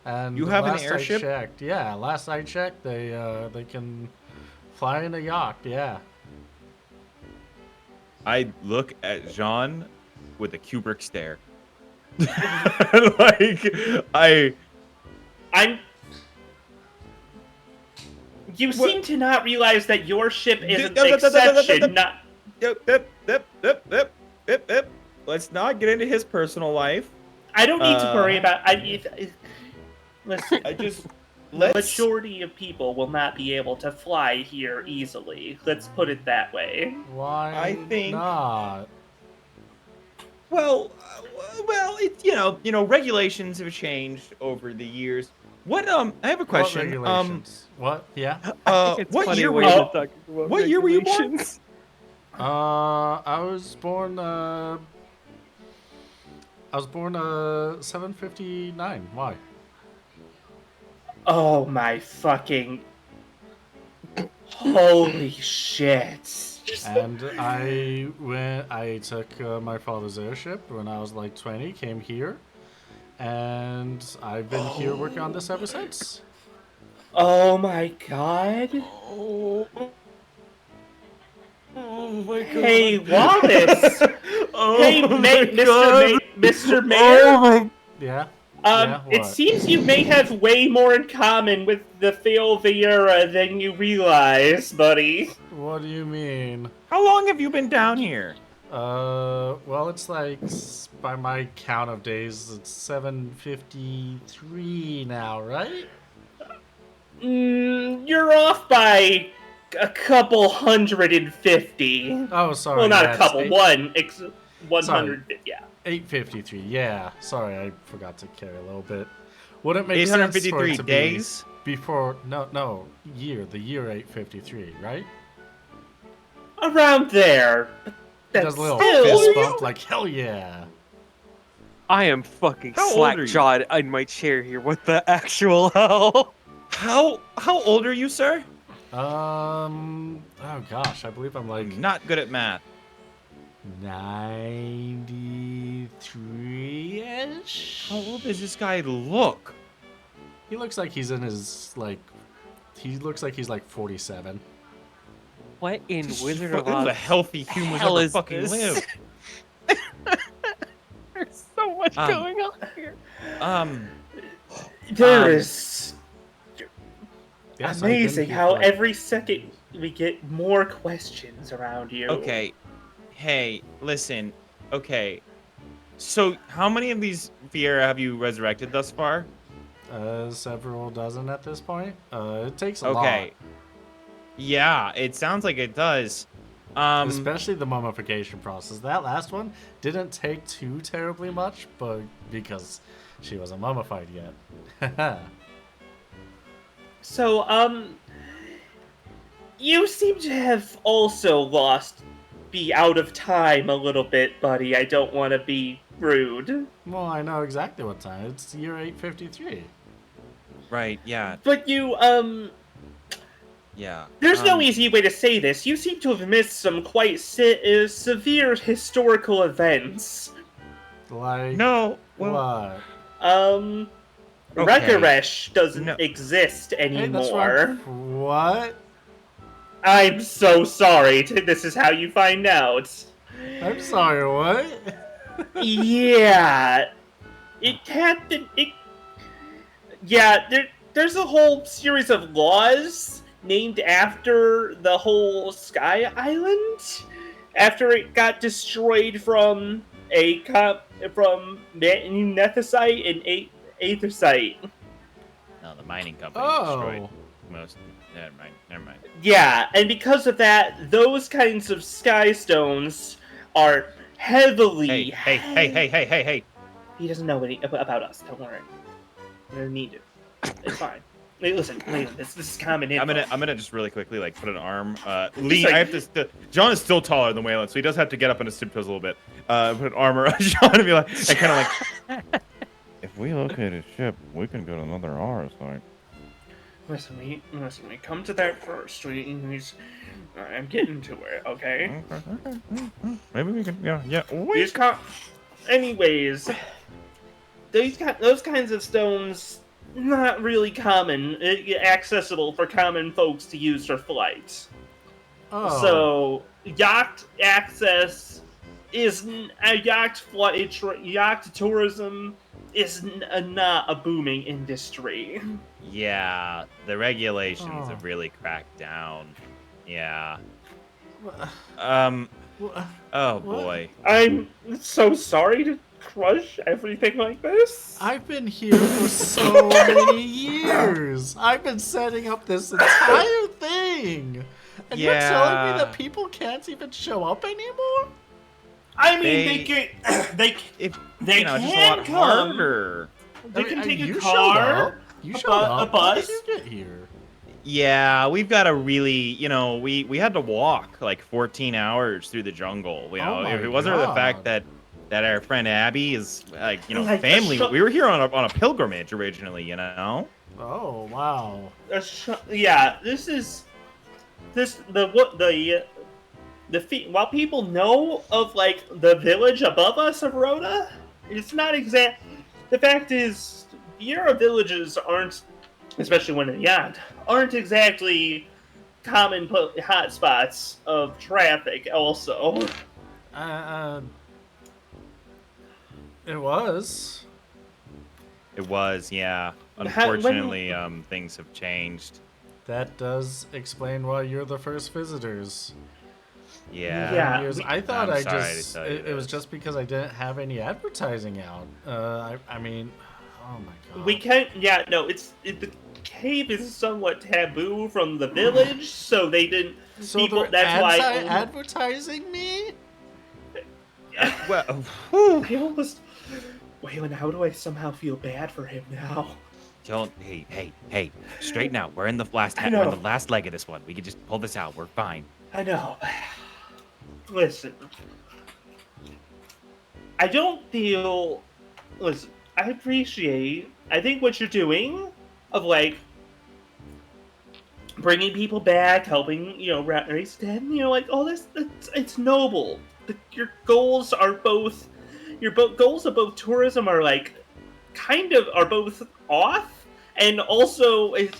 Speaker 1: And
Speaker 3: You have an
Speaker 1: last
Speaker 3: airship?
Speaker 1: Last I checked, they can fly in a yacht. Yeah.
Speaker 3: I look at Jean with a Kubrick stare. like
Speaker 4: I'm. You seem to not realize that your ship is an exception, not.
Speaker 3: Yep. Let's not get into his personal life.
Speaker 4: I don't need to worry about. Listen,
Speaker 3: I just
Speaker 4: the majority of people will not be able to fly here easily. Let's put it that way.
Speaker 1: Why
Speaker 3: I think-
Speaker 1: not?
Speaker 3: Well, it's regulations have changed over the years. What I have a question.
Speaker 1: What regulations? What? Yeah.
Speaker 2: It's
Speaker 3: What
Speaker 2: funny
Speaker 3: year
Speaker 2: way
Speaker 3: were
Speaker 2: to
Speaker 3: you?
Speaker 2: talk about
Speaker 3: What year were you born?
Speaker 2: regulations.
Speaker 1: I was born. I was born 759. Why?
Speaker 4: Oh my fucking. Holy shit.
Speaker 1: And I took my father's airship when I was like 20, came here, and I've been here working on this ever since.
Speaker 4: Oh my god.
Speaker 3: Oh my god.
Speaker 4: Hey, Wallace!
Speaker 3: Oh
Speaker 4: Hey,
Speaker 3: my
Speaker 4: Mr. Mayor!
Speaker 3: Oh my.
Speaker 1: Yeah.
Speaker 4: It
Speaker 1: what?
Speaker 4: seems you may have way more in common with the Phil Vieira than you realize, buddy.
Speaker 1: What do you mean?
Speaker 3: How long have you been down here?
Speaker 1: Well, it's like by my count of days, it's 753 now, right?
Speaker 4: You're off by a couple 150.
Speaker 1: Oh, sorry.
Speaker 4: Well, not
Speaker 1: yeah,
Speaker 4: a
Speaker 1: it's
Speaker 4: couple.
Speaker 1: eight-
Speaker 4: 100. Yeah.
Speaker 1: 853. Yeah. Sorry, I forgot to carry a little bit. Would it make sense for it
Speaker 3: 853
Speaker 1: to
Speaker 3: days?
Speaker 1: be before? No, year. The year 853, right?
Speaker 4: Around there. But
Speaker 1: He
Speaker 4: that's
Speaker 1: does a little
Speaker 4: still.
Speaker 1: fist bump, like hell yeah.
Speaker 2: I am fucking
Speaker 3: How old
Speaker 2: slack
Speaker 3: are you?
Speaker 2: jawed in my chair here. What the actual hell?
Speaker 3: How old are you, sir?
Speaker 1: Oh gosh, I believe I'm like
Speaker 3: I'm not good at math.
Speaker 1: 93-ish.
Speaker 3: How old does this guy look?
Speaker 1: He looks like he's in his like. He looks like he's like 47.
Speaker 2: What in Wizard
Speaker 3: This
Speaker 2: of
Speaker 3: is
Speaker 2: Oz?
Speaker 3: a healthy human
Speaker 2: hell
Speaker 3: ever
Speaker 2: is
Speaker 3: fucking
Speaker 2: this?
Speaker 3: live.
Speaker 2: There's so much going on here.
Speaker 4: There's
Speaker 1: Yes,
Speaker 4: amazing how every second we get more questions around you.
Speaker 3: Okay. Hey, listen. Okay. So, how many of these Vieira have you resurrected thus far?
Speaker 1: Several dozen at this point. It takes a
Speaker 3: Okay. Yeah, it sounds like it does.
Speaker 1: lot. Especially the mummification process. That last one didn't take too terribly much, but because She wasn't mummified yet.
Speaker 4: So, you seem to have also be out of time a little bit, buddy. I don't want to be rude.
Speaker 1: Well, I know exactly what time. It's year 853.
Speaker 3: Right, yeah,
Speaker 4: But you,
Speaker 3: yeah.
Speaker 4: there's no easy way to say this. You seem to have missed some quite severe historical events.
Speaker 1: Like,
Speaker 3: No, well,
Speaker 1: what?
Speaker 4: Um,
Speaker 3: okay.
Speaker 4: Reverie doesn't
Speaker 3: No.
Speaker 4: exist
Speaker 1: Hey, that's what
Speaker 4: anymore.
Speaker 1: What?
Speaker 4: I'm so sorry. This is how you find out.
Speaker 1: I'm sorry, what?
Speaker 4: Yeah, it happened. There's a whole series of laws named after the whole Sky Island after it got destroyed from Nethicite and Aethersite.
Speaker 3: No, the mining company destroyed
Speaker 1: Oh.
Speaker 3: most. Never mind.
Speaker 4: Yeah, and because of that, those kinds of sky stones are heavily.
Speaker 3: Hey.
Speaker 4: He doesn't know about us. Don't worry. We don't need it. It's fine. Hey, listen, this is common info.
Speaker 3: I'm gonna just really quickly like put an arm.
Speaker 4: Just
Speaker 3: I have to. John is still taller than Waylon, so he does have to get up on his tiptoes a little bit. Put an arm around John and be like, and kind of like. If we locate a ship, we can go to another R site.
Speaker 4: Listen, we come to that first. I'm getting to it, okay?
Speaker 3: Okay. Maybe we can. Yeah.
Speaker 4: These anyways, those kinds of stones not really common, accessible for common folks to use for flight.
Speaker 1: Oh.
Speaker 4: So yacht access is yacht tourism is not a booming industry.
Speaker 3: Yeah, the regulations
Speaker 1: Oh.
Speaker 3: have really cracked down. Yeah.
Speaker 1: Wha-
Speaker 3: Oh
Speaker 1: What?
Speaker 3: boy.
Speaker 4: I'm so sorry to crush everything like this.
Speaker 1: I've been here for so many years. I've been setting up this entire thing. And you're telling me that people can't even show up anymore?
Speaker 4: I mean,
Speaker 3: They-
Speaker 4: they
Speaker 3: If
Speaker 4: They
Speaker 3: it's just a
Speaker 4: can
Speaker 3: lot
Speaker 4: come.
Speaker 3: harder.
Speaker 4: They can take
Speaker 1: you
Speaker 4: a
Speaker 1: showed
Speaker 4: car,
Speaker 1: up. You
Speaker 4: a
Speaker 1: showed
Speaker 4: bu- a
Speaker 1: up. How
Speaker 4: bus.
Speaker 1: did you get here?
Speaker 3: Yeah, we've got to really, we had to walk like 14 hours through the jungle.
Speaker 1: Oh my
Speaker 3: If it wasn't for the fact
Speaker 1: God.
Speaker 3: that our friend Abby is like,
Speaker 4: Like,
Speaker 3: family. We were here on a pilgrimage originally,
Speaker 1: Oh, wow.
Speaker 4: While people know of like the village above us of Rhoda, it's not exact. The fact is, Vieira villages aren't, especially when in yacht, aren't exactly common hotspots of traffic. Also,
Speaker 1: It was.
Speaker 3: It was, yeah.
Speaker 4: When-
Speaker 3: Unfortunately, things have changed.
Speaker 1: That does explain why you're the first visitors.
Speaker 3: Yeah.
Speaker 4: Yeah.
Speaker 1: Years. I thought
Speaker 3: I'm sorry to tell you
Speaker 1: it was
Speaker 3: this.
Speaker 1: just because I didn't have any advertising out. I mean, oh my god.
Speaker 4: we can't. Yeah, no, the cave is somewhat taboo from the village, so they didn't.
Speaker 1: So
Speaker 4: people.
Speaker 1: they're
Speaker 4: That's why.
Speaker 1: advertising me?
Speaker 3: Well, whew.
Speaker 4: I almost. Waylon, how do I somehow feel bad for him now?
Speaker 3: Don't. Hey. Straighten out. We're in the last.
Speaker 4: I
Speaker 3: We're in
Speaker 4: know.
Speaker 3: the last leg of this one. We can just pull this out. We're fine.
Speaker 4: I know. Listen. I don't feel. Listen, I think what you're doing, of like bringing people back, helping, raise dead, like all this, it's noble. Your goals are both. Goals of both tourism are like, are both off, and also it's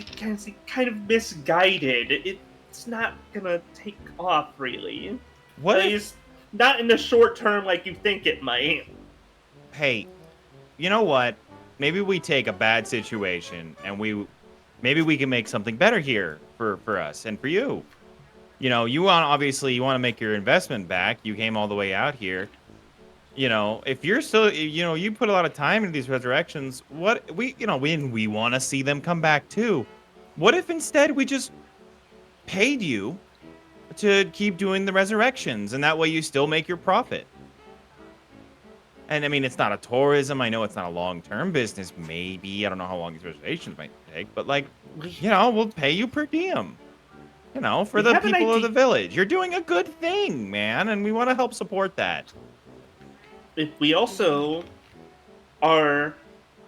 Speaker 4: kind of misguided. It's not gonna take off really.
Speaker 3: What
Speaker 4: At
Speaker 3: if,
Speaker 4: least not in the short term like you think it might.
Speaker 3: hey, you know what? Maybe we take a bad situation and maybe we can make something better here for us and for you. You want to make your investment back. You came all the way out here. If you're still, you put a lot of time into these resurrections. What we want to see them come back too. What if instead we just paid you to keep doing the resurrections, and that way you still make your profit? And I mean, it's not a tourism. I know it's not a long-term business. Maybe I don't know how long these reservations might take, but like,
Speaker 4: We
Speaker 3: we'll pay you per diem. For
Speaker 4: we
Speaker 3: the
Speaker 4: have an
Speaker 3: people of the
Speaker 4: idea.
Speaker 3: village. You're doing a good thing, man, and we want to help support that.
Speaker 4: We also are.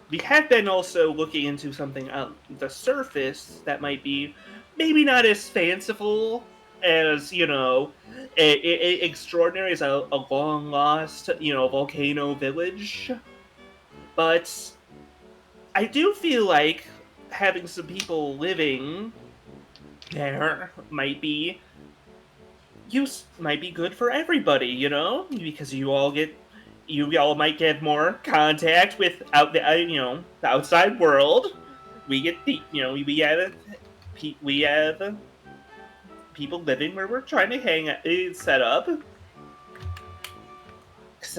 Speaker 4: We have been also looking into something on the surface that might be maybe not as fanciful as extraordinary as a long lost volcano village, but I do feel like having some people living there might be good for everybody, because you all might get more contact with the outside world. We get we have people living where we're trying to set up. 'Cause,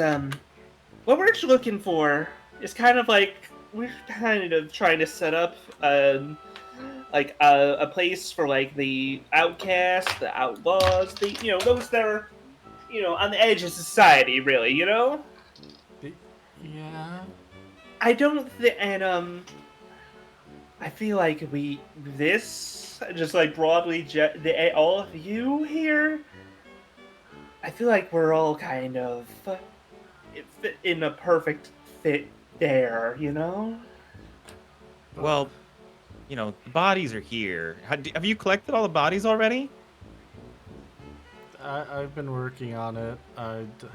Speaker 4: what we're actually looking for is kind of like we're kind of trying to set up a place for like the outcasts, the outlaws, those that are on the edge of society, really.
Speaker 1: The- yeah.
Speaker 4: I don't think, and I feel like this just like broadly, all of you here. I feel like we're all kind of in a perfect fit there.
Speaker 3: Well, the bodies are here. Have you collected all the bodies already?
Speaker 1: I've been working on it.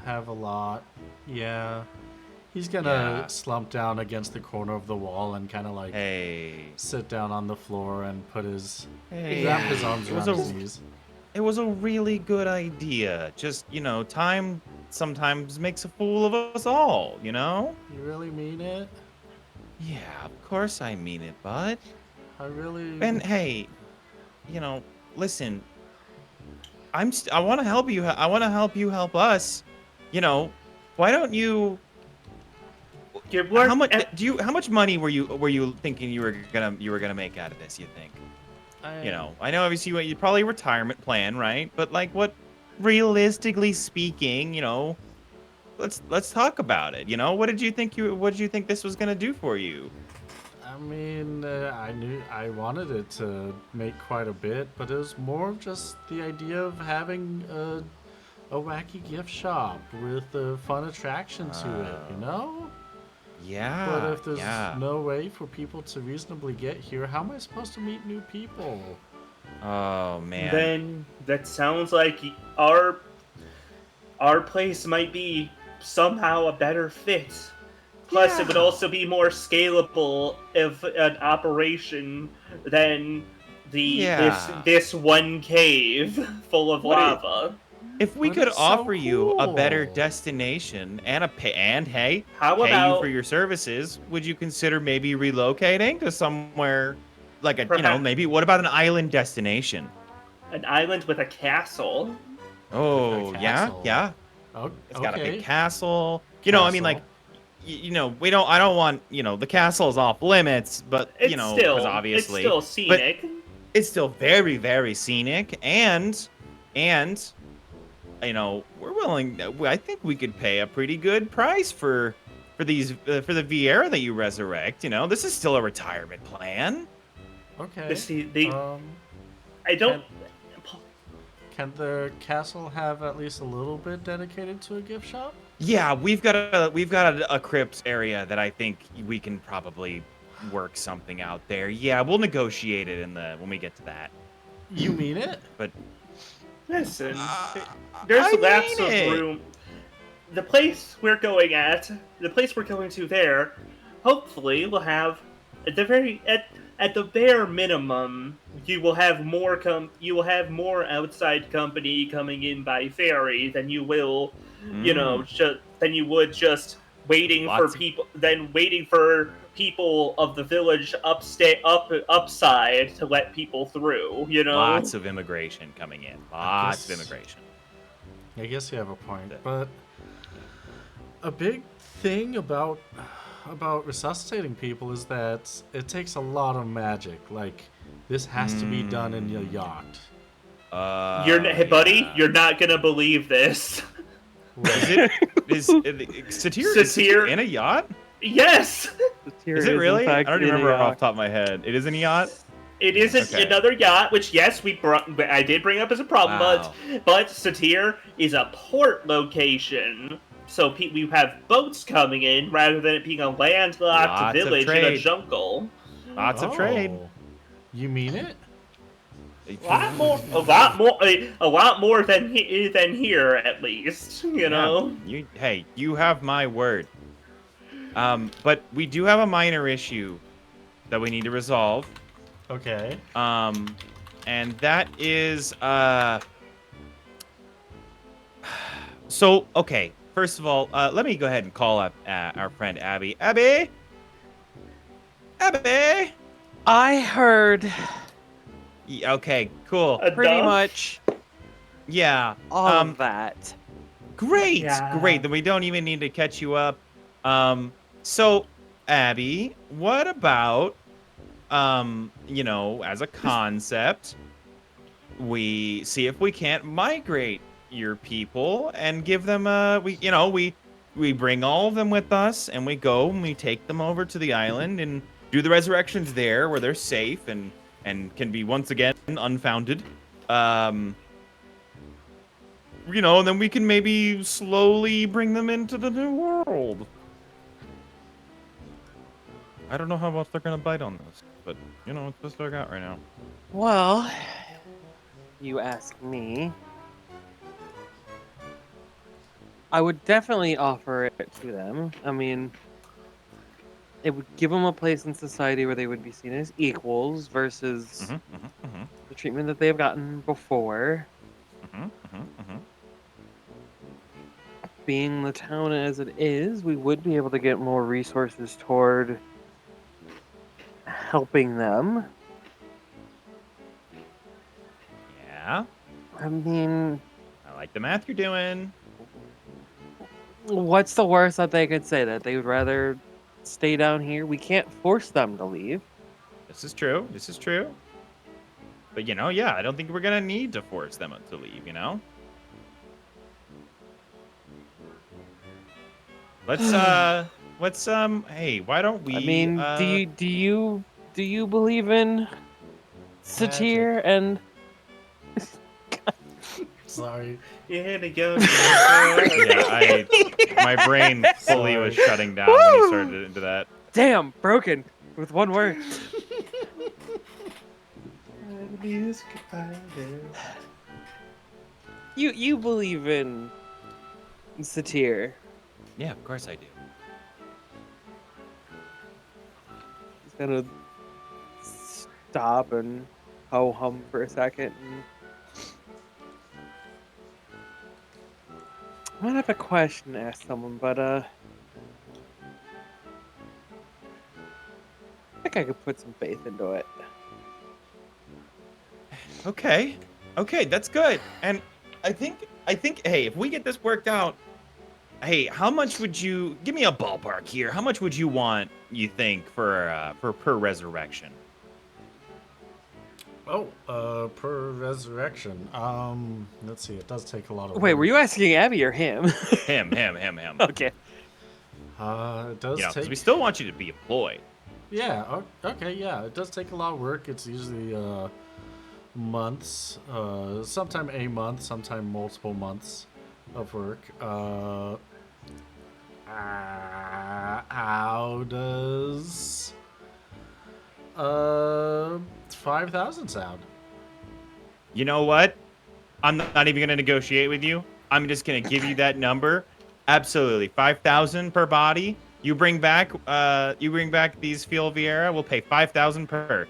Speaker 1: Have a lot. Yeah. He's gonna
Speaker 3: Yeah.
Speaker 1: slump down against the corner of the wall and kind of like
Speaker 3: Hey,
Speaker 1: sit down on the floor and put his
Speaker 3: hey.
Speaker 1: wrap his arms
Speaker 3: It was
Speaker 1: around
Speaker 3: a
Speaker 1: his knees.
Speaker 3: it was a really good idea. Just time sometimes makes a fool of us all.
Speaker 1: You really mean it?
Speaker 3: Yeah, of course I mean it, bud.
Speaker 1: I really.
Speaker 3: And hey, listen. I want to help you. I want to help you help us. Why don't you? How much How much money were you thinking you were gonna make out of this? You think? I know obviously you probably a retirement plan, right? But like, what, realistically speaking, let's talk about it. What did you think this was gonna do for you?
Speaker 1: I mean, I knew I wanted it to make quite a bit, but it was more of just the idea of having a wacky gift shop with a fun attraction to it.
Speaker 3: Yeah.
Speaker 1: But if there's
Speaker 3: Yeah.
Speaker 1: no way for people to reasonably get here, how am I supposed to meet new people?
Speaker 3: Oh man.
Speaker 4: Then that sounds like our place might be somehow a better fit. Plus, it would
Speaker 3: Yeah.
Speaker 4: also be more scalable of an operation than
Speaker 3: Yeah.
Speaker 4: this one cave full of
Speaker 3: What
Speaker 4: lava.
Speaker 3: If we
Speaker 1: But
Speaker 3: could
Speaker 1: it's so
Speaker 3: offer you a better
Speaker 1: cool.
Speaker 3: destination and hey,
Speaker 4: How
Speaker 3: pay you for
Speaker 4: about
Speaker 3: your services, would you consider maybe relocating to somewhere like
Speaker 4: perhaps
Speaker 3: maybe what about an island destination?
Speaker 4: an island with a castle?
Speaker 3: Oh, yeah,
Speaker 1: castle.
Speaker 3: yeah.
Speaker 1: Oh,
Speaker 3: It's got a big
Speaker 1: okay.
Speaker 3: castle. I mean, like,
Speaker 1: Castle.
Speaker 3: I don't want, the castle is off limits, but, because
Speaker 4: It's
Speaker 3: obviously,
Speaker 4: still
Speaker 3: but
Speaker 4: scenic.
Speaker 3: it's still very, very scenic, and, we're willing, I think we could pay a pretty good price for these, for the Vieira that you resurrect, this is still a retirement plan.
Speaker 1: Okay.
Speaker 4: You see,
Speaker 1: Um,
Speaker 4: I don't.
Speaker 1: can the castle have at least a little bit dedicated to a gift shop?
Speaker 3: Yeah, we've got a crypt area that I think we can probably work something out there. Yeah, we'll negotiate it when we get to that.
Speaker 1: You mean it?
Speaker 3: But
Speaker 4: Listen,
Speaker 3: I
Speaker 4: there's
Speaker 3: mean
Speaker 4: lots of
Speaker 3: it.
Speaker 4: room. The place we're going to there, hopefully, will have at the bare minimum, you will have more outside company coming in by ferry than you will, than you would just waiting for people of the village upside to let people through.
Speaker 3: Lots of immigration coming in. Lots of
Speaker 1: guess-
Speaker 3: immigration.
Speaker 1: I guess you have a point,
Speaker 3: Yeah.
Speaker 1: but a big thing about resuscitating people is that it takes a lot of magic. Like, this has to be done in a yacht.
Speaker 4: Hey, buddy,
Speaker 3: Yeah.
Speaker 4: you're not gonna believe this.
Speaker 3: Is Satir
Speaker 4: Satir-
Speaker 3: in a yacht?
Speaker 4: Yes,
Speaker 2: The tier
Speaker 3: Is it
Speaker 2: in
Speaker 3: really? I
Speaker 2: fact,
Speaker 3: don't
Speaker 2: in a
Speaker 3: remember off
Speaker 2: yacht.
Speaker 3: the top of my head. It is in a yacht?
Speaker 4: it is
Speaker 3: Okay.
Speaker 4: another yacht, which yes, I did bring up as a problem,
Speaker 3: Wow.
Speaker 4: but Satir is a port location, so we have boats coming in rather than it being a landlocked
Speaker 3: Lots of
Speaker 4: village in a
Speaker 3: trade.
Speaker 4: jungle.
Speaker 3: Lots of trade.
Speaker 1: Oh. You mean it?
Speaker 4: A lot more than here at least. You know.
Speaker 3: You have my word. But we do have a minor issue that we need to resolve.
Speaker 1: Okay.
Speaker 3: And that is so okay. First of all, let me go ahead and call up our friend Abby. Abby.
Speaker 2: I heard
Speaker 3: Okay, cool.
Speaker 2: pretty
Speaker 4: Enough?
Speaker 2: much
Speaker 3: Yeah.
Speaker 2: all of that.
Speaker 3: Great.
Speaker 4: Yeah.
Speaker 3: Great. Then we don't even need to catch you up. So Abby, what about as a concept, we see if we can't migrate your people and give them we bring all of them with us and we go and we take them over to the island and do the resurrections there where they're safe and can be once again unfounded. And then we can maybe slowly bring them into the new world. I don't know how much they're gonna bite on this, but it's just what I got right now.
Speaker 2: Well, you ask me. I would definitely offer it to them. I mean, it would give them a place in society where they would be seen as equals versus the treatment that they've gotten before. Being the town as it is, we would be able to get more resources toward helping them.
Speaker 3: Yeah,
Speaker 2: I mean,
Speaker 3: I like the math you're doing.
Speaker 2: what's the worst that they could say? That they would rather stay down here? We can't force them to leave.
Speaker 3: This is true. But yeah, I don't think we're gonna need to force them to leave. Let's hey, why don't we?
Speaker 2: I mean, do you believe in Satir and
Speaker 1: Sorry.
Speaker 4: Yeah, to go.
Speaker 3: Yeah, my brain fully was
Speaker 1: Sorry.
Speaker 3: shutting down when you started into that.
Speaker 2: damn broken with one word? You believe in Satir?
Speaker 3: Yeah, of course I do.
Speaker 2: He's gonna stop and ho hum for a second. I might have a question to ask someone, but I think I could put some faith into it.
Speaker 3: Okay, that's good. And I think, hey, if we get this worked out, hey, how much would you give me a ballpark here? How much would you want? You think for per resurrection?
Speaker 1: Oh, per resurrection. Let's see. It does take a lot of.
Speaker 2: Wait,
Speaker 1: work.
Speaker 2: were you asking Abby or him?
Speaker 3: Him.
Speaker 2: Okay.
Speaker 1: It does
Speaker 3: Because
Speaker 1: take.
Speaker 3: we still want you to be employed.
Speaker 1: Yeah. Okay. Yeah. It does take a lot of work. It's usually months. Sometime a month. Sometime multiple months of work. How does 5,000 sound?
Speaker 3: You know what? I'm not even gonna negotiate with you. I'm just gonna give you that number. Absolutely, 5,000 per body. You bring back these Fiel Vieira. We'll pay 5,000 per.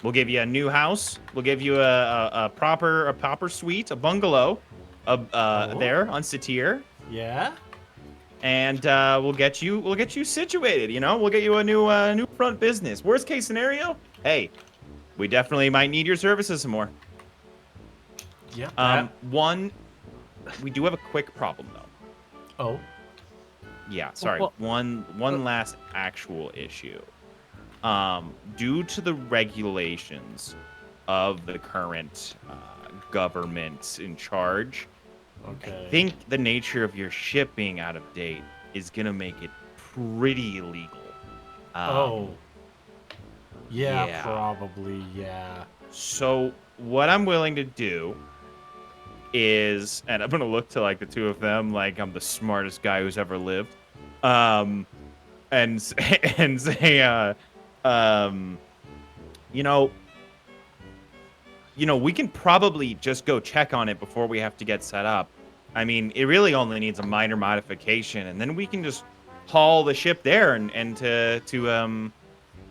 Speaker 3: We'll give you a new house. We'll give you a proper suite, a bungalow, there on Satir.
Speaker 1: Yeah.
Speaker 3: And we'll get you situated. We'll get you a new front business. Worst case scenario, hey, we definitely might need your services some more.
Speaker 1: Yeah.
Speaker 3: We do have a quick problem though.
Speaker 1: Oh.
Speaker 3: Yeah, sorry.
Speaker 2: Well,
Speaker 3: one last actual issue. Due to the regulations of the current government in charge,
Speaker 1: Okay.
Speaker 3: I think the nature of your ship being out of date is gonna make it pretty illegal.
Speaker 1: Oh. Yeah,
Speaker 3: yeah.
Speaker 1: probably, yeah.
Speaker 3: So what I'm willing to do is, and I'm gonna look to like the two of them, like I'm the smartest guy who's ever lived, and and say, um, you know, we can probably just go check on it before we have to get set up. I mean, it really only needs a minor modification, and then we can just haul the ship there and to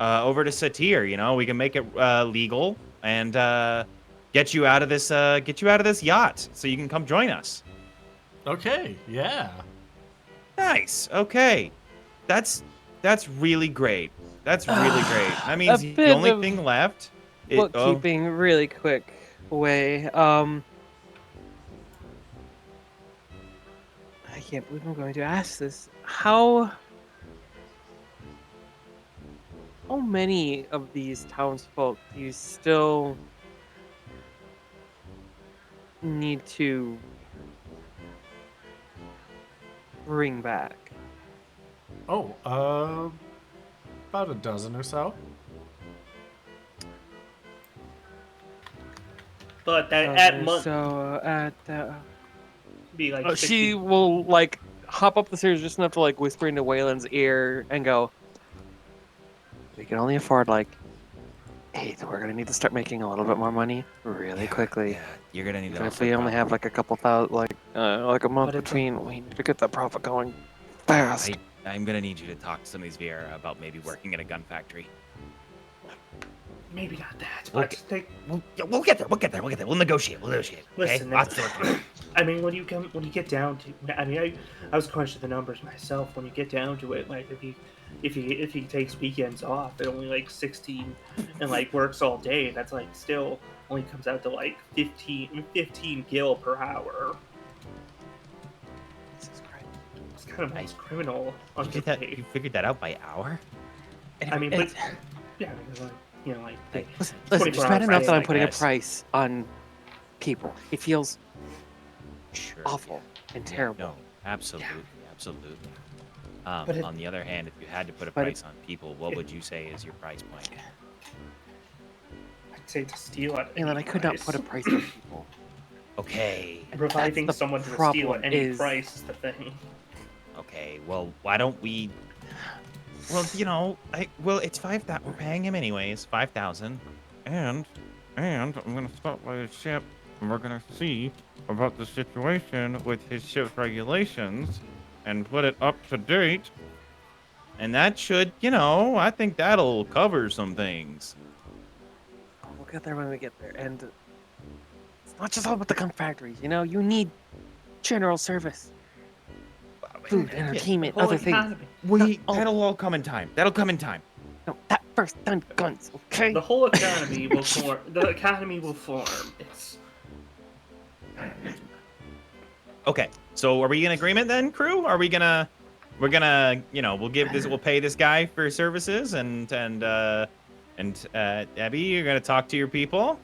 Speaker 3: over to Satir. We can make it legal and get you out of this yacht so you can come join us.
Speaker 1: Okay, yeah.
Speaker 3: Nice. Okay, that's really great. That's really great. That means the
Speaker 2: bit
Speaker 3: only
Speaker 2: of
Speaker 3: thing left.
Speaker 2: Bookkeeping, really quick way. I can't believe I'm going to ask this. How many of these townsfolk do you still need to bring back?
Speaker 1: Oh, about a dozen or so.
Speaker 4: But that at month
Speaker 2: So at
Speaker 4: be like
Speaker 2: she
Speaker 4: 60.
Speaker 2: will like hop up the stairs just enough to like whisper into Waylon's ear and go, "We can only afford like 8. We're gonna need to start making a little bit more money really quickly.
Speaker 3: Yeah, you're gonna need
Speaker 2: Even
Speaker 3: to.
Speaker 2: if we only have like a couple thousand, like a month
Speaker 4: But it's a-
Speaker 2: between, we need to get that profit going fast."
Speaker 3: I'm gonna need you to talk to some of these Vieira about maybe working in a gun factory.
Speaker 4: Maybe not that,
Speaker 3: We'll
Speaker 4: but
Speaker 3: get-
Speaker 4: they,
Speaker 3: We'll get there. We'll negotiate. Okay?
Speaker 4: listen.
Speaker 3: Lots to work through.
Speaker 4: I mean, when you get down to, I mean, I was crunching the numbers myself. When you get down to it, like if he takes weekends off, it only like 16, and like works all day. That's like still only comes out to like 15 gil per hour.
Speaker 2: Jesus Christ.
Speaker 4: It's kind of almost criminal underpaid.
Speaker 3: You figured that out by hour?
Speaker 4: I mean, but yeah, because like like
Speaker 2: Hey, listen,
Speaker 4: 24
Speaker 2: it's bad
Speaker 4: hours
Speaker 2: enough
Speaker 4: a
Speaker 2: that
Speaker 4: day,
Speaker 2: I'm
Speaker 4: I
Speaker 2: putting a
Speaker 3: guess.
Speaker 2: price on people. It feels
Speaker 3: Sure.
Speaker 2: awful and
Speaker 3: Yeah,
Speaker 2: terrible.
Speaker 3: no, absolutely.
Speaker 4: But it-
Speaker 3: On the other hand, if you had to put a
Speaker 2: but it-
Speaker 3: price on people, what would you say is your price point?
Speaker 4: I'd say to steal it.
Speaker 2: And I could not put a price on people.
Speaker 3: Okay.
Speaker 2: And
Speaker 4: Reviving
Speaker 2: that's the
Speaker 4: someone to steal
Speaker 2: problem
Speaker 4: at any
Speaker 2: is-
Speaker 4: price is the thing.
Speaker 3: Okay. Well, why don't we? Well, it's 5,000. We're paying him anyways, 5,000, and I'm gonna stop by his ship, and we're gonna see about the situation with his ship's regulations, and put it up to date. And that should, I think that'll cover some things.
Speaker 2: We'll get there when we get there. And it's not just all about the gun factories, you need general service, food, entertainment,
Speaker 4: The whole
Speaker 2: other things.
Speaker 4: economy.
Speaker 3: That'll all come in time. That'll come in time.
Speaker 2: No, that first, then guns, okay?
Speaker 4: The whole economy will form. The economy will form. It's
Speaker 3: Okay. So are we in agreement then, crew? We're gonna, we'll pay this guy for services, and Abby, you're gonna talk to your people.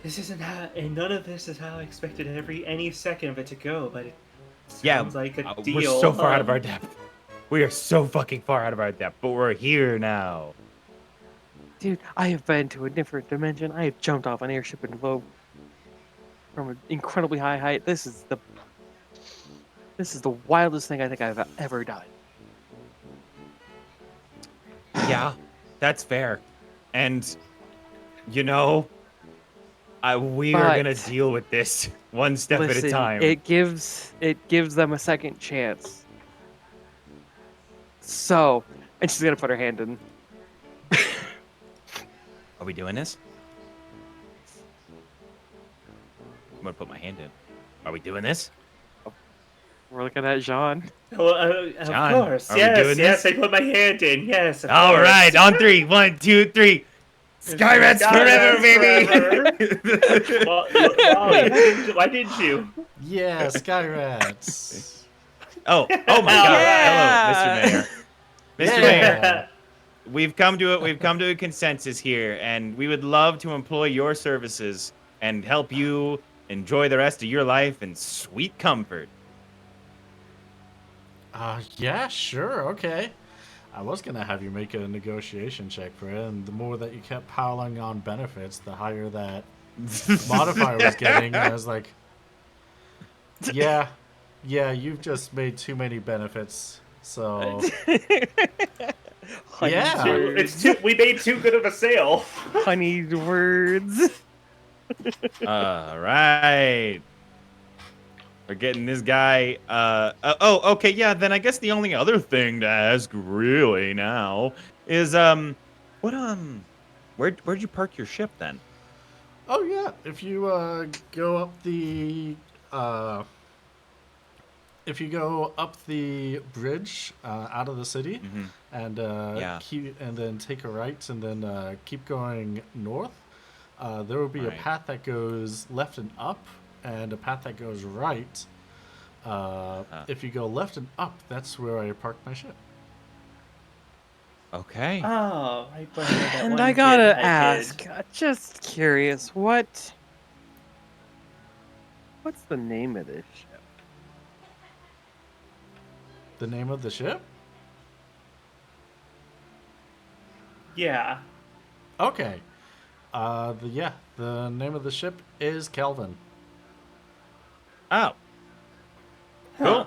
Speaker 4: this isn't how, and none of this is how I expected any second of it to go. But it
Speaker 3: Yeah,
Speaker 4: sounds like a deal.
Speaker 3: we're so far out of our depth. We are so fucking far out of our depth, but we're here now.
Speaker 2: Dude, I have been to a different dimension. I have jumped off an airship and low from an incredibly high height. This is the wildest thing I think I've ever done.
Speaker 3: Yeah, that's fair. And, we are gonna
Speaker 2: But-
Speaker 3: deal with this one step at a
Speaker 2: Listen,
Speaker 3: time.
Speaker 2: it gives them a second chance. So, and she's gonna put her hand in.
Speaker 3: Are we doing this? I'm gonna put my hand in. Are we doing this?
Speaker 2: We're looking at Jean.
Speaker 4: Well,
Speaker 3: John,
Speaker 4: of course,
Speaker 3: are we
Speaker 4: yes,
Speaker 3: doing
Speaker 4: yes.
Speaker 3: this?
Speaker 4: I put my hand in. Yes. Of
Speaker 3: All
Speaker 4: course.
Speaker 3: right, on 3. 1, 2, 3. Skyrats forever, baby!
Speaker 4: Well, why didn't you?
Speaker 1: Yeah, Skyrats.
Speaker 3: Oh my God!
Speaker 2: Yeah!
Speaker 3: Hello, Mr. Mayor. Mr.
Speaker 1: Yeah.
Speaker 3: Mayor, we've come to a consensus here, and we would love to employ your services and help you enjoy the rest of your life in sweet comfort.
Speaker 1: Yeah, sure, okay. I was gonna have you make a negotiation check for it, and the more that you kept piling on benefits, the higher that modifier was getting. I was like, yeah, you've just made too many benefits. So
Speaker 2: Honey
Speaker 1: Yeah.
Speaker 2: words.
Speaker 4: We made too good of a sale.
Speaker 2: Honeyed words.
Speaker 3: All right. We're getting this guy. Oh, okay. Yeah. Then I guess the only other thing to ask, really, now is where'd you park your ship then?
Speaker 1: oh yeah, if you go up the uh, if you go up the bridge out of the city,
Speaker 3: Mm-hmm.
Speaker 1: and
Speaker 3: Yeah.
Speaker 1: and then take a right, and then keep going north, there will be a
Speaker 3: Right.
Speaker 1: path that goes left and up, and a path that goes right. If you go left and up, that's where I parked my ship.
Speaker 3: Okay.
Speaker 4: Oh, right by where that
Speaker 2: And
Speaker 4: one
Speaker 2: I
Speaker 4: kid
Speaker 2: gotta
Speaker 4: had
Speaker 2: ask,
Speaker 4: hid.
Speaker 2: just curious, what's the name of this ship?
Speaker 1: The name of the ship?
Speaker 4: Yeah.
Speaker 1: Okay. The name of the ship is Kelvin.
Speaker 3: Oh.
Speaker 4: Huh.
Speaker 3: Cool.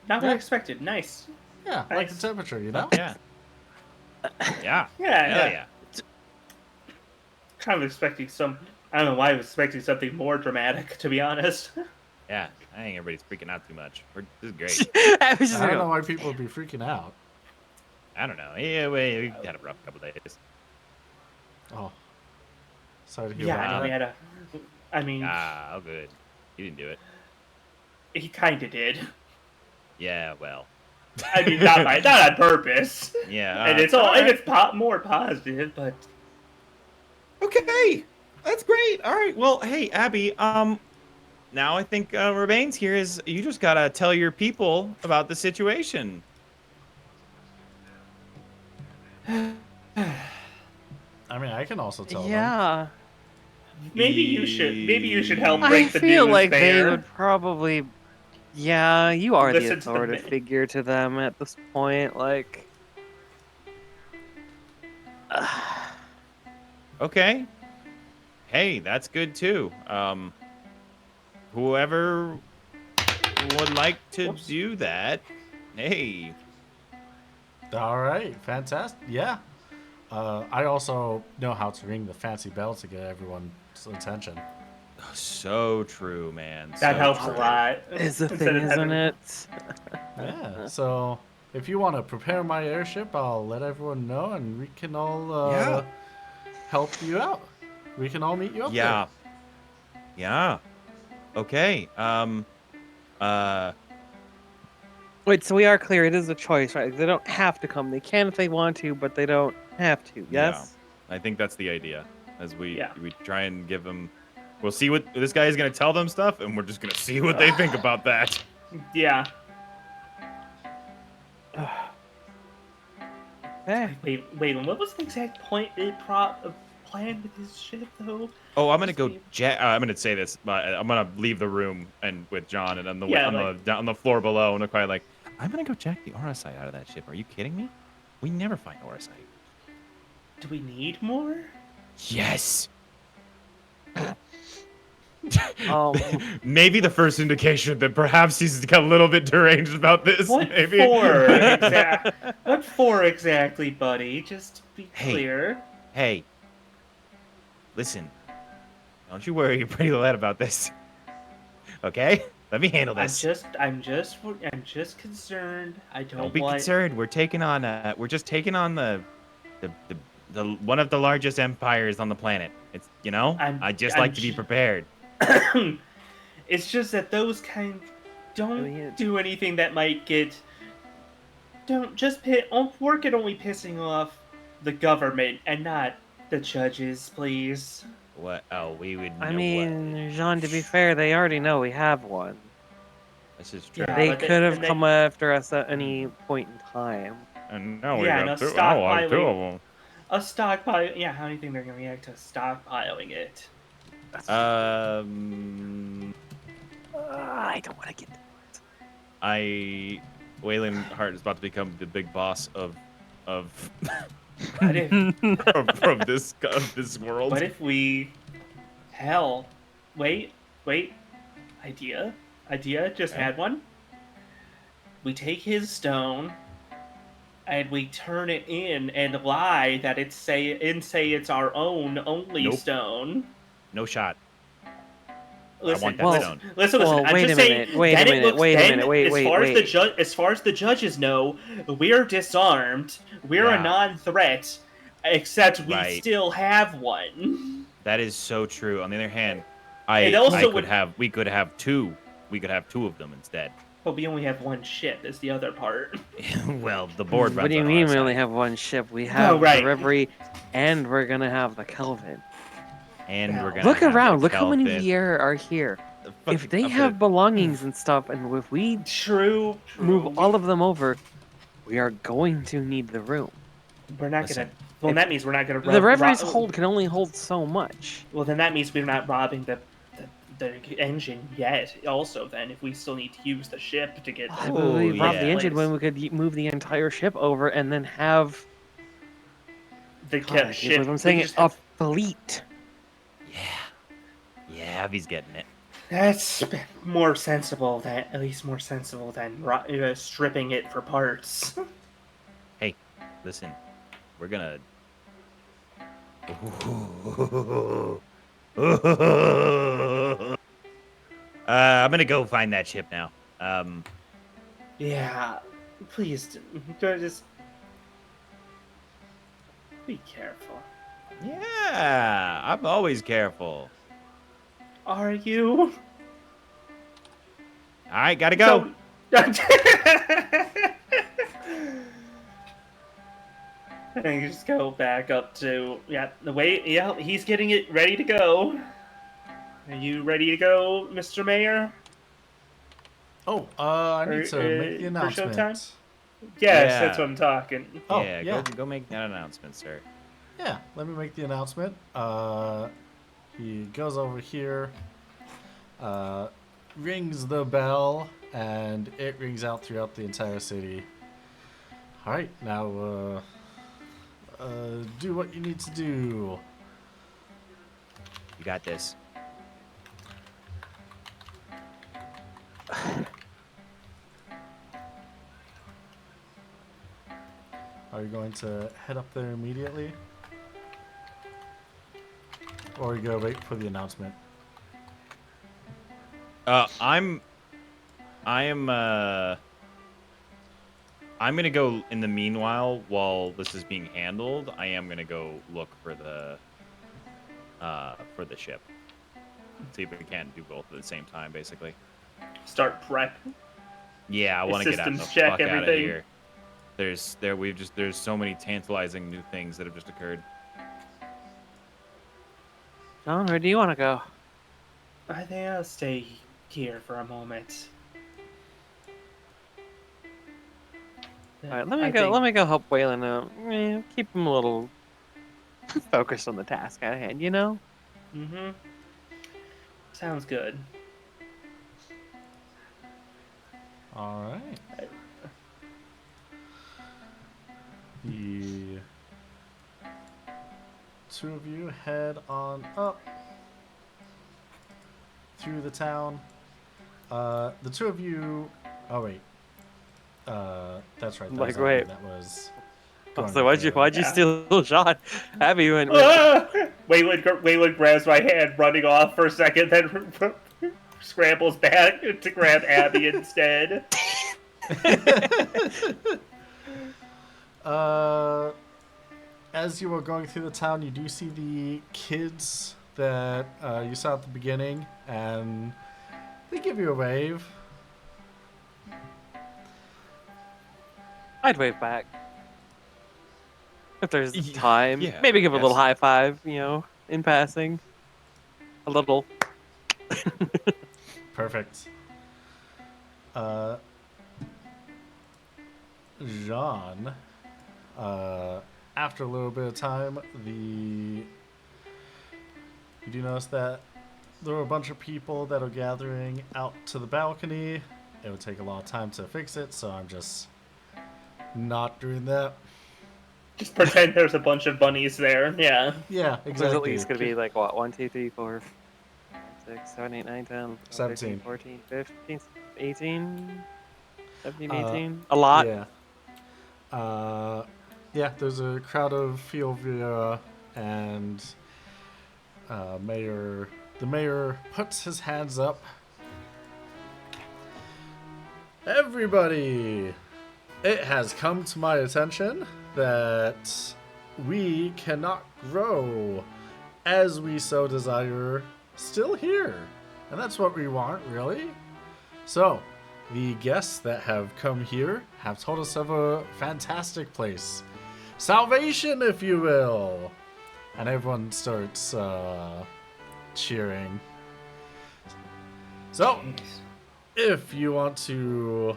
Speaker 4: Not what
Speaker 1: Yeah.
Speaker 4: I expected. Nice.
Speaker 1: Yeah, like the
Speaker 4: Nice.
Speaker 1: temperature, you know?
Speaker 3: Yeah. Yeah.
Speaker 4: Yeah,
Speaker 3: Hell
Speaker 4: yeah.
Speaker 3: yeah.
Speaker 4: Kind of expecting some. I don't know why I was expecting something more dramatic, to be honest.
Speaker 3: Yeah. I think everybody's freaking out too much. This is great.
Speaker 2: I was just
Speaker 1: I don't
Speaker 2: like,
Speaker 1: know why people would be freaking out.
Speaker 3: I don't know. Yeah, we had a rough couple days.
Speaker 1: Oh, sorry to hear
Speaker 4: Yeah,
Speaker 1: about
Speaker 4: we
Speaker 1: that.
Speaker 4: had a. I mean,
Speaker 3: Ah, oh good. You didn't do it.
Speaker 4: he kind of did.
Speaker 3: Yeah. Well.
Speaker 4: I mean, not on purpose.
Speaker 3: Yeah.
Speaker 4: And it's all, and it's more positive, but
Speaker 3: Okay, that's great. All right. Well, hey, Abby. Now I think remains here is you just gotta tell your people about the situation.
Speaker 1: I mean, I can also tell them.
Speaker 2: yeah.
Speaker 4: maybe you should help
Speaker 2: I
Speaker 4: break the
Speaker 2: feel
Speaker 4: news
Speaker 2: like they
Speaker 4: there.
Speaker 2: would probably. Yeah, you are the
Speaker 4: Listen to the
Speaker 2: authoritative
Speaker 4: man.
Speaker 2: figure to them at this point. Like,
Speaker 3: Okay. Hey, that's good too. Whoever would like to
Speaker 4: Whoops.
Speaker 3: do that, hey.
Speaker 1: All right, fantastic. Yeah. I also know how to ring the fancy bell to get everyone's attention.
Speaker 3: So true, man.
Speaker 4: That
Speaker 3: so
Speaker 4: helps
Speaker 3: true.
Speaker 4: a lot.
Speaker 2: is the
Speaker 4: Instead
Speaker 2: thing,
Speaker 4: of
Speaker 2: isn't
Speaker 4: having-
Speaker 2: it?
Speaker 1: Yeah. So if you want to prepare my airship, I'll let everyone know, and we can all help you out. We can all meet you up
Speaker 3: Yeah. Yeah. Okay.
Speaker 2: Wait, so we are clear. It is a choice, right? They don't have to come. They can if they want to, but they don't have to. Yes.
Speaker 3: I think that's the idea. As we
Speaker 4: Yeah.
Speaker 3: try and give them, we'll see what this guy is gonna tell them stuff, and we're just gonna see what they think about that.
Speaker 4: Yeah.
Speaker 2: Okay.
Speaker 4: Wait. What was the exact plan with his ship, though?
Speaker 3: Oh, I'm gonna
Speaker 4: Just
Speaker 3: go.
Speaker 4: leave.
Speaker 3: I'm gonna say this, but I'm gonna leave the room and with John, and on the
Speaker 4: Yeah,
Speaker 3: on the floor below, and I'm quite like, I'm gonna go check the aura site out of that ship. Are you kidding me? We never find aura site.
Speaker 4: Do we need more?
Speaker 3: Yes.
Speaker 2: Maybe
Speaker 3: the first indication that perhaps he's got a little bit deranged about this.
Speaker 4: What
Speaker 3: maybe.
Speaker 4: What for exactly, buddy? Just to be
Speaker 3: Hey.
Speaker 4: clear.
Speaker 3: Hey, listen. Don't you worry your pretty little head about this. Okay? Let me handle this.
Speaker 4: I'm just concerned. I
Speaker 3: Don't be
Speaker 4: want.
Speaker 3: concerned. We're just taking on the one of the largest empires on the planet. It's I just
Speaker 4: I'm
Speaker 3: like to be
Speaker 4: ju-
Speaker 3: prepared.
Speaker 4: It's just that those kind don't do anything that might get. Work at only pissing off the government and not the judges, please.
Speaker 3: What? Oh, we would.
Speaker 2: I
Speaker 3: know
Speaker 2: mean, Jean, to be fair, they already know we have one.
Speaker 3: what. This is true.
Speaker 4: Yeah,
Speaker 2: They
Speaker 4: but
Speaker 2: could have
Speaker 4: and they-
Speaker 2: come after us at any point in time.
Speaker 3: And now
Speaker 4: Yeah,
Speaker 3: we
Speaker 4: no,
Speaker 3: got two. Now we have two of
Speaker 4: stockpiling.
Speaker 3: them.
Speaker 4: A stockpile. Yeah, how do you think they're gonna react to stockpiling it?
Speaker 2: I don't want to get.
Speaker 3: Waylon Hart is about to become the big boss of
Speaker 4: What if,
Speaker 3: from this world.
Speaker 4: what if we... Hell. Wait. Idea? Just
Speaker 3: Okay.
Speaker 4: had one. We take his stone and we turn it in and lie that say it's our own only
Speaker 3: Nope.
Speaker 4: stone.
Speaker 3: No shot.
Speaker 4: Listen,
Speaker 3: want that
Speaker 2: Well,
Speaker 3: stone.
Speaker 4: listen.
Speaker 2: well,
Speaker 4: I'm
Speaker 2: wait
Speaker 4: just
Speaker 2: a
Speaker 4: saying.
Speaker 2: minute, wait a
Speaker 4: Then it
Speaker 2: minute,
Speaker 4: looks.
Speaker 2: wait a
Speaker 4: Then,
Speaker 2: minute, wait,
Speaker 4: as
Speaker 2: wait,
Speaker 4: far as the
Speaker 2: wait.
Speaker 4: as far as the judges know, we're disarmed. We're a
Speaker 3: Yeah.
Speaker 4: non-threat, except we
Speaker 3: Right.
Speaker 4: still have one.
Speaker 3: That is so true. On the other hand,
Speaker 4: It also
Speaker 3: we could have two. We could have two of them instead.
Speaker 4: But we only have one ship. Is the other part.
Speaker 3: Well, the board
Speaker 2: What
Speaker 3: runs
Speaker 2: do you
Speaker 3: on
Speaker 2: mean
Speaker 3: our
Speaker 2: we only
Speaker 3: side.
Speaker 2: have one ship? We have
Speaker 4: right.
Speaker 2: the Reverie, and we're gonna have the Kelvin.
Speaker 3: And we're
Speaker 4: Now,
Speaker 3: gonna
Speaker 2: Look
Speaker 3: have
Speaker 2: around.
Speaker 3: the
Speaker 2: Look how many
Speaker 3: Kelvin.
Speaker 2: here are here. If
Speaker 3: Fucking-
Speaker 2: they
Speaker 3: I'm
Speaker 2: have
Speaker 3: gonna-
Speaker 2: belongings and stuff, and if we
Speaker 4: True.
Speaker 2: move all of them over, we are going to need the room.
Speaker 4: We're not
Speaker 3: Listen,
Speaker 4: gonna. Well, that means we're not gonna.
Speaker 2: The Reverie's hold can only hold so much.
Speaker 4: Well, then that means we're not robbing the engine yet. Also, then if we still need to use the ship to get.
Speaker 2: I
Speaker 3: Oh,
Speaker 2: believe we rob the
Speaker 3: yeah.
Speaker 2: engine when we could move the entire ship over and then have.
Speaker 4: The
Speaker 2: God, I can't
Speaker 4: ship.
Speaker 2: believe I'm
Speaker 4: we
Speaker 2: saying
Speaker 4: just
Speaker 2: it. A
Speaker 4: have-
Speaker 2: fleet.
Speaker 3: Yeah, Abby's getting it.
Speaker 4: That's more sensible. At least more sensible than stripping it for parts.
Speaker 3: Hey, listen, we're gonna. I'm gonna go find that ship now.
Speaker 4: Yeah, please just be careful.
Speaker 3: Yeah, I'm always careful.
Speaker 4: Are you?
Speaker 3: All right, gotta go.
Speaker 4: And you just go back up to the way. Yeah, he's getting it ready to go. Are you ready to go, Mr. Mayor?
Speaker 1: Oh, I need to make the
Speaker 4: For
Speaker 1: announcement.
Speaker 4: showtime? Yes,
Speaker 3: Yeah.
Speaker 4: that's what I'm talking.
Speaker 1: Oh,
Speaker 3: Yeah,
Speaker 1: yeah.
Speaker 3: go make that announcement, sir.
Speaker 1: Yeah, let me make the announcement. He goes over here, rings the bell, and it rings out throughout the entire city. All right, now do what you need to do.
Speaker 3: You got this.
Speaker 1: Are you going to head up there immediately? Or you go wait for the announcement?
Speaker 3: I'm gonna go in the meanwhile while this is being handled. I am gonna go look for the ship. See if we can do both at the same time, basically.
Speaker 4: Start prep.
Speaker 3: Yeah, I want to get out the
Speaker 4: Systems check
Speaker 3: fuck out of
Speaker 4: everything.
Speaker 3: here. There's so many tantalizing new things that have just occurred.
Speaker 2: John, where do you want to go?
Speaker 4: I think I'll stay here for a moment.
Speaker 2: All right, let me go. Let me go help Waylon out. Keep him a little focused on the task at hand. You know.
Speaker 4: Mm-hmm. Sounds good.
Speaker 1: All right. The two of you head on up through the town. The two of you. Oh wait. That's right. That
Speaker 2: Like,
Speaker 1: was Abby.
Speaker 2: wait.
Speaker 1: That was.
Speaker 2: So why'd you
Speaker 4: Yeah.
Speaker 2: steal John? Abby went.
Speaker 4: Waylon grabs my hand, running off for a second, then scrambles back to grab Abby instead.
Speaker 1: As you are going through the town, you do see the kids that you saw at the beginning, and they give you a wave.
Speaker 2: I'd wave back if there's time.
Speaker 3: yeah,
Speaker 2: Maybe give a little
Speaker 3: yes.
Speaker 2: high five. You know, in passing. A little.
Speaker 1: Perfect. Jean, after a little bit of time, you do notice that there are a bunch of people that are gathering out to the balcony. It would take a lot of time to fix it, so I'm just not doing that.
Speaker 4: Just pretend there's a bunch of bunnies there. Yeah.
Speaker 1: Yeah,
Speaker 2: There's
Speaker 1: exactly.
Speaker 2: at least going to be like, what, 1, 2, 3, 4, 5, 6, 7, 8, 9, 10, 12, 13,
Speaker 1: 17.
Speaker 2: 14, 15, 18, 17,
Speaker 1: Uh,
Speaker 2: 18. A lot.
Speaker 1: Yeah. Uh, yeah, there's a crowd of Fielvia and Mayor. The mayor puts his hands up. Everybody! It has come to my attention that we cannot grow as we so desire still here. And that's what we want, really. So, the guests that have come here have told us of a fantastic place. Salvation, if you will. And everyone starts cheering. So, if you want to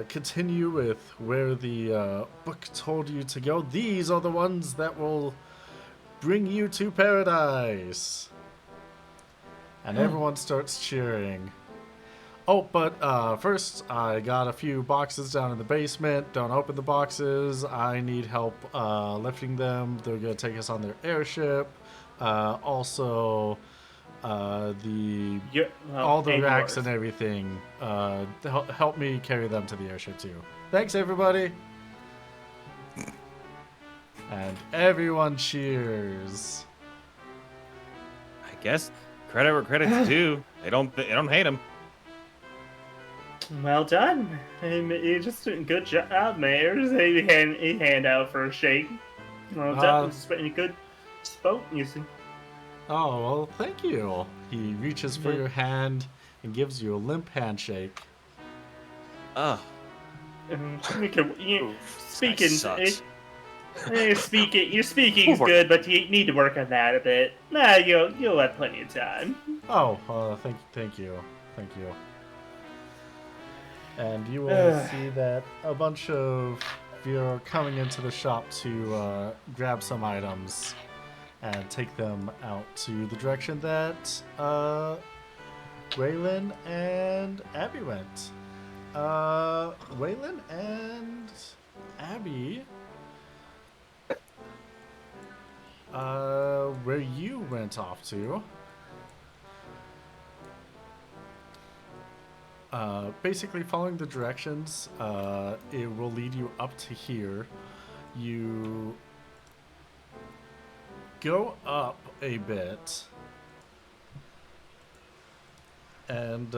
Speaker 1: continue with where the book told you to go, these are the ones that will bring you to paradise. And everyone starts cheering. Oh, but first, I got a few boxes down in the basement. Don't open the boxes. I need help lifting them. They're going to take us on their airship. Also, all the racks and everything. Help me carry them to the airship, too. Thanks, everybody. And everyone cheers.
Speaker 3: I guess credit where credit's due. They don't hate him.
Speaker 4: Well done. You just good job, Mayor. Just a hand out for a shake. Well done. It's been a good spoke, you see.
Speaker 1: Oh, well, thank you. He reaches for
Speaker 4: Yeah.
Speaker 1: your hand and gives you a limp handshake.
Speaker 3: Ugh.
Speaker 4: Speaking,
Speaker 3: sucks.
Speaker 4: your speaking's good, but you need to work on that a bit. Nah, you'll have plenty of time.
Speaker 1: Oh, thank you. And you will see that a bunch of you are coming into the shop to grab some items and take them out to the direction that Waylon and Abby went. Waylon and Abby, where you went off to. Basically following the directions, it will lead you up to here. You go up a bit, and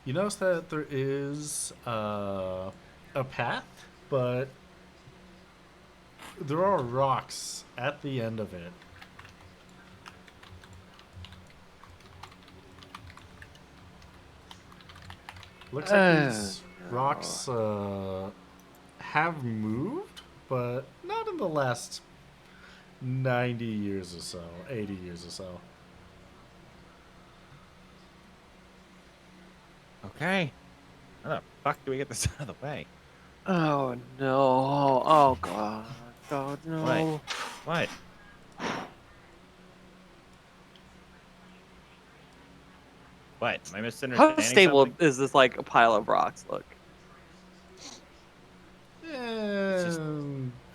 Speaker 1: you notice that there is a path, but there are rocks at the end of it. Looks like these rocks have moved, but not in the last 90 years or so, 80 years or so.
Speaker 3: Okay. How the fuck do we get this out of the way?
Speaker 2: Oh no! Oh god! God no!
Speaker 3: What? What? Am I misunderstanding
Speaker 2: How stable
Speaker 3: something?
Speaker 2: is this like a pile of rocks? Look.
Speaker 3: just-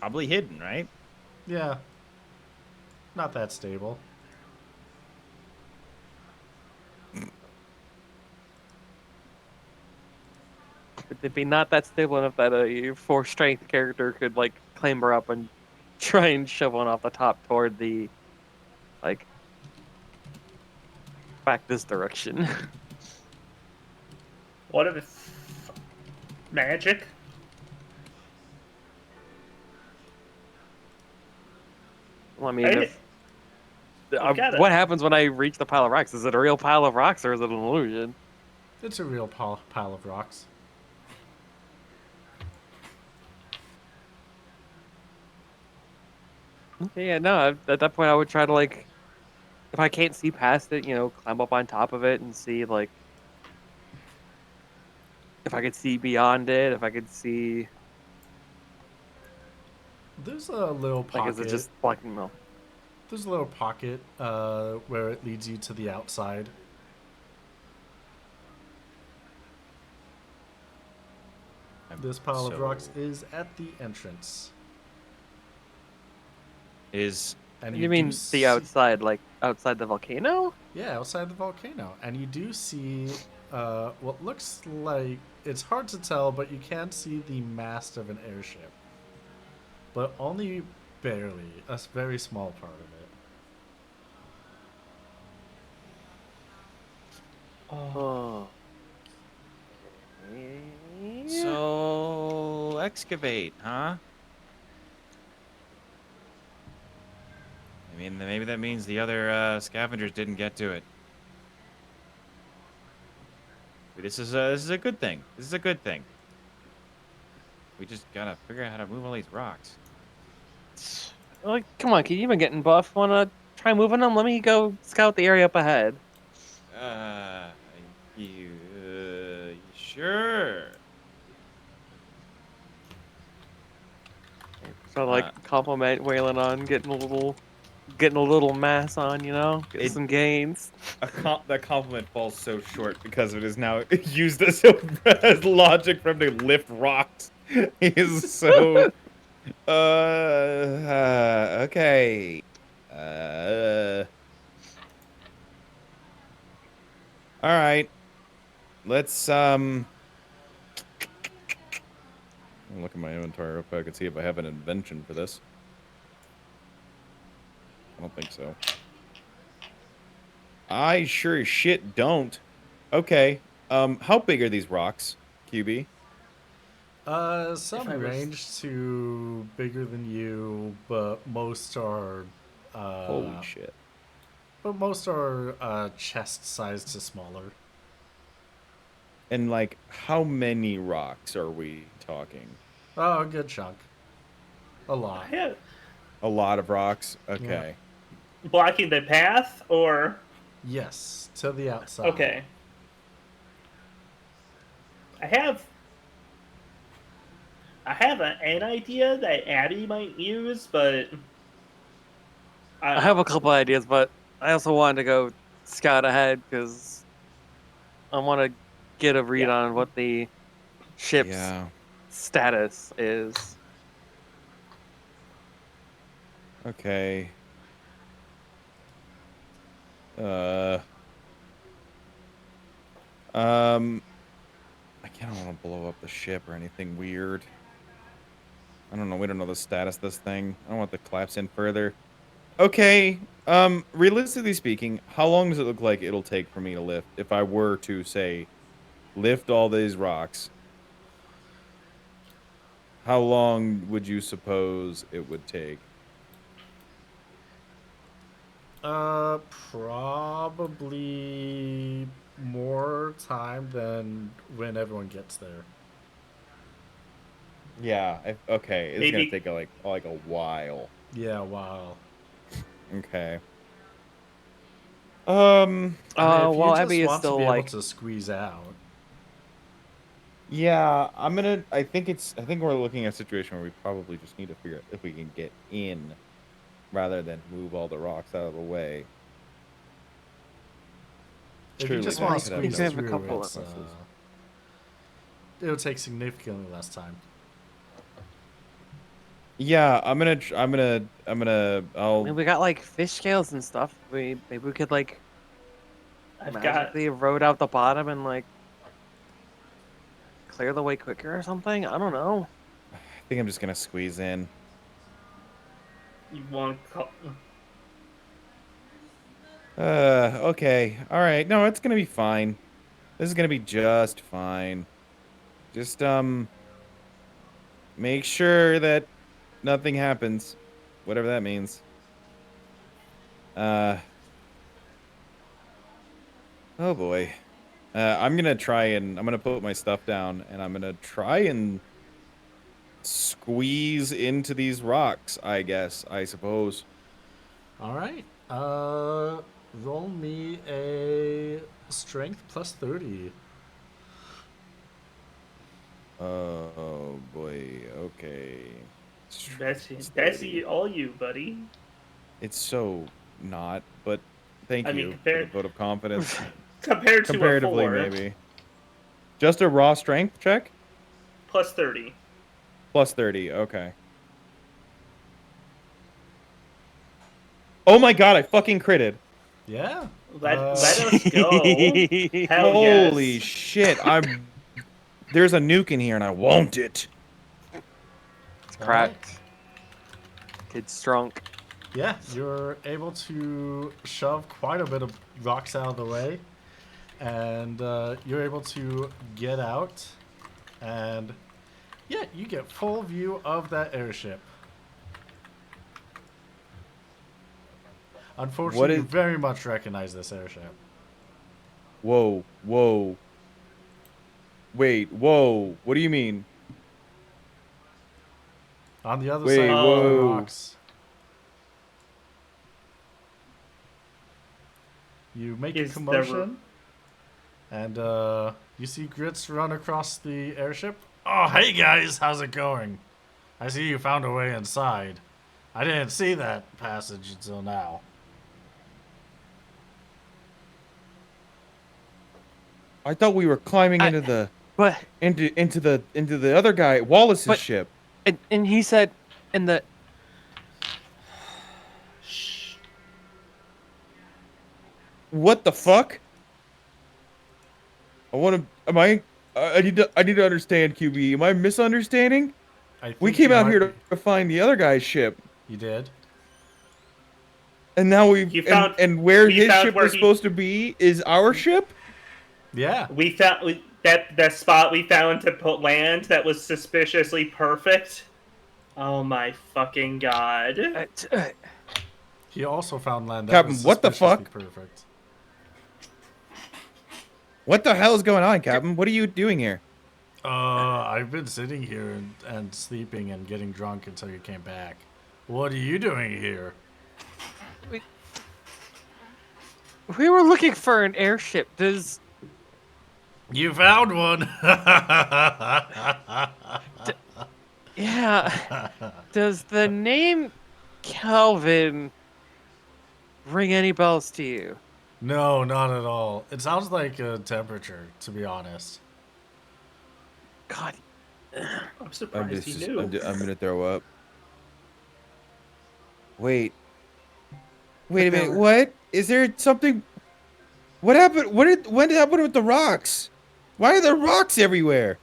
Speaker 3: Probably hidden, right?
Speaker 1: Yeah. Not that stable.
Speaker 2: It'd be not that stable enough that a 4 strength character could like clamber up and try and shove one off the top toward the like back this direction.
Speaker 4: What if it's magic?
Speaker 2: Well, I mean,
Speaker 4: Hey,
Speaker 2: if,
Speaker 4: got it.
Speaker 2: what happens when I reach the pile of rocks? Is it a real pile of rocks or is it an illusion?
Speaker 1: It's a real pile of rocks.
Speaker 2: Okay, yeah, no. At that point, I would try to like, if I can't see past it, climb up on top of it and see like, if I could see beyond it, if I could see,
Speaker 1: There's a little
Speaker 2: like,
Speaker 1: pocket.
Speaker 2: is it just blocking? No.
Speaker 1: There's a little pocket where it leads you to the outside. This pile of rocks is at the entrance.
Speaker 3: Is
Speaker 1: And
Speaker 2: You
Speaker 1: do
Speaker 2: mean the
Speaker 1: see-
Speaker 2: outside, like outside the volcano?
Speaker 1: Yeah, outside the volcano. And you do see what looks like, it's hard to tell, but you can see the mast of an airship. But only barely, a very small part of it.
Speaker 2: Oh.
Speaker 3: so excavate, huh? I mean, maybe that means the other scavengers didn't get to it. But this is a good thing. This is a good thing. We just gotta figure out how to move all these rocks.
Speaker 2: Like, come on, kid, you've been getting buff. Wanna try moving them? Let me go scout the area up ahead.
Speaker 3: Uh, sure.
Speaker 2: So like compliment Waylon on getting a little mass on, getting
Speaker 3: It-
Speaker 2: some gains.
Speaker 3: That compliment falls so short because it is now used as logic for him to lift rocks. He is so okay. All right. Let's look at my inventory real quick and see if I have an invention for this. I don't think so. I sure as shit don't. Okay. How big are these rocks, QB?
Speaker 1: Some
Speaker 4: I was-
Speaker 1: range to bigger than you, but most are
Speaker 3: Holy shit.
Speaker 1: chest size to smaller.
Speaker 3: And like, how many rocks are we talking?
Speaker 1: Oh, a good chunk. A lot.
Speaker 4: Yeah.
Speaker 3: A lot of rocks. Okay.
Speaker 4: Blocking the path, or
Speaker 1: Yes, to the outside.
Speaker 4: okay. I have an idea that Abby might use, but
Speaker 2: I have a couple ideas, but I also wanted to go scout ahead because I want to get a read
Speaker 4: Yeah.
Speaker 2: on what the ship's
Speaker 3: Yeah.
Speaker 2: status is.
Speaker 3: Okay. Uh. I kind of want to blow up the ship or anything weird. I don't know. We don't know the status of this thing. I don't want to collapse in further. Okay. Realistically speaking, how long does it look like it'll take for me to lift if I were to say lift all these rocks? How long would you suppose it would take?
Speaker 1: Probably more time than when everyone gets there.
Speaker 3: Yeah. Okay. It's gonna
Speaker 4: Maybe-
Speaker 3: take like a while.
Speaker 1: Yeah, wow.
Speaker 3: Okay.
Speaker 1: I mean, if
Speaker 2: Well,
Speaker 1: you just
Speaker 2: Abby is
Speaker 1: want to
Speaker 2: still
Speaker 1: be
Speaker 2: like,
Speaker 1: able to squeeze out.
Speaker 3: Yeah, I think we're looking at a situation where we probably just need to figure out if we can get in rather than move all the rocks out of the way.
Speaker 1: If you
Speaker 3: Truly,
Speaker 1: just
Speaker 3: that
Speaker 1: want to
Speaker 3: could have
Speaker 1: squeeze
Speaker 2: we have a
Speaker 1: through,
Speaker 2: couple
Speaker 1: it's,
Speaker 2: of-
Speaker 1: it'll take significantly less time.
Speaker 3: Yeah, I'll
Speaker 2: I mean, we got like fish scales and stuff. Maybe we could like
Speaker 4: I've got
Speaker 2: magically erode out the bottom and like clear the way quicker or something. I don't know.
Speaker 3: I think I'm just gonna squeeze in.
Speaker 4: you want
Speaker 3: Okay. All right. No, it's gonna be fine. This is gonna be just fine. Just make sure that nothing happens, whatever that means. Oh boy. I'm gonna put my stuff down and I'm gonna try and squeeze into these rocks, I suppose.
Speaker 1: All right. Roll me a strength plus 30.
Speaker 3: Oh boy, okay.
Speaker 4: that's all you, buddy.
Speaker 3: It's so not, but thank
Speaker 4: I mean,
Speaker 3: you for the vote of confidence.
Speaker 4: compared to a
Speaker 3: Comparatively,
Speaker 4: 4,
Speaker 3: maybe. Just a raw strength check?
Speaker 4: plus 30.
Speaker 3: Plus 30, okay. Oh my god, I fucking critted.
Speaker 1: Yeah.
Speaker 4: Let us go. Hell
Speaker 3: Holy
Speaker 4: yes.
Speaker 3: shit, there's a nuke in here and I want it.
Speaker 2: It's
Speaker 1: All right.
Speaker 2: cracked. Kid's drunk.
Speaker 1: Yeah, you're able to shove quite a bit of rocks out of the way, and you're able to get out, and yeah, you get full view of that airship.
Speaker 3: What
Speaker 1: Unfortunately, you
Speaker 3: is...
Speaker 1: very much recognize this airship.
Speaker 3: Whoa, whoa. Wait, whoa. What do you mean?
Speaker 1: On the other
Speaker 3: Wait,
Speaker 1: side of the
Speaker 3: whoa.
Speaker 1: rocks, you make a
Speaker 4: Is there...
Speaker 1: commotion, and you see Grits run across the airship. Oh, hey guys, how's it going? I see you found a way inside. I didn't see that passage until now.
Speaker 3: I thought we were climbing into the
Speaker 2: But
Speaker 3: into the other guy, Wallace's
Speaker 2: But-
Speaker 3: ship.
Speaker 2: and he said, in the
Speaker 4: Shh.
Speaker 3: What the fuck? I need to understand, QB. Am I misunderstanding?
Speaker 1: I think
Speaker 3: We came
Speaker 1: you
Speaker 3: out
Speaker 1: might
Speaker 3: here
Speaker 1: be-
Speaker 3: to find the other guy's ship,
Speaker 1: You did?
Speaker 3: and now
Speaker 4: You found-
Speaker 3: and where
Speaker 4: we
Speaker 3: his
Speaker 4: found
Speaker 3: ship
Speaker 4: where
Speaker 3: was
Speaker 4: he-
Speaker 3: supposed to be is our ship?
Speaker 1: Yeah.
Speaker 4: We found that spot we found to put land that was suspiciously perfect. Oh my fucking god.
Speaker 1: He also found land that
Speaker 3: Captain,
Speaker 1: was
Speaker 3: what the
Speaker 1: suspiciously
Speaker 3: fuck?
Speaker 1: perfect.
Speaker 3: What the hell is going on, Captain? What are you doing here?
Speaker 1: I've been sitting here and sleeping and getting drunk until you came back. What are you doing here?
Speaker 2: we were looking for an airship. Does
Speaker 1: You found one!
Speaker 2: yeah? Does the name Calvin ring any bells to you?
Speaker 1: No, not at all. It sounds like a temperature, to be honest.
Speaker 2: God,
Speaker 4: I'm surprised he knew.
Speaker 3: I'm gonna throw up. Wait a minute. What? Is there something? What happened? When did happen with the rocks? Why are there rocks everywhere?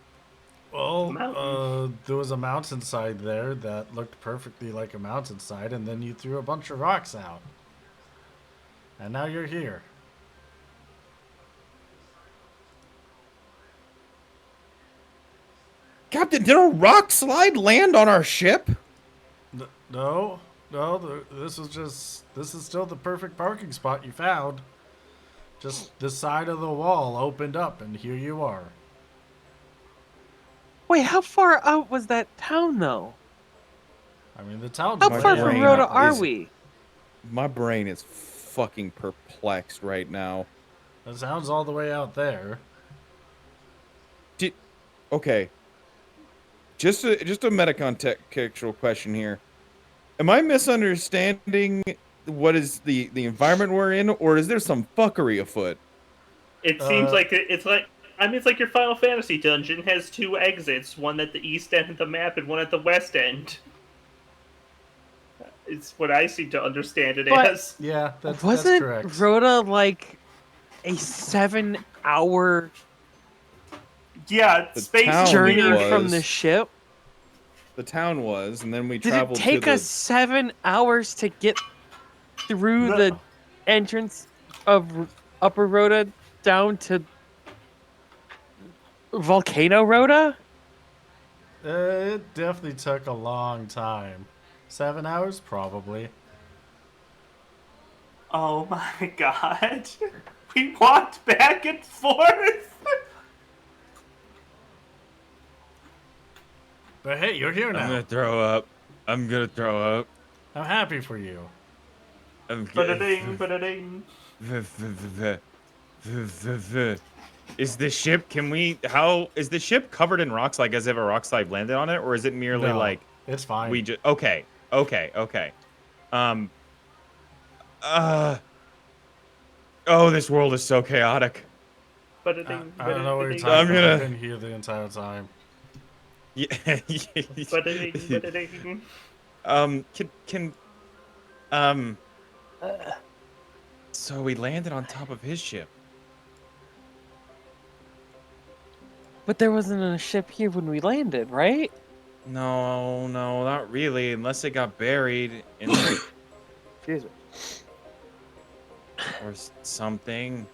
Speaker 1: Well,
Speaker 4: Mountain.
Speaker 1: there was a mountainside there that looked perfectly like a mountainside, and then you threw a bunch of rocks out. And now you're here.
Speaker 3: Captain, did a rock slide land on our ship?
Speaker 1: No, this is still the perfect parking spot you found. Just the side of the wall opened up, and here you are.
Speaker 2: wait, how far out was that town though?
Speaker 1: I mean, the town's
Speaker 2: How
Speaker 3: My
Speaker 2: far
Speaker 1: way
Speaker 2: from
Speaker 3: brain
Speaker 1: out.
Speaker 2: Rhoda are
Speaker 3: is-
Speaker 2: we?
Speaker 3: My brain is fucking perplexed right now.
Speaker 1: The town's all the way out there.
Speaker 3: Okay. Just a meta-contextual question here. Am I misunderstanding what is the environment we're in, or is there some fuckery afoot?
Speaker 4: It seems like it's like it's like your Final Fantasy dungeon has two exits, one at the east end of the map and one at the west end. It's what I seem to understand it
Speaker 2: But-
Speaker 4: as.
Speaker 1: Yeah, that's
Speaker 2: Wasn't
Speaker 1: correct.
Speaker 2: Rhoda like a 7-hour
Speaker 4: Yeah,
Speaker 3: The
Speaker 4: space
Speaker 3: town
Speaker 2: journey
Speaker 3: was-
Speaker 2: from the ship?
Speaker 3: The town was, and then we
Speaker 2: Did it
Speaker 3: traveled
Speaker 2: take
Speaker 3: to the...
Speaker 2: us 7 hours to get through
Speaker 4: No.
Speaker 2: the entrance of Upper Rhoda down to Volcano Rhoda?
Speaker 1: It definitely took a long time. 7 hours, probably.
Speaker 4: Oh my god. We walked back and forth.
Speaker 1: But hey, you're here now.
Speaker 3: throw up. I'm gonna throw up.
Speaker 1: I'm happy for you.
Speaker 4: Ba-da-ding, ba-da-ding.
Speaker 3: Is the ship? Is the ship covered in rocks? Like as if a rock slide landed on it, or is it merely
Speaker 1: No,
Speaker 3: like
Speaker 1: it's fine.
Speaker 3: we just? Okay. Oh, this world is so chaotic.
Speaker 1: I don't know what you're
Speaker 3: I'm
Speaker 1: talking about. I've
Speaker 3: gonna.
Speaker 1: been here the entire time.
Speaker 3: Yeah.
Speaker 4: Ba-da-ding.
Speaker 3: Can um.
Speaker 2: Uh,
Speaker 3: So we landed on top of his ship.
Speaker 2: but there wasn't a ship here when we landed, right?
Speaker 3: No, not really. Unless it got buried in the
Speaker 2: Excuse me.
Speaker 3: or something.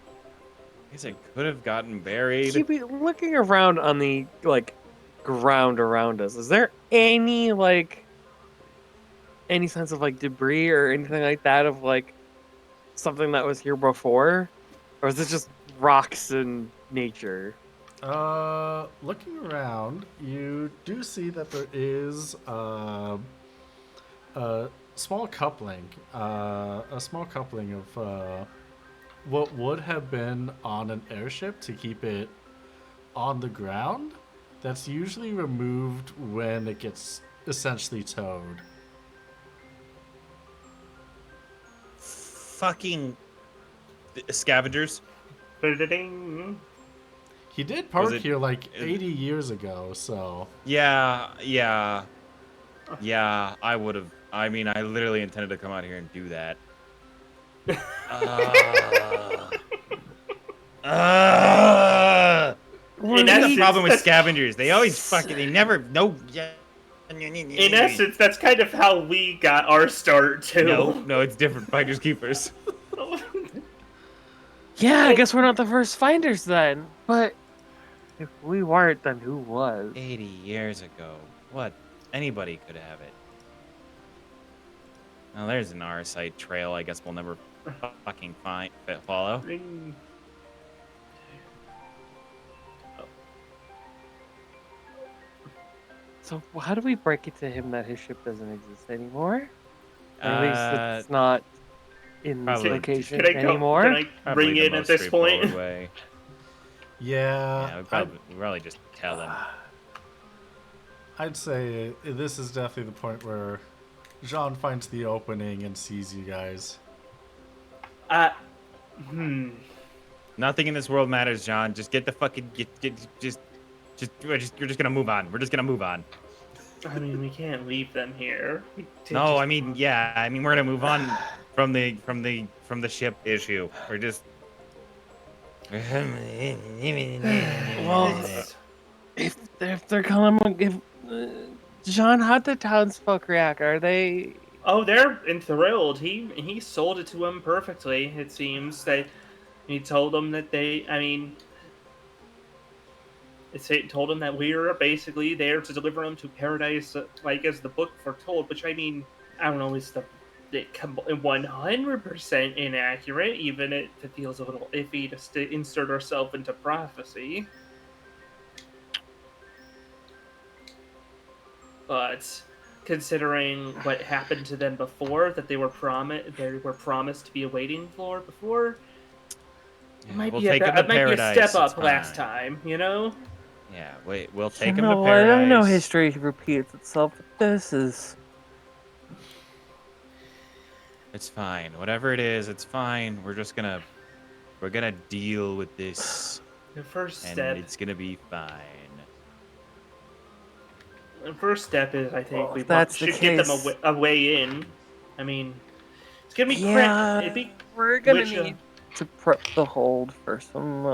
Speaker 3: I guess it could have gotten buried.
Speaker 2: Keep looking around on the ground around us. Is there any sense of debris or anything like that of something that was here before, or is this just rocks and nature?
Speaker 1: Looking around, you do see that there is a small coupling, of what would have been on an airship to keep it on the ground. That's usually removed when it gets essentially towed.
Speaker 3: Fucking scavengers.
Speaker 4: Ba-da-ding.
Speaker 1: He did
Speaker 3: Was
Speaker 1: park
Speaker 3: it-
Speaker 1: here like
Speaker 3: it-
Speaker 1: 80 years ago, so
Speaker 3: Yeah. I would have. I mean, I literally intended to come out here and do that. That's the problem with scavengers. They always fucking. They never. No. Yeah.
Speaker 4: In essence, that's kind of how we got our start too.
Speaker 3: No, it's different. Finders keepers.
Speaker 2: Yeah, I guess we're not the first finders then. But if we weren't, then who was?
Speaker 3: 80 years ago. What? Anybody could have it. Now there's an R-site trail. I guess we'll never fucking follow.
Speaker 4: Ring.
Speaker 2: So how do we break it to him that his ship doesn't exist anymore? Or at least
Speaker 3: Uh,
Speaker 2: it's not in this
Speaker 3: probably-
Speaker 2: location
Speaker 4: Can I
Speaker 2: anymore?
Speaker 4: Can I
Speaker 3: Probably
Speaker 4: ring
Speaker 3: the
Speaker 4: in at
Speaker 3: most
Speaker 4: this
Speaker 3: straightforward
Speaker 4: point?
Speaker 3: way.
Speaker 1: yeah,
Speaker 3: Yeah, we probably just tell him.
Speaker 1: I'd say this is definitely the point where Jean finds the opening and sees you guys.
Speaker 3: Nothing in this world matters, John. Just get the fucking we're just gonna move on. We're just gonna move on.
Speaker 4: I mean, we can't leave them here.
Speaker 3: No, I mean, yeah, I mean we're gonna move on from the ship issue. We're just.
Speaker 2: Well, if they're coming, John, how'd the townsfolk react? Are they?
Speaker 4: Oh, they're enthralled. He sold it to him perfectly. It seems that he told them that told him that we were basically there to deliver him to paradise, like as the book foretold. Which I mean, I don't know, is the 100% inaccurate. Even if it feels a little iffy to insert ourselves into prophecy. But considering what happened to them before, that they were promised to be awaiting for before, it might be a step up last time, you know?
Speaker 3: Yeah, wait, we'll take him to paradise.
Speaker 2: I know history repeats itself, but this is.
Speaker 3: It's fine. Whatever it is, it's fine. We're gonna deal with this,
Speaker 4: The first
Speaker 3: and
Speaker 4: step.
Speaker 3: it's gonna be fine.
Speaker 4: The first step is, I think, we
Speaker 2: that's the
Speaker 4: should get them
Speaker 2: case.
Speaker 4: a way in. I mean, it's gonna be
Speaker 2: Yeah,
Speaker 4: it'd be
Speaker 2: we're gonna
Speaker 4: which,
Speaker 2: need to prep the hold for some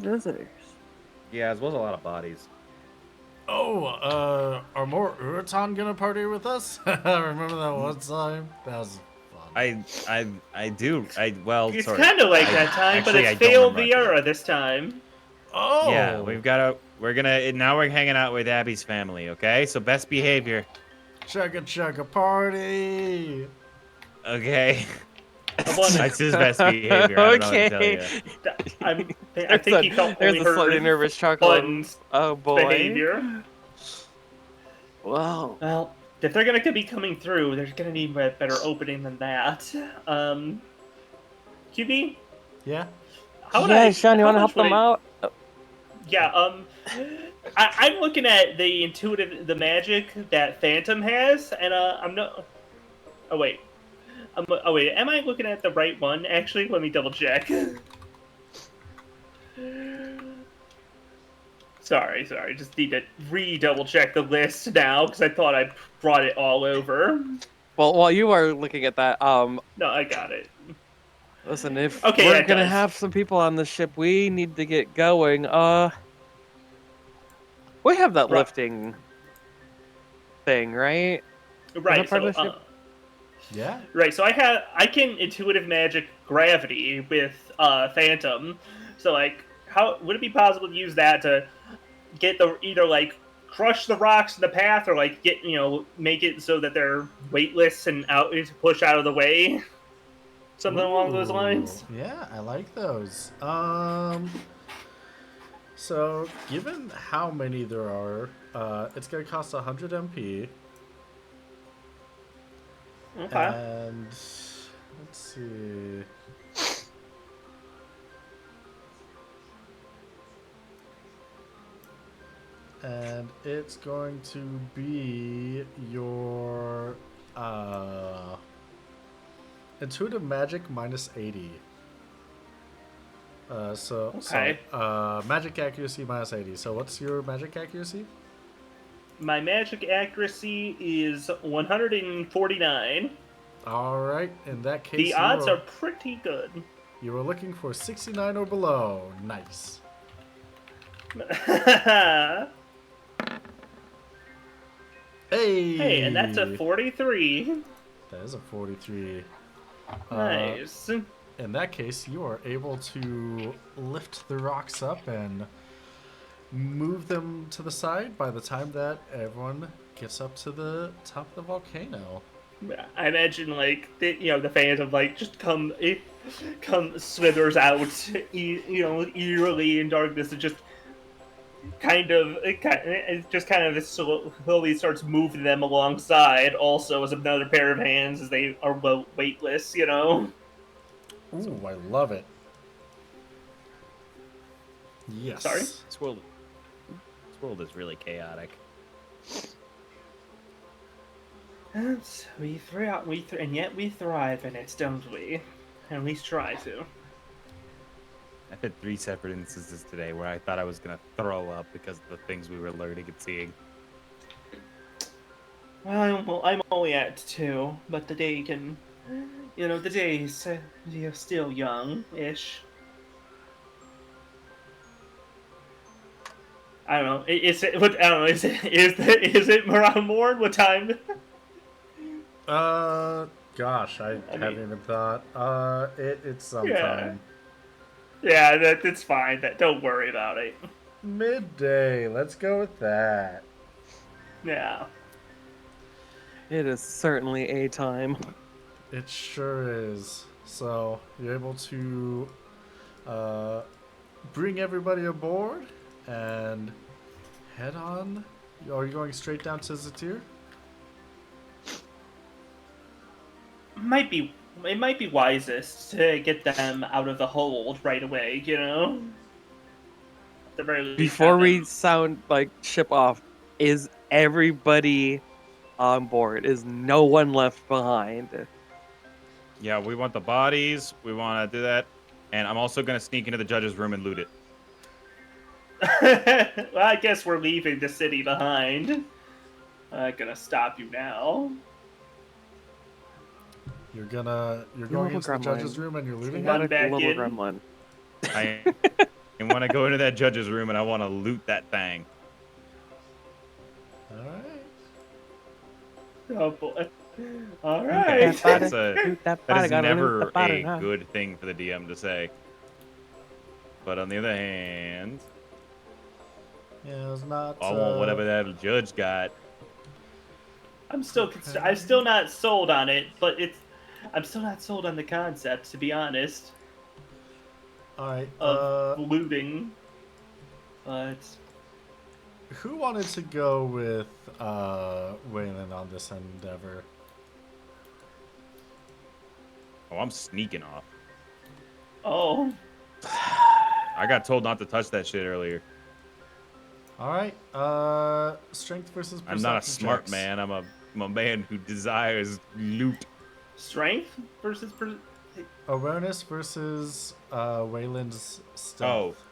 Speaker 2: visitors.
Speaker 3: Yeah, as well as a lot of bodies.
Speaker 1: Oh, are more Uraton gonna party with us? Remember that one time? That was fun.
Speaker 3: I do.
Speaker 4: it's
Speaker 3: sort of.
Speaker 4: kind of like that time, but
Speaker 3: actually, I
Speaker 4: it's
Speaker 3: don't
Speaker 4: Fail
Speaker 3: remember much of
Speaker 4: Viera this time.
Speaker 1: Oh!
Speaker 3: Yeah, now we're hanging out with Abby's family, okay? So best behavior.
Speaker 1: Chugga party!
Speaker 3: Okay.
Speaker 4: Come on.
Speaker 3: That's his best behavior. I don't know what to tell
Speaker 2: Okay.
Speaker 3: you.
Speaker 4: I think he felt
Speaker 2: There's
Speaker 4: only
Speaker 2: a slightly
Speaker 4: heard
Speaker 2: nervous chuckle.
Speaker 4: Button's
Speaker 2: Oh boy.
Speaker 4: behavior.
Speaker 2: Wow.
Speaker 4: Well, if they're gonna be coming through, they're gonna need a better opening than that. QB,
Speaker 1: Yeah?
Speaker 4: how would
Speaker 2: Yeah,
Speaker 4: I?
Speaker 2: Sean, you
Speaker 4: how
Speaker 2: want to help
Speaker 4: much would
Speaker 2: them
Speaker 4: I-
Speaker 2: out?
Speaker 4: Yeah, I'm looking at the magic that Phantom has, and I'm not. Oh wait, oh wait, am I looking at the right one? Actually, let me double check. Sorry, just need to double check the list now because I thought I brought it all over.
Speaker 2: Well, while you are looking at that,
Speaker 4: No, I got it.
Speaker 2: listen, if
Speaker 4: Okay, yeah,
Speaker 2: we're
Speaker 4: it
Speaker 2: gonna
Speaker 4: does.
Speaker 2: have some people on the ship, we need to get going. We have that
Speaker 4: Right,
Speaker 2: lifting thing, right? Is that
Speaker 4: right.
Speaker 2: part
Speaker 4: So,
Speaker 2: of the ship?
Speaker 1: Yeah.
Speaker 4: right. So I can intuitive magic gravity with Phantom. So like, how would it be possible to use that to get the either like crush the rocks in the path or like get make it so that they're weightless and out to push out of the way, something along those
Speaker 1: Ooh,
Speaker 4: lines.
Speaker 1: yeah, I like those. So given how many there are, it's gonna cost 100 MP,
Speaker 4: Okay.
Speaker 1: and let's see. And it's going to be your intuitive magic minus 80.
Speaker 4: Okay.
Speaker 1: Magic accuracy minus 80. So what's your magic accuracy?
Speaker 4: My magic accuracy is 149.
Speaker 1: All right. In that
Speaker 4: The
Speaker 1: case,
Speaker 4: odds are pretty good.
Speaker 1: you were looking for 69 or below. Nice.
Speaker 4: Hey, and that's a
Speaker 1: Hey,
Speaker 4: 43.
Speaker 1: that is a 43.
Speaker 4: Nice.
Speaker 1: In that case, you are able to lift the rocks up and move them to the side by the time that everyone gets up to the top of the volcano.
Speaker 4: I imagine like the Phantom like just come slithers out, eerily in darkness and just kind of slowly starts moving them alongside. Also, as another pair of hands as they are weightless.
Speaker 1: Ooh, I love it.
Speaker 4: Sorry.
Speaker 1: Yes.
Speaker 3: This world is really chaotic.
Speaker 4: And and yet we thrive in it, don't we? At least try to.
Speaker 3: I've had 3 separate instances today where I thought I was gonna throw up because of the things we were learning and seeing.
Speaker 4: Well, I'm only at 2, but the day can, the day is still young-ish. I don't know. Is it? What I don't know. Is it around morn? What time?
Speaker 1: Gosh, I
Speaker 4: I
Speaker 1: haven't
Speaker 4: mean,
Speaker 1: even thought. It's
Speaker 4: yeah,
Speaker 1: sometime.
Speaker 4: yeah. That's fine. Don't worry about it.
Speaker 1: Midday. Let's go with that.
Speaker 4: Yeah.
Speaker 2: It is certainly a time.
Speaker 1: It sure is. So you're able to uh, bring everybody aboard and head on. Are you going straight down to Zatir?
Speaker 4: It might be wisest to get them out of the hold right away. At the very least,
Speaker 2: Before
Speaker 4: have
Speaker 2: we
Speaker 4: them.
Speaker 2: sound like ship off, is everybody on board? Is no one left behind?
Speaker 3: Yeah, we want the bodies. We want to do that. And I'm also gonna sneak into the judge's room and loot it.
Speaker 4: Well, I guess we're leaving the city behind. I'm gonna stop you now.
Speaker 1: You're
Speaker 2: You
Speaker 1: going
Speaker 2: little
Speaker 1: into the judge's
Speaker 2: gremlin.
Speaker 1: room and you're looting
Speaker 4: Run
Speaker 1: it.
Speaker 4: back
Speaker 2: Little
Speaker 4: in.
Speaker 2: gremlin.
Speaker 3: I want to go into that judge's room and I want to loot that thing.
Speaker 1: All right.
Speaker 4: Oh boy. All
Speaker 2: Loot
Speaker 4: right.
Speaker 2: that body.
Speaker 3: That's a
Speaker 2: Loot that
Speaker 3: that
Speaker 2: body.
Speaker 3: is
Speaker 2: Gotta loot the
Speaker 3: never
Speaker 2: body
Speaker 3: a
Speaker 2: now.
Speaker 3: good thing for the DM to say. But on the other hand,
Speaker 1: Yeah, it's not.
Speaker 3: I want whatever that judge got.
Speaker 4: I'm still not sold on it, but I'm still not sold on the concept, to be honest,
Speaker 1: All right.
Speaker 4: of looting. But
Speaker 1: Who wanted to go with Waylon on this endeavor?
Speaker 3: Oh, I'm sneaking off.
Speaker 4: oh,
Speaker 3: I got told not to touch that shit earlier.
Speaker 1: All right. Strength versus perception
Speaker 3: I'm not a smart
Speaker 1: checks.
Speaker 3: man. I'm a man who desires loot.
Speaker 4: Strength versus
Speaker 1: Awareness versus Wayland's
Speaker 3: Oh,
Speaker 1: stealth.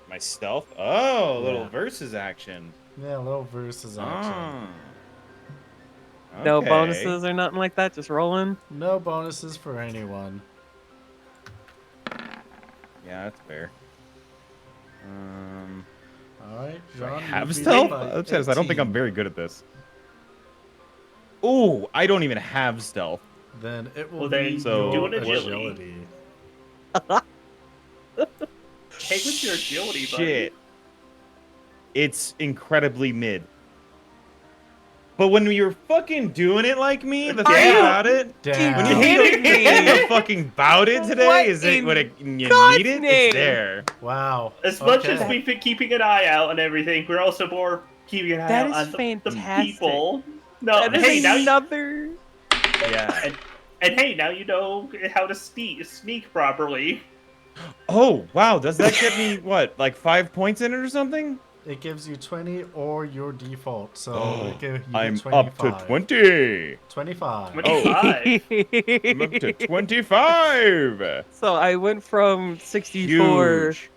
Speaker 3: my stealth. Oh, a little
Speaker 1: Yeah.
Speaker 3: versus action.
Speaker 1: Yeah, a little versus action.
Speaker 3: Oh.
Speaker 2: No
Speaker 3: Okay.
Speaker 2: bonuses or nothing like that. Just rolling.
Speaker 1: No bonuses for anyone.
Speaker 3: Yeah, that's fair.
Speaker 1: All right,
Speaker 3: Do I
Speaker 1: John.
Speaker 3: have
Speaker 1: you beat it
Speaker 3: stealth?
Speaker 1: by
Speaker 3: I don't think
Speaker 1: 18.
Speaker 3: I'm very good at this. Ooh, I don't even have stealth.
Speaker 1: Then it will
Speaker 4: Well,
Speaker 1: be
Speaker 4: then
Speaker 3: So,
Speaker 1: your
Speaker 4: do an agility. Take with your agility, buddy.
Speaker 3: Shit. It's incredibly mid. But when you're fucking doing it like me, the thing
Speaker 4: Damn.
Speaker 3: about it,
Speaker 1: Damn.
Speaker 3: when you
Speaker 2: kidding
Speaker 3: think
Speaker 2: me?
Speaker 3: fucking about it today,
Speaker 2: What
Speaker 3: is it when
Speaker 2: in
Speaker 3: you
Speaker 2: God's
Speaker 3: need it,
Speaker 2: name?
Speaker 3: it's there.
Speaker 1: Wow.
Speaker 4: As much
Speaker 1: Okay.
Speaker 4: as we've been keeping an eye out on everything, we're also more keeping an eye
Speaker 2: That
Speaker 4: out
Speaker 2: is
Speaker 4: on the
Speaker 2: fantastic.
Speaker 4: people. No,
Speaker 2: That is
Speaker 4: hey, now you,
Speaker 2: another.
Speaker 3: Yeah.
Speaker 4: and hey, now you know how to sneak properly.
Speaker 3: Oh, wow. Does that get me, what, like 5 points in it or something?
Speaker 1: It gives you 20 or your default, so
Speaker 3: Oh,
Speaker 1: you
Speaker 3: I'm
Speaker 1: get 25.
Speaker 3: up to 20.
Speaker 1: 25.
Speaker 4: 25.
Speaker 3: I'm up to 25.
Speaker 2: So I went from 64
Speaker 3: Huge.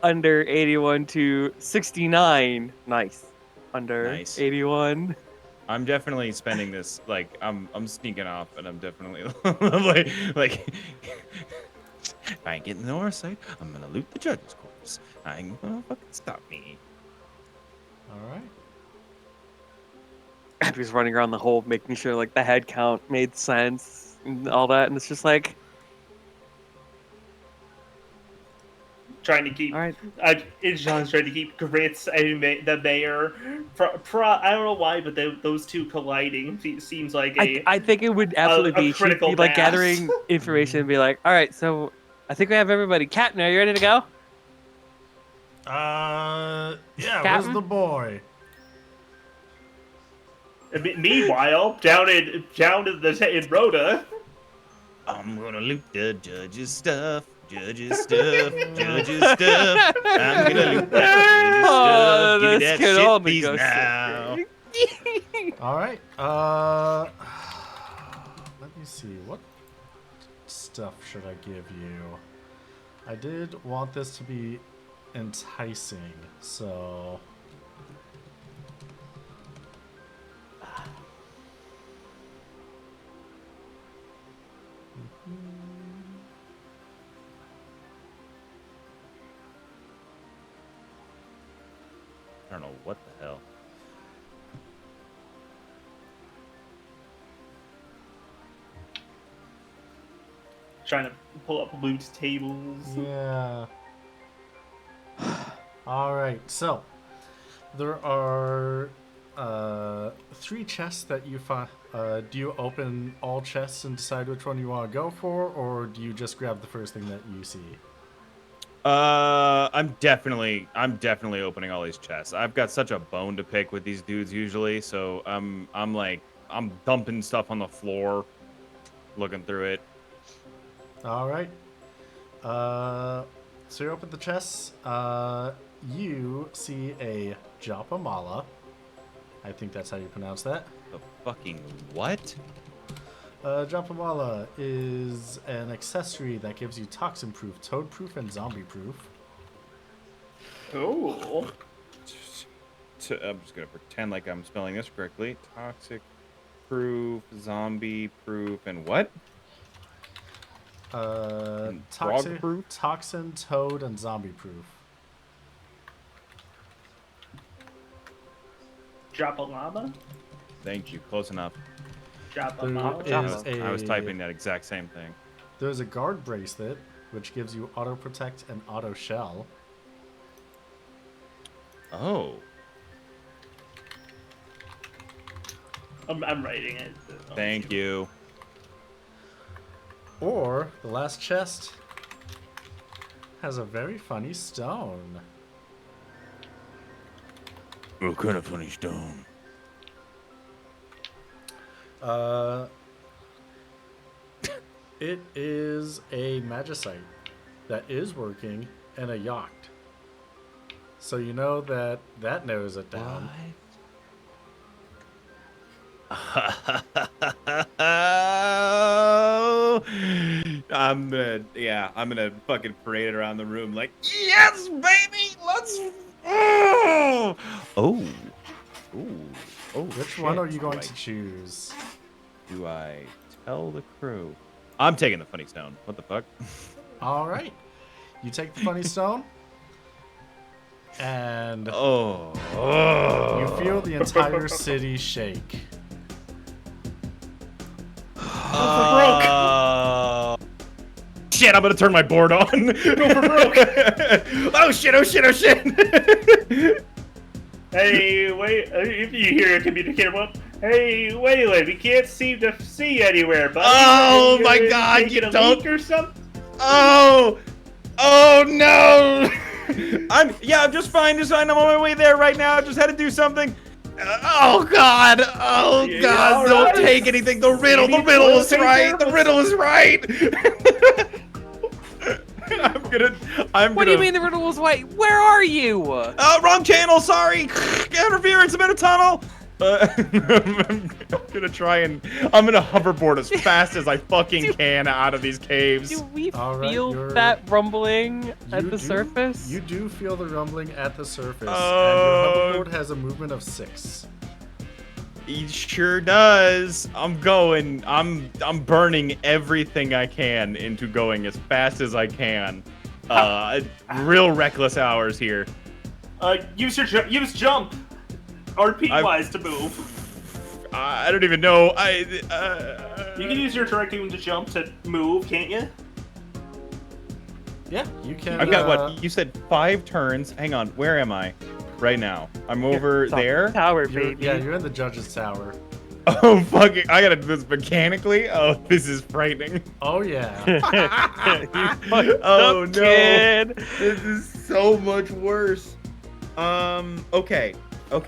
Speaker 2: under 81 to 69. Nice. Under
Speaker 3: Nice.
Speaker 2: 81.
Speaker 3: I'm definitely spending this, like, I'm sneaking off, and I'm definitely, like if I ain't getting the north side, I'm gonna loot the judge's corpse. I ain't gonna fucking stop me.
Speaker 1: All right.
Speaker 2: Abby's running around the hole, making sure like the head count made sense and all that, and it's just like,
Speaker 4: Trying to keep.
Speaker 2: all right,
Speaker 4: John's trying to keep Grits and the mayor. I don't know why, but those two colliding seems like
Speaker 2: I think it would absolutely
Speaker 4: a
Speaker 2: be she'd
Speaker 4: critical
Speaker 2: be like
Speaker 4: mass.
Speaker 2: gathering information and be like, all right, so I think we have everybody. Captain, are you ready to go?
Speaker 1: Yeah, where's
Speaker 2: Captain?
Speaker 1: the boy?
Speaker 4: Meanwhile, down in Rhoda.
Speaker 3: I'm gonna loot the judge's stuff. Judge's stuff. Judge's stuff. I'm gonna loot the judge's stuff. Give me
Speaker 2: this
Speaker 3: that
Speaker 2: could
Speaker 3: shit,
Speaker 2: only
Speaker 3: please,
Speaker 2: go
Speaker 3: now.
Speaker 1: All right. Let me see. What stuff should I give you? I did want this to be enticing, so.
Speaker 3: I don't know what the hell.
Speaker 4: Trying to pull up loot tables.
Speaker 1: Yeah. All right. So there are 3 chests that you find. Do you open all chests and decide which one you want to go for, or do you just grab the first thing that you see?
Speaker 3: I'm definitely opening all these chests. I've got such a bone to pick with these dudes usually, so I'm dumping stuff on the floor, looking through it.
Speaker 1: All right. So you open the chests. You see a Japamala. I think that's how you pronounce that.
Speaker 3: The fucking what?
Speaker 1: Japamala is an accessory that gives you toxin proof, toad proof, and zombie proof.
Speaker 4: Cool.
Speaker 3: I'm just gonna pretend like I'm spelling this correctly. Toxic proof, zombie proof, and what? And frog proof?
Speaker 1: Toxin, toad, and zombie proof.
Speaker 4: Drop a llama.
Speaker 3: Thank you. Close enough.
Speaker 4: Drop a
Speaker 1: There
Speaker 4: llama.
Speaker 1: is
Speaker 3: I was typing that exact same thing.
Speaker 1: There's a guard bracelet, which gives you auto protect and auto shell.
Speaker 3: Oh.
Speaker 4: I'm writing it.
Speaker 3: Thank you.
Speaker 1: Or the last chest has a very funny stone.
Speaker 3: What kind of funny stone?
Speaker 1: It is a magicite that is working and a yacht. So you know that that narrows it down.
Speaker 3: I'm gonna fucking parade it around the room like, yes, baby, let's. Oh, oh, oh.
Speaker 1: Which one are you
Speaker 3: shit.
Speaker 1: going to choose?
Speaker 3: Do I tell the crew? I'm taking the funny stone. What the fuck?
Speaker 1: All right. You take the funny stone, and
Speaker 3: Oh.
Speaker 1: you feel the entire city shake.
Speaker 3: Shit, I'm gonna turn my board on. Go for broke. Oh shit, oh shit, oh shit.
Speaker 6: Hey, wait, if you hear a communicator, well, hey, Waylon, we can't seem to see anywhere, buddy.
Speaker 3: Oh
Speaker 6: You
Speaker 3: my God, you
Speaker 6: taking a
Speaker 3: don't-
Speaker 6: leak or something?
Speaker 3: Oh no. I'm just fine, I'm on my way there right now. I just had to do something. Oh God,
Speaker 6: Yeah,
Speaker 3: God, don't
Speaker 6: alright.
Speaker 3: take anything. The riddle
Speaker 6: need
Speaker 3: was
Speaker 6: toilet
Speaker 3: right.
Speaker 6: paper?
Speaker 3: The riddle was right. I'm
Speaker 2: What do you mean the riddle was white? Where are you?
Speaker 3: Wrong channel, sorry. Interference, I'm in a tunnel. I'm gonna try and I'm gonna hoverboard as fast as I fucking can out of these caves.
Speaker 2: Do we
Speaker 1: All right,
Speaker 2: feel
Speaker 1: you're-
Speaker 2: that rumbling at
Speaker 1: You
Speaker 2: the
Speaker 1: do-
Speaker 2: surface?
Speaker 1: You do feel the rumbling at the surface,
Speaker 3: Oh.
Speaker 1: and your hoverboard has a movement of 6.
Speaker 3: He sure does. I'm going. I'm burning everything I can into going as fast as I can. Real reckless hours here.
Speaker 6: Use jump, RP wise to move.
Speaker 3: I don't even know.
Speaker 6: You can use your directing to jump to move, can't you?
Speaker 1: Yeah, you can.
Speaker 3: I've got what you said 5 turns. Hang on. Where am I? Right now. I'm over there.
Speaker 2: Tower,
Speaker 1: You're,
Speaker 2: baby.
Speaker 1: yeah, you're in the judge's tower.
Speaker 3: Oh fucking! I gotta do this mechanically. Oh, this is frightening.
Speaker 1: Oh yeah.
Speaker 3: Oh
Speaker 2: up,
Speaker 3: no!
Speaker 2: kid.
Speaker 3: This is so much worse. Okay. All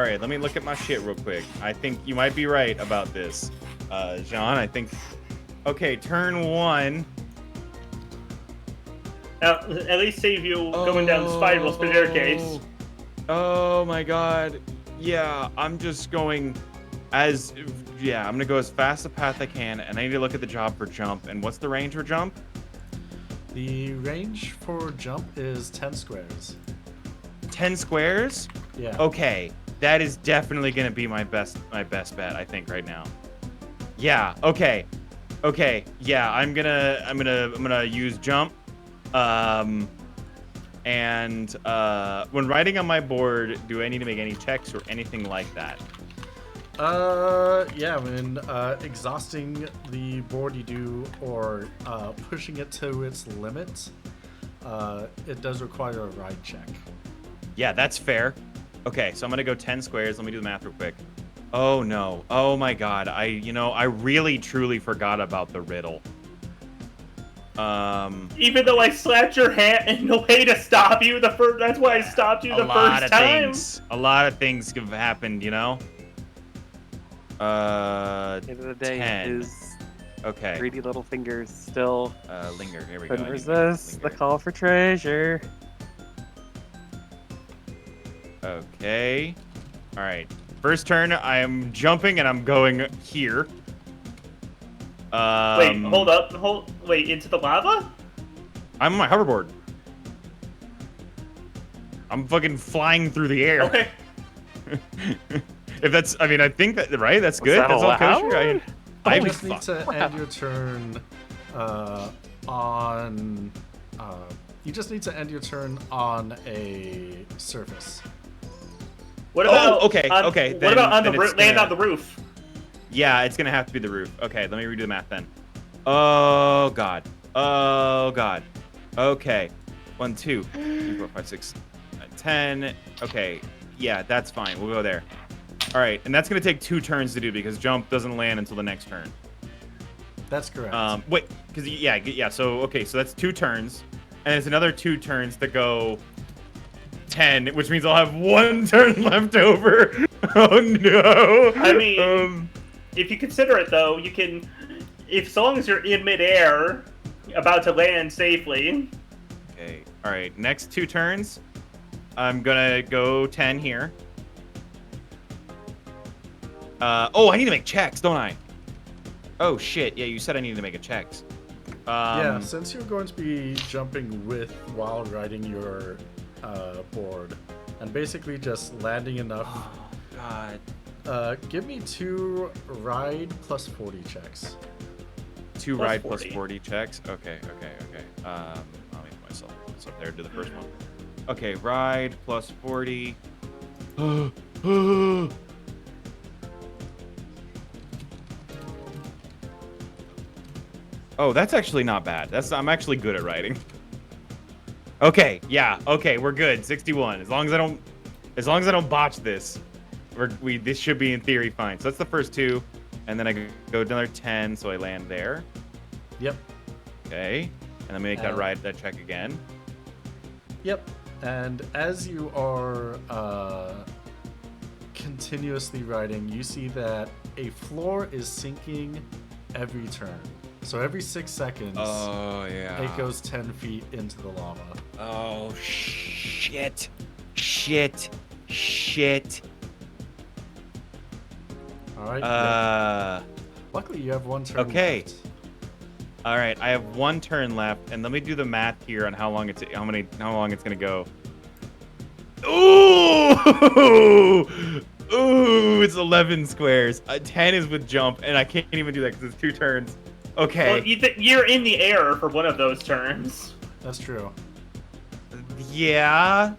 Speaker 3: right, let me look at my shit real quick. I think you might be right about this, John. I think. Okay, turn 1.
Speaker 6: Now, at least save you going down the spiral staircase.
Speaker 3: Oh my God! Yeah, I'm just going I'm gonna go as fast a path I can, and I need to look at the job for jump. And what's the range for jump?
Speaker 1: The range for jump is 10 squares.
Speaker 3: 10 squares?
Speaker 1: Yeah.
Speaker 3: Okay, that is definitely gonna be my best bet, I think, right now. Yeah. Okay. Yeah, I'm gonna use jump. And when writing on my board, do I need to make any checks or anything like that?
Speaker 1: Yeah, when exhausting the board you do, or pushing it to its limit, it does require a ride check.
Speaker 3: Yeah, that's fair. Okay, so I'm gonna go 10 squares. Let me do the math real quick. Oh no. Oh my God. I really truly forgot about the riddle.
Speaker 6: Even though I slapped your hand in no way to stop you that's why I stopped you the first time.
Speaker 3: A lot of things have happened, you know?
Speaker 2: At the end of the day,
Speaker 3: 10.
Speaker 2: his
Speaker 3: Okay.
Speaker 2: greedy little fingers still
Speaker 3: Linger. Here we go.
Speaker 2: couldn't
Speaker 3: I need to
Speaker 2: resist the
Speaker 3: linger.
Speaker 2: call for treasure.
Speaker 3: Okay. All right. First turn, I am jumping and I'm going here.
Speaker 6: Wait, hold up. Wait, into the lava?
Speaker 3: I'm on my hoverboard. I'm fucking flying through the air.
Speaker 6: Okay.
Speaker 3: If that's, I mean, I think that, right? That's good.
Speaker 2: that
Speaker 3: That's all
Speaker 2: allowed?
Speaker 3: kosher.
Speaker 1: You
Speaker 3: Holy
Speaker 1: just need
Speaker 3: fuck.
Speaker 1: to end your turn on. You just need to end your turn on a surface.
Speaker 6: What about?
Speaker 3: okay.
Speaker 6: What
Speaker 3: Then-
Speaker 6: about on the
Speaker 3: then it's
Speaker 6: land
Speaker 3: gonna-
Speaker 6: on the roof?
Speaker 3: Yeah, it's gonna have to be the roof. Okay, let me redo the math then. Oh God. Okay. 1, 2, 3, 4, 5, 6, 10. Okay. Yeah, that's fine. We'll go there. All right, and that's gonna take 2 turns to do because jump doesn't land until the next turn.
Speaker 1: That's correct.
Speaker 3: Wait, because yeah. So okay, so that's 2 turns, and it's another 2 turns to go 10, which means I'll have 1 turn left over. Oh no.
Speaker 6: I mean, if you consider it though, you can, so long as you're in midair, about to land safely.
Speaker 3: Okay. All right. Next 2 turns, I'm gonna go 10 here. Oh, I need to make checks, don't I? Oh shit! Yeah, you said I needed to make a checks.
Speaker 1: Yeah, since you're going to be jumping with while riding your board, and basically just landing enough.
Speaker 3: Oh god.
Speaker 1: Give me 2 ride plus 40 checks.
Speaker 3: 2
Speaker 6: Plus
Speaker 3: ride
Speaker 6: 40.
Speaker 3: plus 40 checks. Okay. I'll make myself up there to the first one. Okay, ride plus 40. Oh, that's actually not bad. I'm actually good at riding. Okay, yeah, okay, we're good. 61. As long as I don't botch this, this should be in theory fine. So that's the first 2, and then I go another 10, so I land there.
Speaker 1: Yep.
Speaker 3: Okay, and then make that check again.
Speaker 1: Yep. And as you are continuously riding, you see that a floor is sinking every turn. So every 6 seconds,
Speaker 3: Oh yeah.
Speaker 1: it goes 10 feet into the lava.
Speaker 3: Oh shit.
Speaker 1: All right. Luckily, you have 1 turn.
Speaker 3: Okay.
Speaker 1: Left.
Speaker 3: All right, I have 1 turn left, and let me do the math here on how long it's gonna go. Ooh, it's 11 squares. 10 is with jump, and I can't even do that because it's 2 turns. Okay.
Speaker 6: Well, you're in the air for one of those turns.
Speaker 1: That's true.
Speaker 3: Yeah,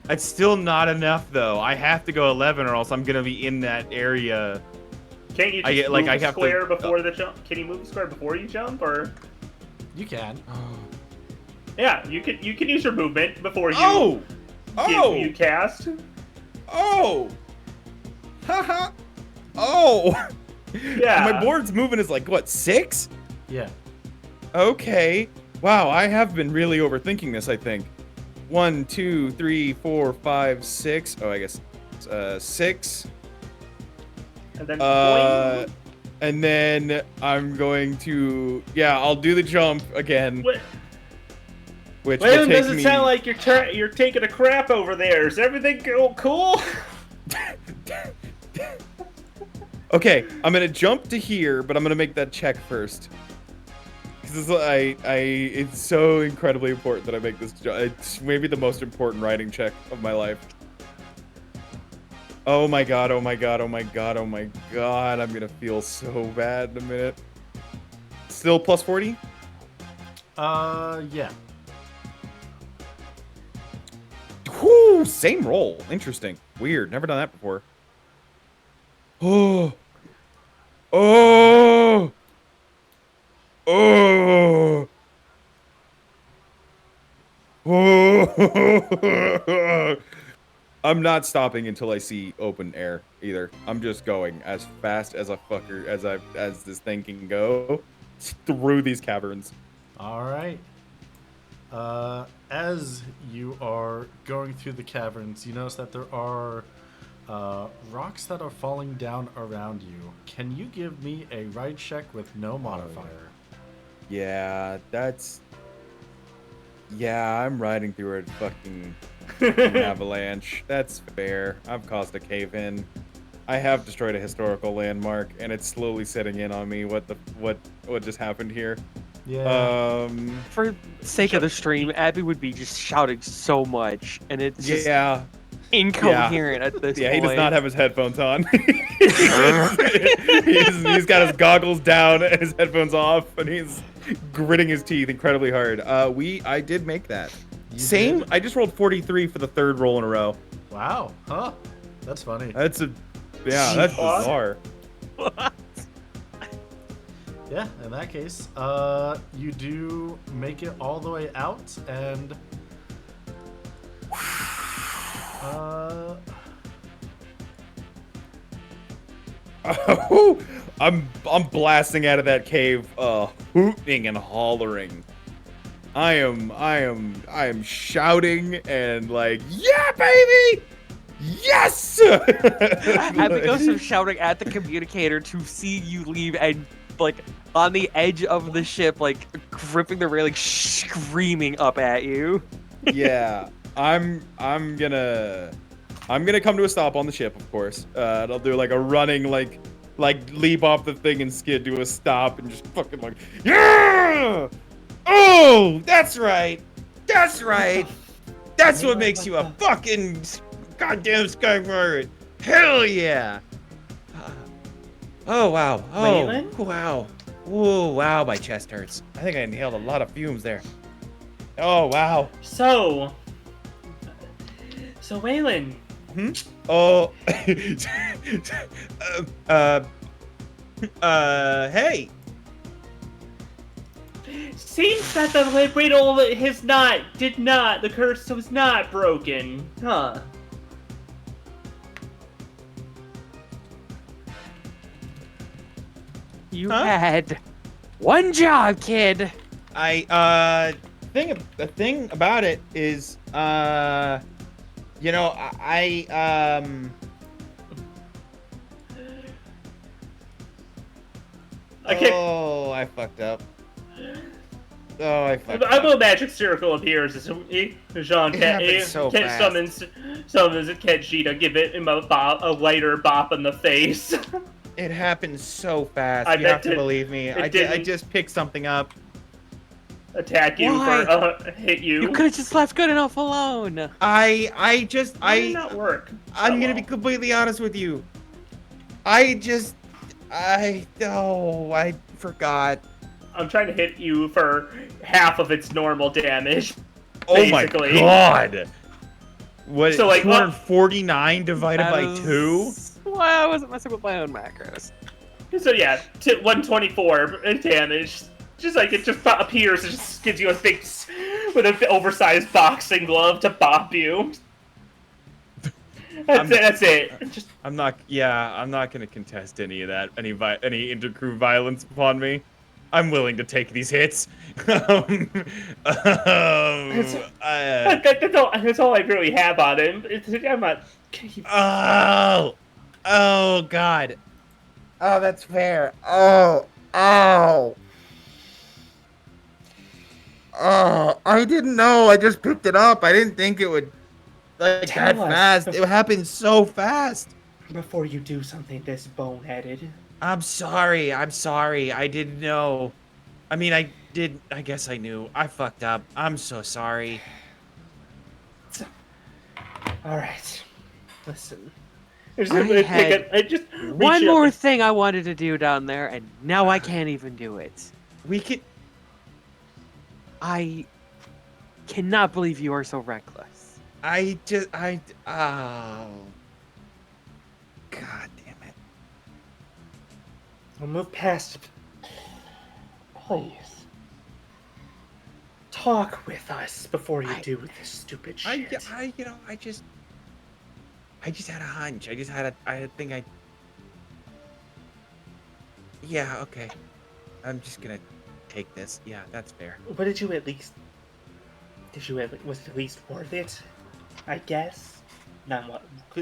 Speaker 3: it's still not enough though. I have to go 11, or else I'm gonna be in that area.
Speaker 6: Can't you just move a square before the jump? Can you move a square before you jump, or?
Speaker 1: You can.
Speaker 6: Yeah, you can use your movement before you. You cast.
Speaker 5: Oh! Haha! Oh!
Speaker 6: Yeah.
Speaker 5: My board's moving is like, what, 6?
Speaker 1: Yeah.
Speaker 5: Okay. Wow, I have been really overthinking this, I think. 1, 2, 3, 4, 5, 6. Oh, I guess 6.
Speaker 6: And then. Boing.
Speaker 5: And then I'm going to, I'll do the jump again. Which will
Speaker 6: Well,
Speaker 5: take
Speaker 6: doesn't
Speaker 5: me...
Speaker 6: sound like you're taking a crap over there. Is everything cool?
Speaker 5: Okay, I'm gonna jump to here, but I'm gonna make that check first. Because it's so incredibly important that I make this. It's maybe the most important riding check of my life. Oh my god! Oh my god! Oh my god! Oh my god! I'm gonna feel so bad in a minute. Still plus 40?
Speaker 1: Yeah.
Speaker 5: Whoo! Same roll. Interesting. Weird. Never done that before. Oh. Oh. Oh. Oh. I'm not stopping until I see open air either. I'm just going as fast as a fucker as this thing can go through these caverns.
Speaker 1: All right. As you are going through the caverns, you notice that there are rocks that are falling down around you. Can you give me a ride check with no modifier?
Speaker 5: Yeah, I'm riding through a fucking avalanche. That's fair. I've caused a cave-in. I have destroyed a historical landmark, and it's slowly setting in on me what just happened here.
Speaker 1: Yeah.
Speaker 2: For sake of the stream, Abby would be just shouting so much, and it's just incoherent at this point.
Speaker 5: He does not have his headphones on. he's got his goggles down and his headphones off, and he's gritting his teeth incredibly hard. I did make that.
Speaker 1: You did?
Speaker 5: I just rolled 43 for the 3rd roll in a row.
Speaker 1: Wow. Huh. That's funny.
Speaker 5: That's bizarre.
Speaker 1: Yeah, in that case, you do make it all the way out, and
Speaker 5: I'm blasting out of that cave, hooting and hollering. I am shouting and like, yeah, baby, yes.
Speaker 2: Abby goes from shouting at the communicator to see you leave and like on the edge of the ship, like gripping the railing, screaming up at you.
Speaker 5: Yeah. I'm gonna come to a stop on the ship, of course. And I'll do like a running like leap off the thing and skid to a stop and just fucking like, yeah! Oh, that's right. That's right. That's what makes you a fucking goddamn sky pirate. Hell yeah. Oh wow. Oh
Speaker 4: Waylon?
Speaker 5: wow. Oh wow, my chest hurts. I think I inhaled a lot of fumes there. Oh wow.
Speaker 4: So Waylon,
Speaker 5: Oh. Hey.
Speaker 4: seems that the riddle the curse was not broken, huh?
Speaker 2: You
Speaker 5: Huh?
Speaker 2: had one job, kid.
Speaker 5: The thing about it is, you know, I fucked up. Oh, I fucked
Speaker 6: A
Speaker 5: up.
Speaker 6: little magic circle appears as Jean
Speaker 5: happened so fast.
Speaker 6: summons Kenji to give him a lighter bop in the face.
Speaker 5: It happened so fast.
Speaker 6: I
Speaker 5: You
Speaker 6: bet
Speaker 5: have to
Speaker 6: it-
Speaker 5: believe me.
Speaker 6: it
Speaker 5: I
Speaker 6: didn't-
Speaker 5: just picked something up.
Speaker 6: Attack you
Speaker 2: Why?
Speaker 6: for hit you.
Speaker 2: You could have just left good enough alone.
Speaker 6: Why did it not work?
Speaker 5: I'm
Speaker 6: Oh,
Speaker 5: gonna
Speaker 6: well.
Speaker 5: be completely honest with you. I forgot.
Speaker 6: I'm trying to hit you for half of its normal damage.
Speaker 5: Oh my
Speaker 6: Basically.
Speaker 5: god! What?
Speaker 6: So, like,
Speaker 5: 249 divided by
Speaker 2: That
Speaker 5: 2?
Speaker 2: is why I wasn't messing with my own macros.
Speaker 6: So yeah, 124 damage. Just like it just appears, it just gives you a big, with an oversized boxing glove to bop you. That's it. Just
Speaker 5: I'm not gonna contest any of that, any intercrew violence upon me. I'm willing to take these hits.
Speaker 6: that's all I really have on him. I'm not.
Speaker 5: Oh god. Oh, that's fair. Oh, I didn't know. I just picked it up. I didn't think it would like
Speaker 4: Tell
Speaker 5: that
Speaker 4: us.
Speaker 5: fast. It happened so fast.
Speaker 4: Before you do something this boneheaded.
Speaker 5: I'm sorry. I didn't know. I mean, I guess I knew. I fucked up. I'm so sorry.
Speaker 4: Alright. Listen.
Speaker 2: One more thing I wanted to do down there, and now I can't even do it.
Speaker 5: We could.
Speaker 2: I cannot believe you are so reckless.
Speaker 5: Oh. God damn it.
Speaker 4: We'll move past it. Please. Talk with us before you do this stupid shit.
Speaker 5: I just had a hunch. I think I. Yeah, okay. I'm just gonna take this. Yeah, that's fair.
Speaker 4: But was it at least worth it? I guess. Not what,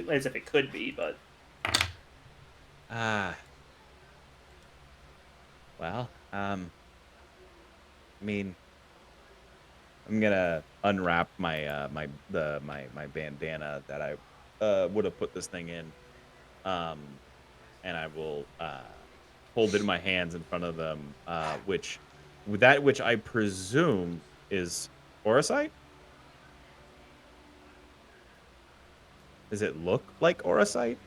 Speaker 4: as if it could be, but.
Speaker 5: Well, I mean, I'm gonna unwrap my my bandana that I would have put this thing in, and I will hold it in my hands in front of them, which I presume is Orosite. Does it look like Orosite?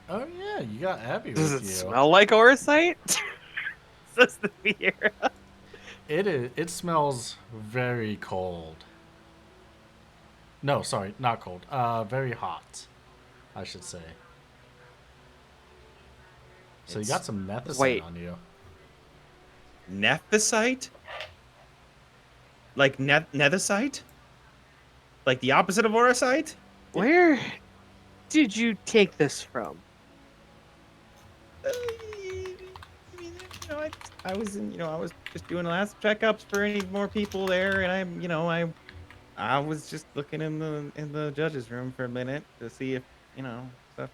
Speaker 1: Oh yeah, you got Abby
Speaker 2: Does
Speaker 1: with
Speaker 2: it
Speaker 1: you.
Speaker 2: smell like Orosite? Says the beer.
Speaker 1: It smells very cold. No, sorry, not cold. Very hot, I should say. So you got some methicillin
Speaker 2: Wait.
Speaker 1: on you.
Speaker 5: Nephicite? Like nethicite? Like the opposite of Orosite?
Speaker 2: Where did you take this from?
Speaker 5: I was just doing last checkups for any more people there, and I was just looking in the judge's room for a minute to see if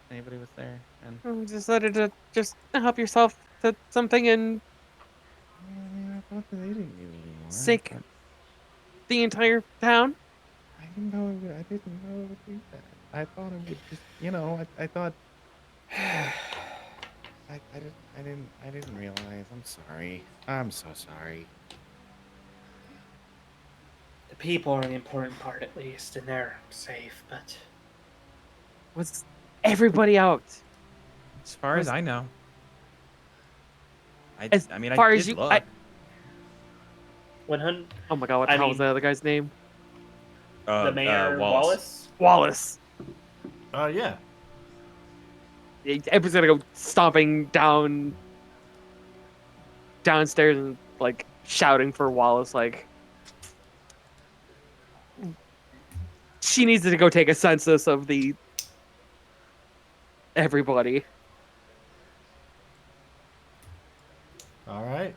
Speaker 5: anybody was there, and
Speaker 2: You decided to just help yourself to something and
Speaker 5: I thought they didn't need any more.
Speaker 2: sink the entire town?
Speaker 5: I didn't know I didn't know it would do that. I thought it would just, I thought I didn't realize. I'm sorry. I'm so sorry.
Speaker 4: The people are the important part, at least, and they're safe. But
Speaker 2: Was everybody out?
Speaker 3: As far as
Speaker 2: Was
Speaker 3: I know.
Speaker 2: as
Speaker 3: I mean, I
Speaker 2: far as
Speaker 3: did
Speaker 2: you?
Speaker 3: look.
Speaker 6: 100.
Speaker 2: Oh my god, what the
Speaker 6: I
Speaker 2: hell was
Speaker 6: mean,
Speaker 2: the other guy's name?
Speaker 6: the mayor
Speaker 3: Wallace.
Speaker 6: Wallace.
Speaker 2: Wallace.
Speaker 1: Yeah.
Speaker 2: Everyone's gonna go stomping downstairs and like shouting for Wallace. Like she needs to go take a census of the everybody.
Speaker 1: All right.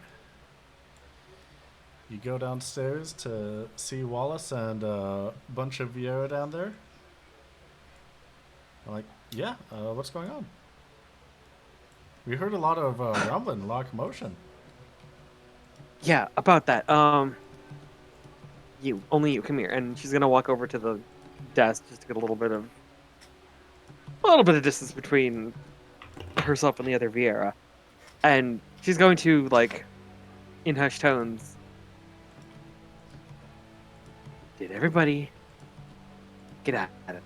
Speaker 1: You go downstairs to see Wallace and a bunch of Vieira down there. I'm like, yeah, what's going on? We heard a lot of rumbling, a lot of commotion.
Speaker 2: Yeah, about that. You come here, and she's gonna walk over to the desk just to get a little bit of distance between herself and the other Vieira, and she's going to like in hushed tones. Did everybody get out of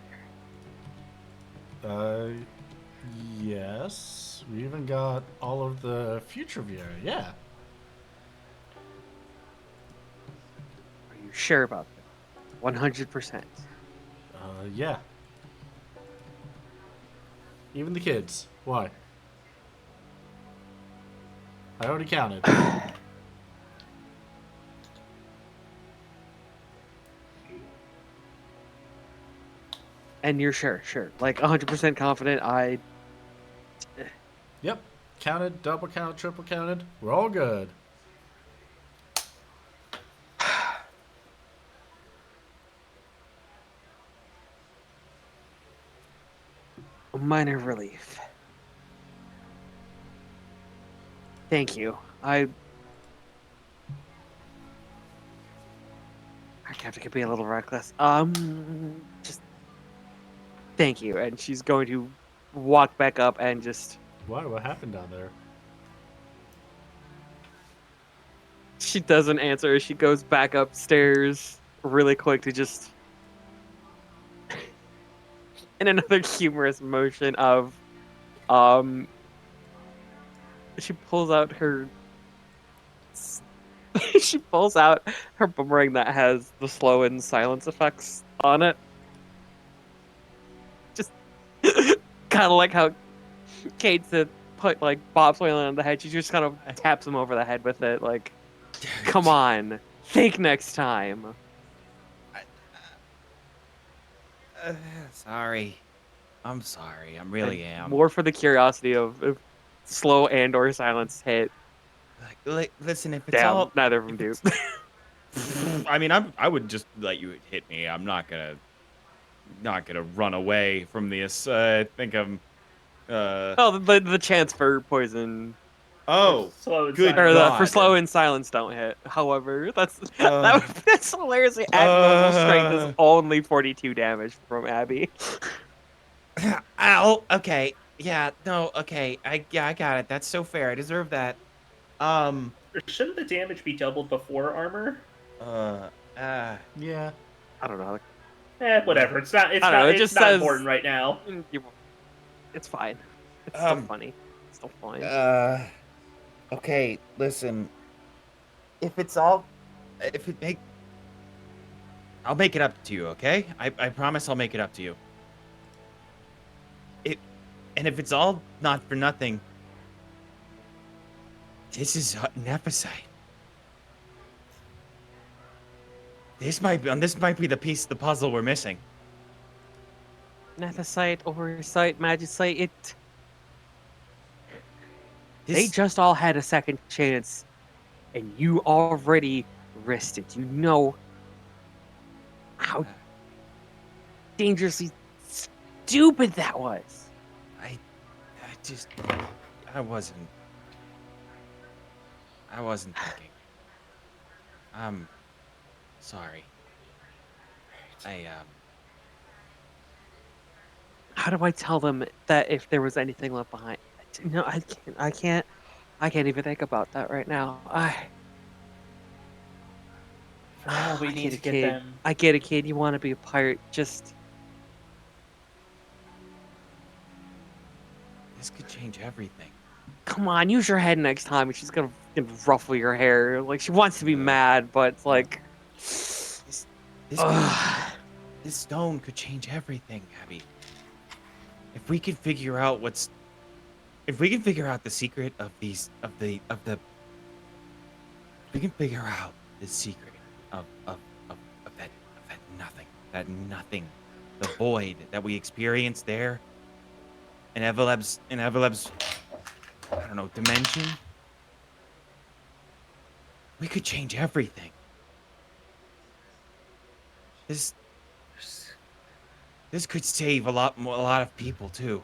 Speaker 2: there?
Speaker 1: Yes. We even got all of the future Vieira. Yeah.
Speaker 2: Are you sure about that? 100%.
Speaker 1: Yeah. Even the kids. Why? I already counted.
Speaker 2: And you're sure, like 100% confident.
Speaker 1: Yep. Counted, double counted, triple counted. We're all good.
Speaker 2: A minor relief. Thank you. I Captain could be a little reckless. Just thank you. And she's going to walk back up and just.
Speaker 1: Why? What happened down there?
Speaker 2: She doesn't answer. She goes back upstairs really quick to just. In another humorous motion of. She pulls out her. She pulls out her boomerang that has the slow and silence effects on it. Just kind of like how Kate said, put like Bob Soylent on the head. She just kind of taps him over the head with it. Like, come on, think next time.
Speaker 3: Sorry. I'm sorry. I really am.
Speaker 2: More for the curiosity of if slow and/or silence hit.
Speaker 3: Listen, if it's
Speaker 2: Damn,
Speaker 3: all,
Speaker 2: neither of them
Speaker 3: if
Speaker 2: do.
Speaker 3: I mean, I would just let you hit me. I'm not gonna run away from this. I think I'm.
Speaker 2: Oh, the chance for poison
Speaker 3: Oh,
Speaker 6: Slow and
Speaker 3: good
Speaker 6: silent.
Speaker 2: for
Speaker 3: God.
Speaker 2: slow and silence don't hit. However, that's
Speaker 3: Uh,
Speaker 2: that's hilariously at normal strength is only 42 damage from Abby.
Speaker 3: Ow. Okay. Yeah. No. Okay. I got it. That's so fair. I deserve that. Um.
Speaker 6: Shouldn't the damage be doubled before armor?
Speaker 3: Uh.
Speaker 1: Yeah.
Speaker 2: I don't know.
Speaker 6: Whatever. It's not. It's
Speaker 2: I don't
Speaker 6: not.
Speaker 2: know. It
Speaker 6: It's
Speaker 2: just
Speaker 6: not
Speaker 2: says
Speaker 6: important right now.
Speaker 2: It's fine. It's still
Speaker 3: Um,
Speaker 2: funny. It's still fine.
Speaker 3: Okay. Listen. If it make, I'll make it up to you. Okay. I promise I'll make it up to you. And if it's all not for nothing, this is Nephesite. This might be the piece of the puzzle we're missing.
Speaker 2: Nethicite, Oversight, Magicite, they
Speaker 3: This,
Speaker 2: just all had a second chance, and you already risked it. You know how dangerously stupid that was.
Speaker 3: I wasn't thinking. I'm sorry.
Speaker 2: How do I tell them that if there was anything left behind? No, I can't even think about that right now.
Speaker 4: For now, we
Speaker 2: I
Speaker 4: need
Speaker 2: get
Speaker 4: to
Speaker 2: it,
Speaker 4: get
Speaker 2: kid.
Speaker 4: them.
Speaker 2: I get it, kid. You want to be a pirate? Just
Speaker 3: This could change everything.
Speaker 2: come on, use your head next time. And she's gonna fucking ruffle your hair. Like she wants to be
Speaker 3: Ugh.
Speaker 2: mad, but it's like,
Speaker 3: This could,
Speaker 2: ugh.
Speaker 3: this stone could change everything, Abby. If we could figure out if we can figure out the secret of if we can figure out the secret of that nothing, the void that we experience there in Eveleb's, I don't know, dimension, we could change everything. This could save a lot of people too.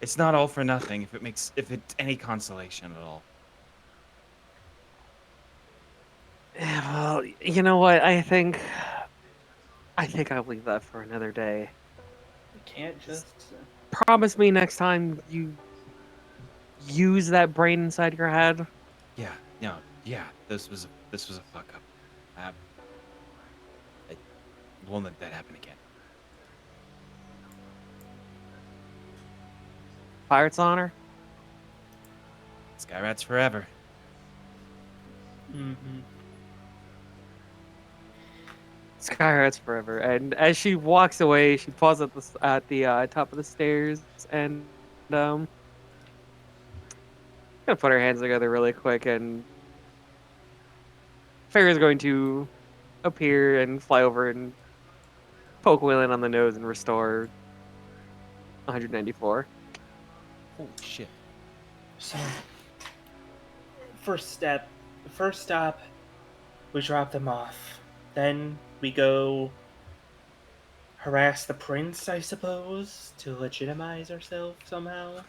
Speaker 3: It's not all for nothing if it's any consolation at all.
Speaker 2: Yeah, well, you know what? I think I'll leave that for another day.
Speaker 4: We can't just.
Speaker 2: Promise me next time you use that brain inside your head.
Speaker 3: Yeah, no, yeah. This was a fuck up. I won't let that happen again.
Speaker 2: Pirate's honor.
Speaker 3: Skyrats forever.
Speaker 4: Mm-hmm.
Speaker 2: Skyrats forever. And as she walks away, she pauses at the top of the stairs and gonna put her hands together really quick, and Fairy's going to appear and fly over and poke Waylon on the nose and restore 194.
Speaker 3: Holy shit.
Speaker 4: So, first stop, we drop them off. Then we go harass the prince, I suppose, to legitimize ourselves somehow.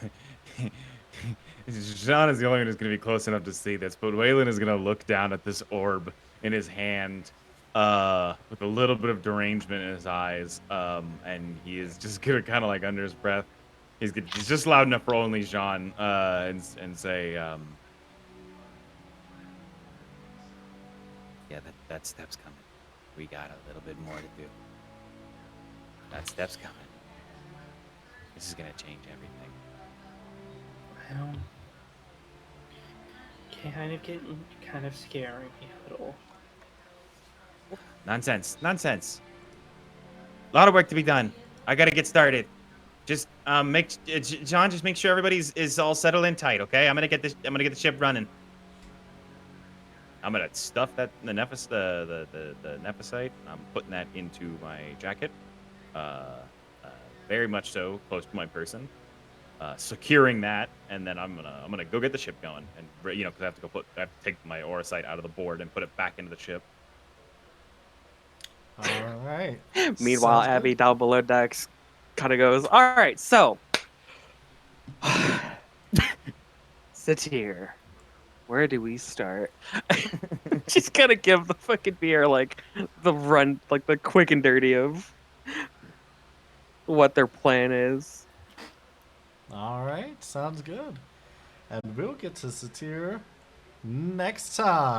Speaker 5: Jean is the only one who's going to be close enough to see this, but Waylon is going to look down at this orb in his hand with a little bit of derangement in his eyes, and he is just going to kind of like under his breath. He's just loud enough for only Jean and say,
Speaker 3: Yeah, that step's coming. We got a little bit more to do. That step's coming. This is gonna change everything.
Speaker 4: Well, kind of scaring me a little.
Speaker 3: Nonsense. A lot of work to be done. I gotta get started. Just John, just make sure everybody's is all settled in tight, okay? I'm gonna get the ship running. I'm gonna stuff the nephesite. I'm putting that into my jacket. Very much so, close to my person. Securing that, and then I'm gonna go get the ship going, and because I have to take my aura sight out of the board and put it back into the ship.
Speaker 1: All right.
Speaker 2: Meanwhile,
Speaker 1: Sounds
Speaker 2: Abby
Speaker 1: good.
Speaker 2: down below decks kind of goes, all right, so. Satir, where do we start? She's gonna give the fucking beer like the run, like the quick and dirty of what their plan is.
Speaker 1: All right. Sounds good. And we'll get to Satir next time.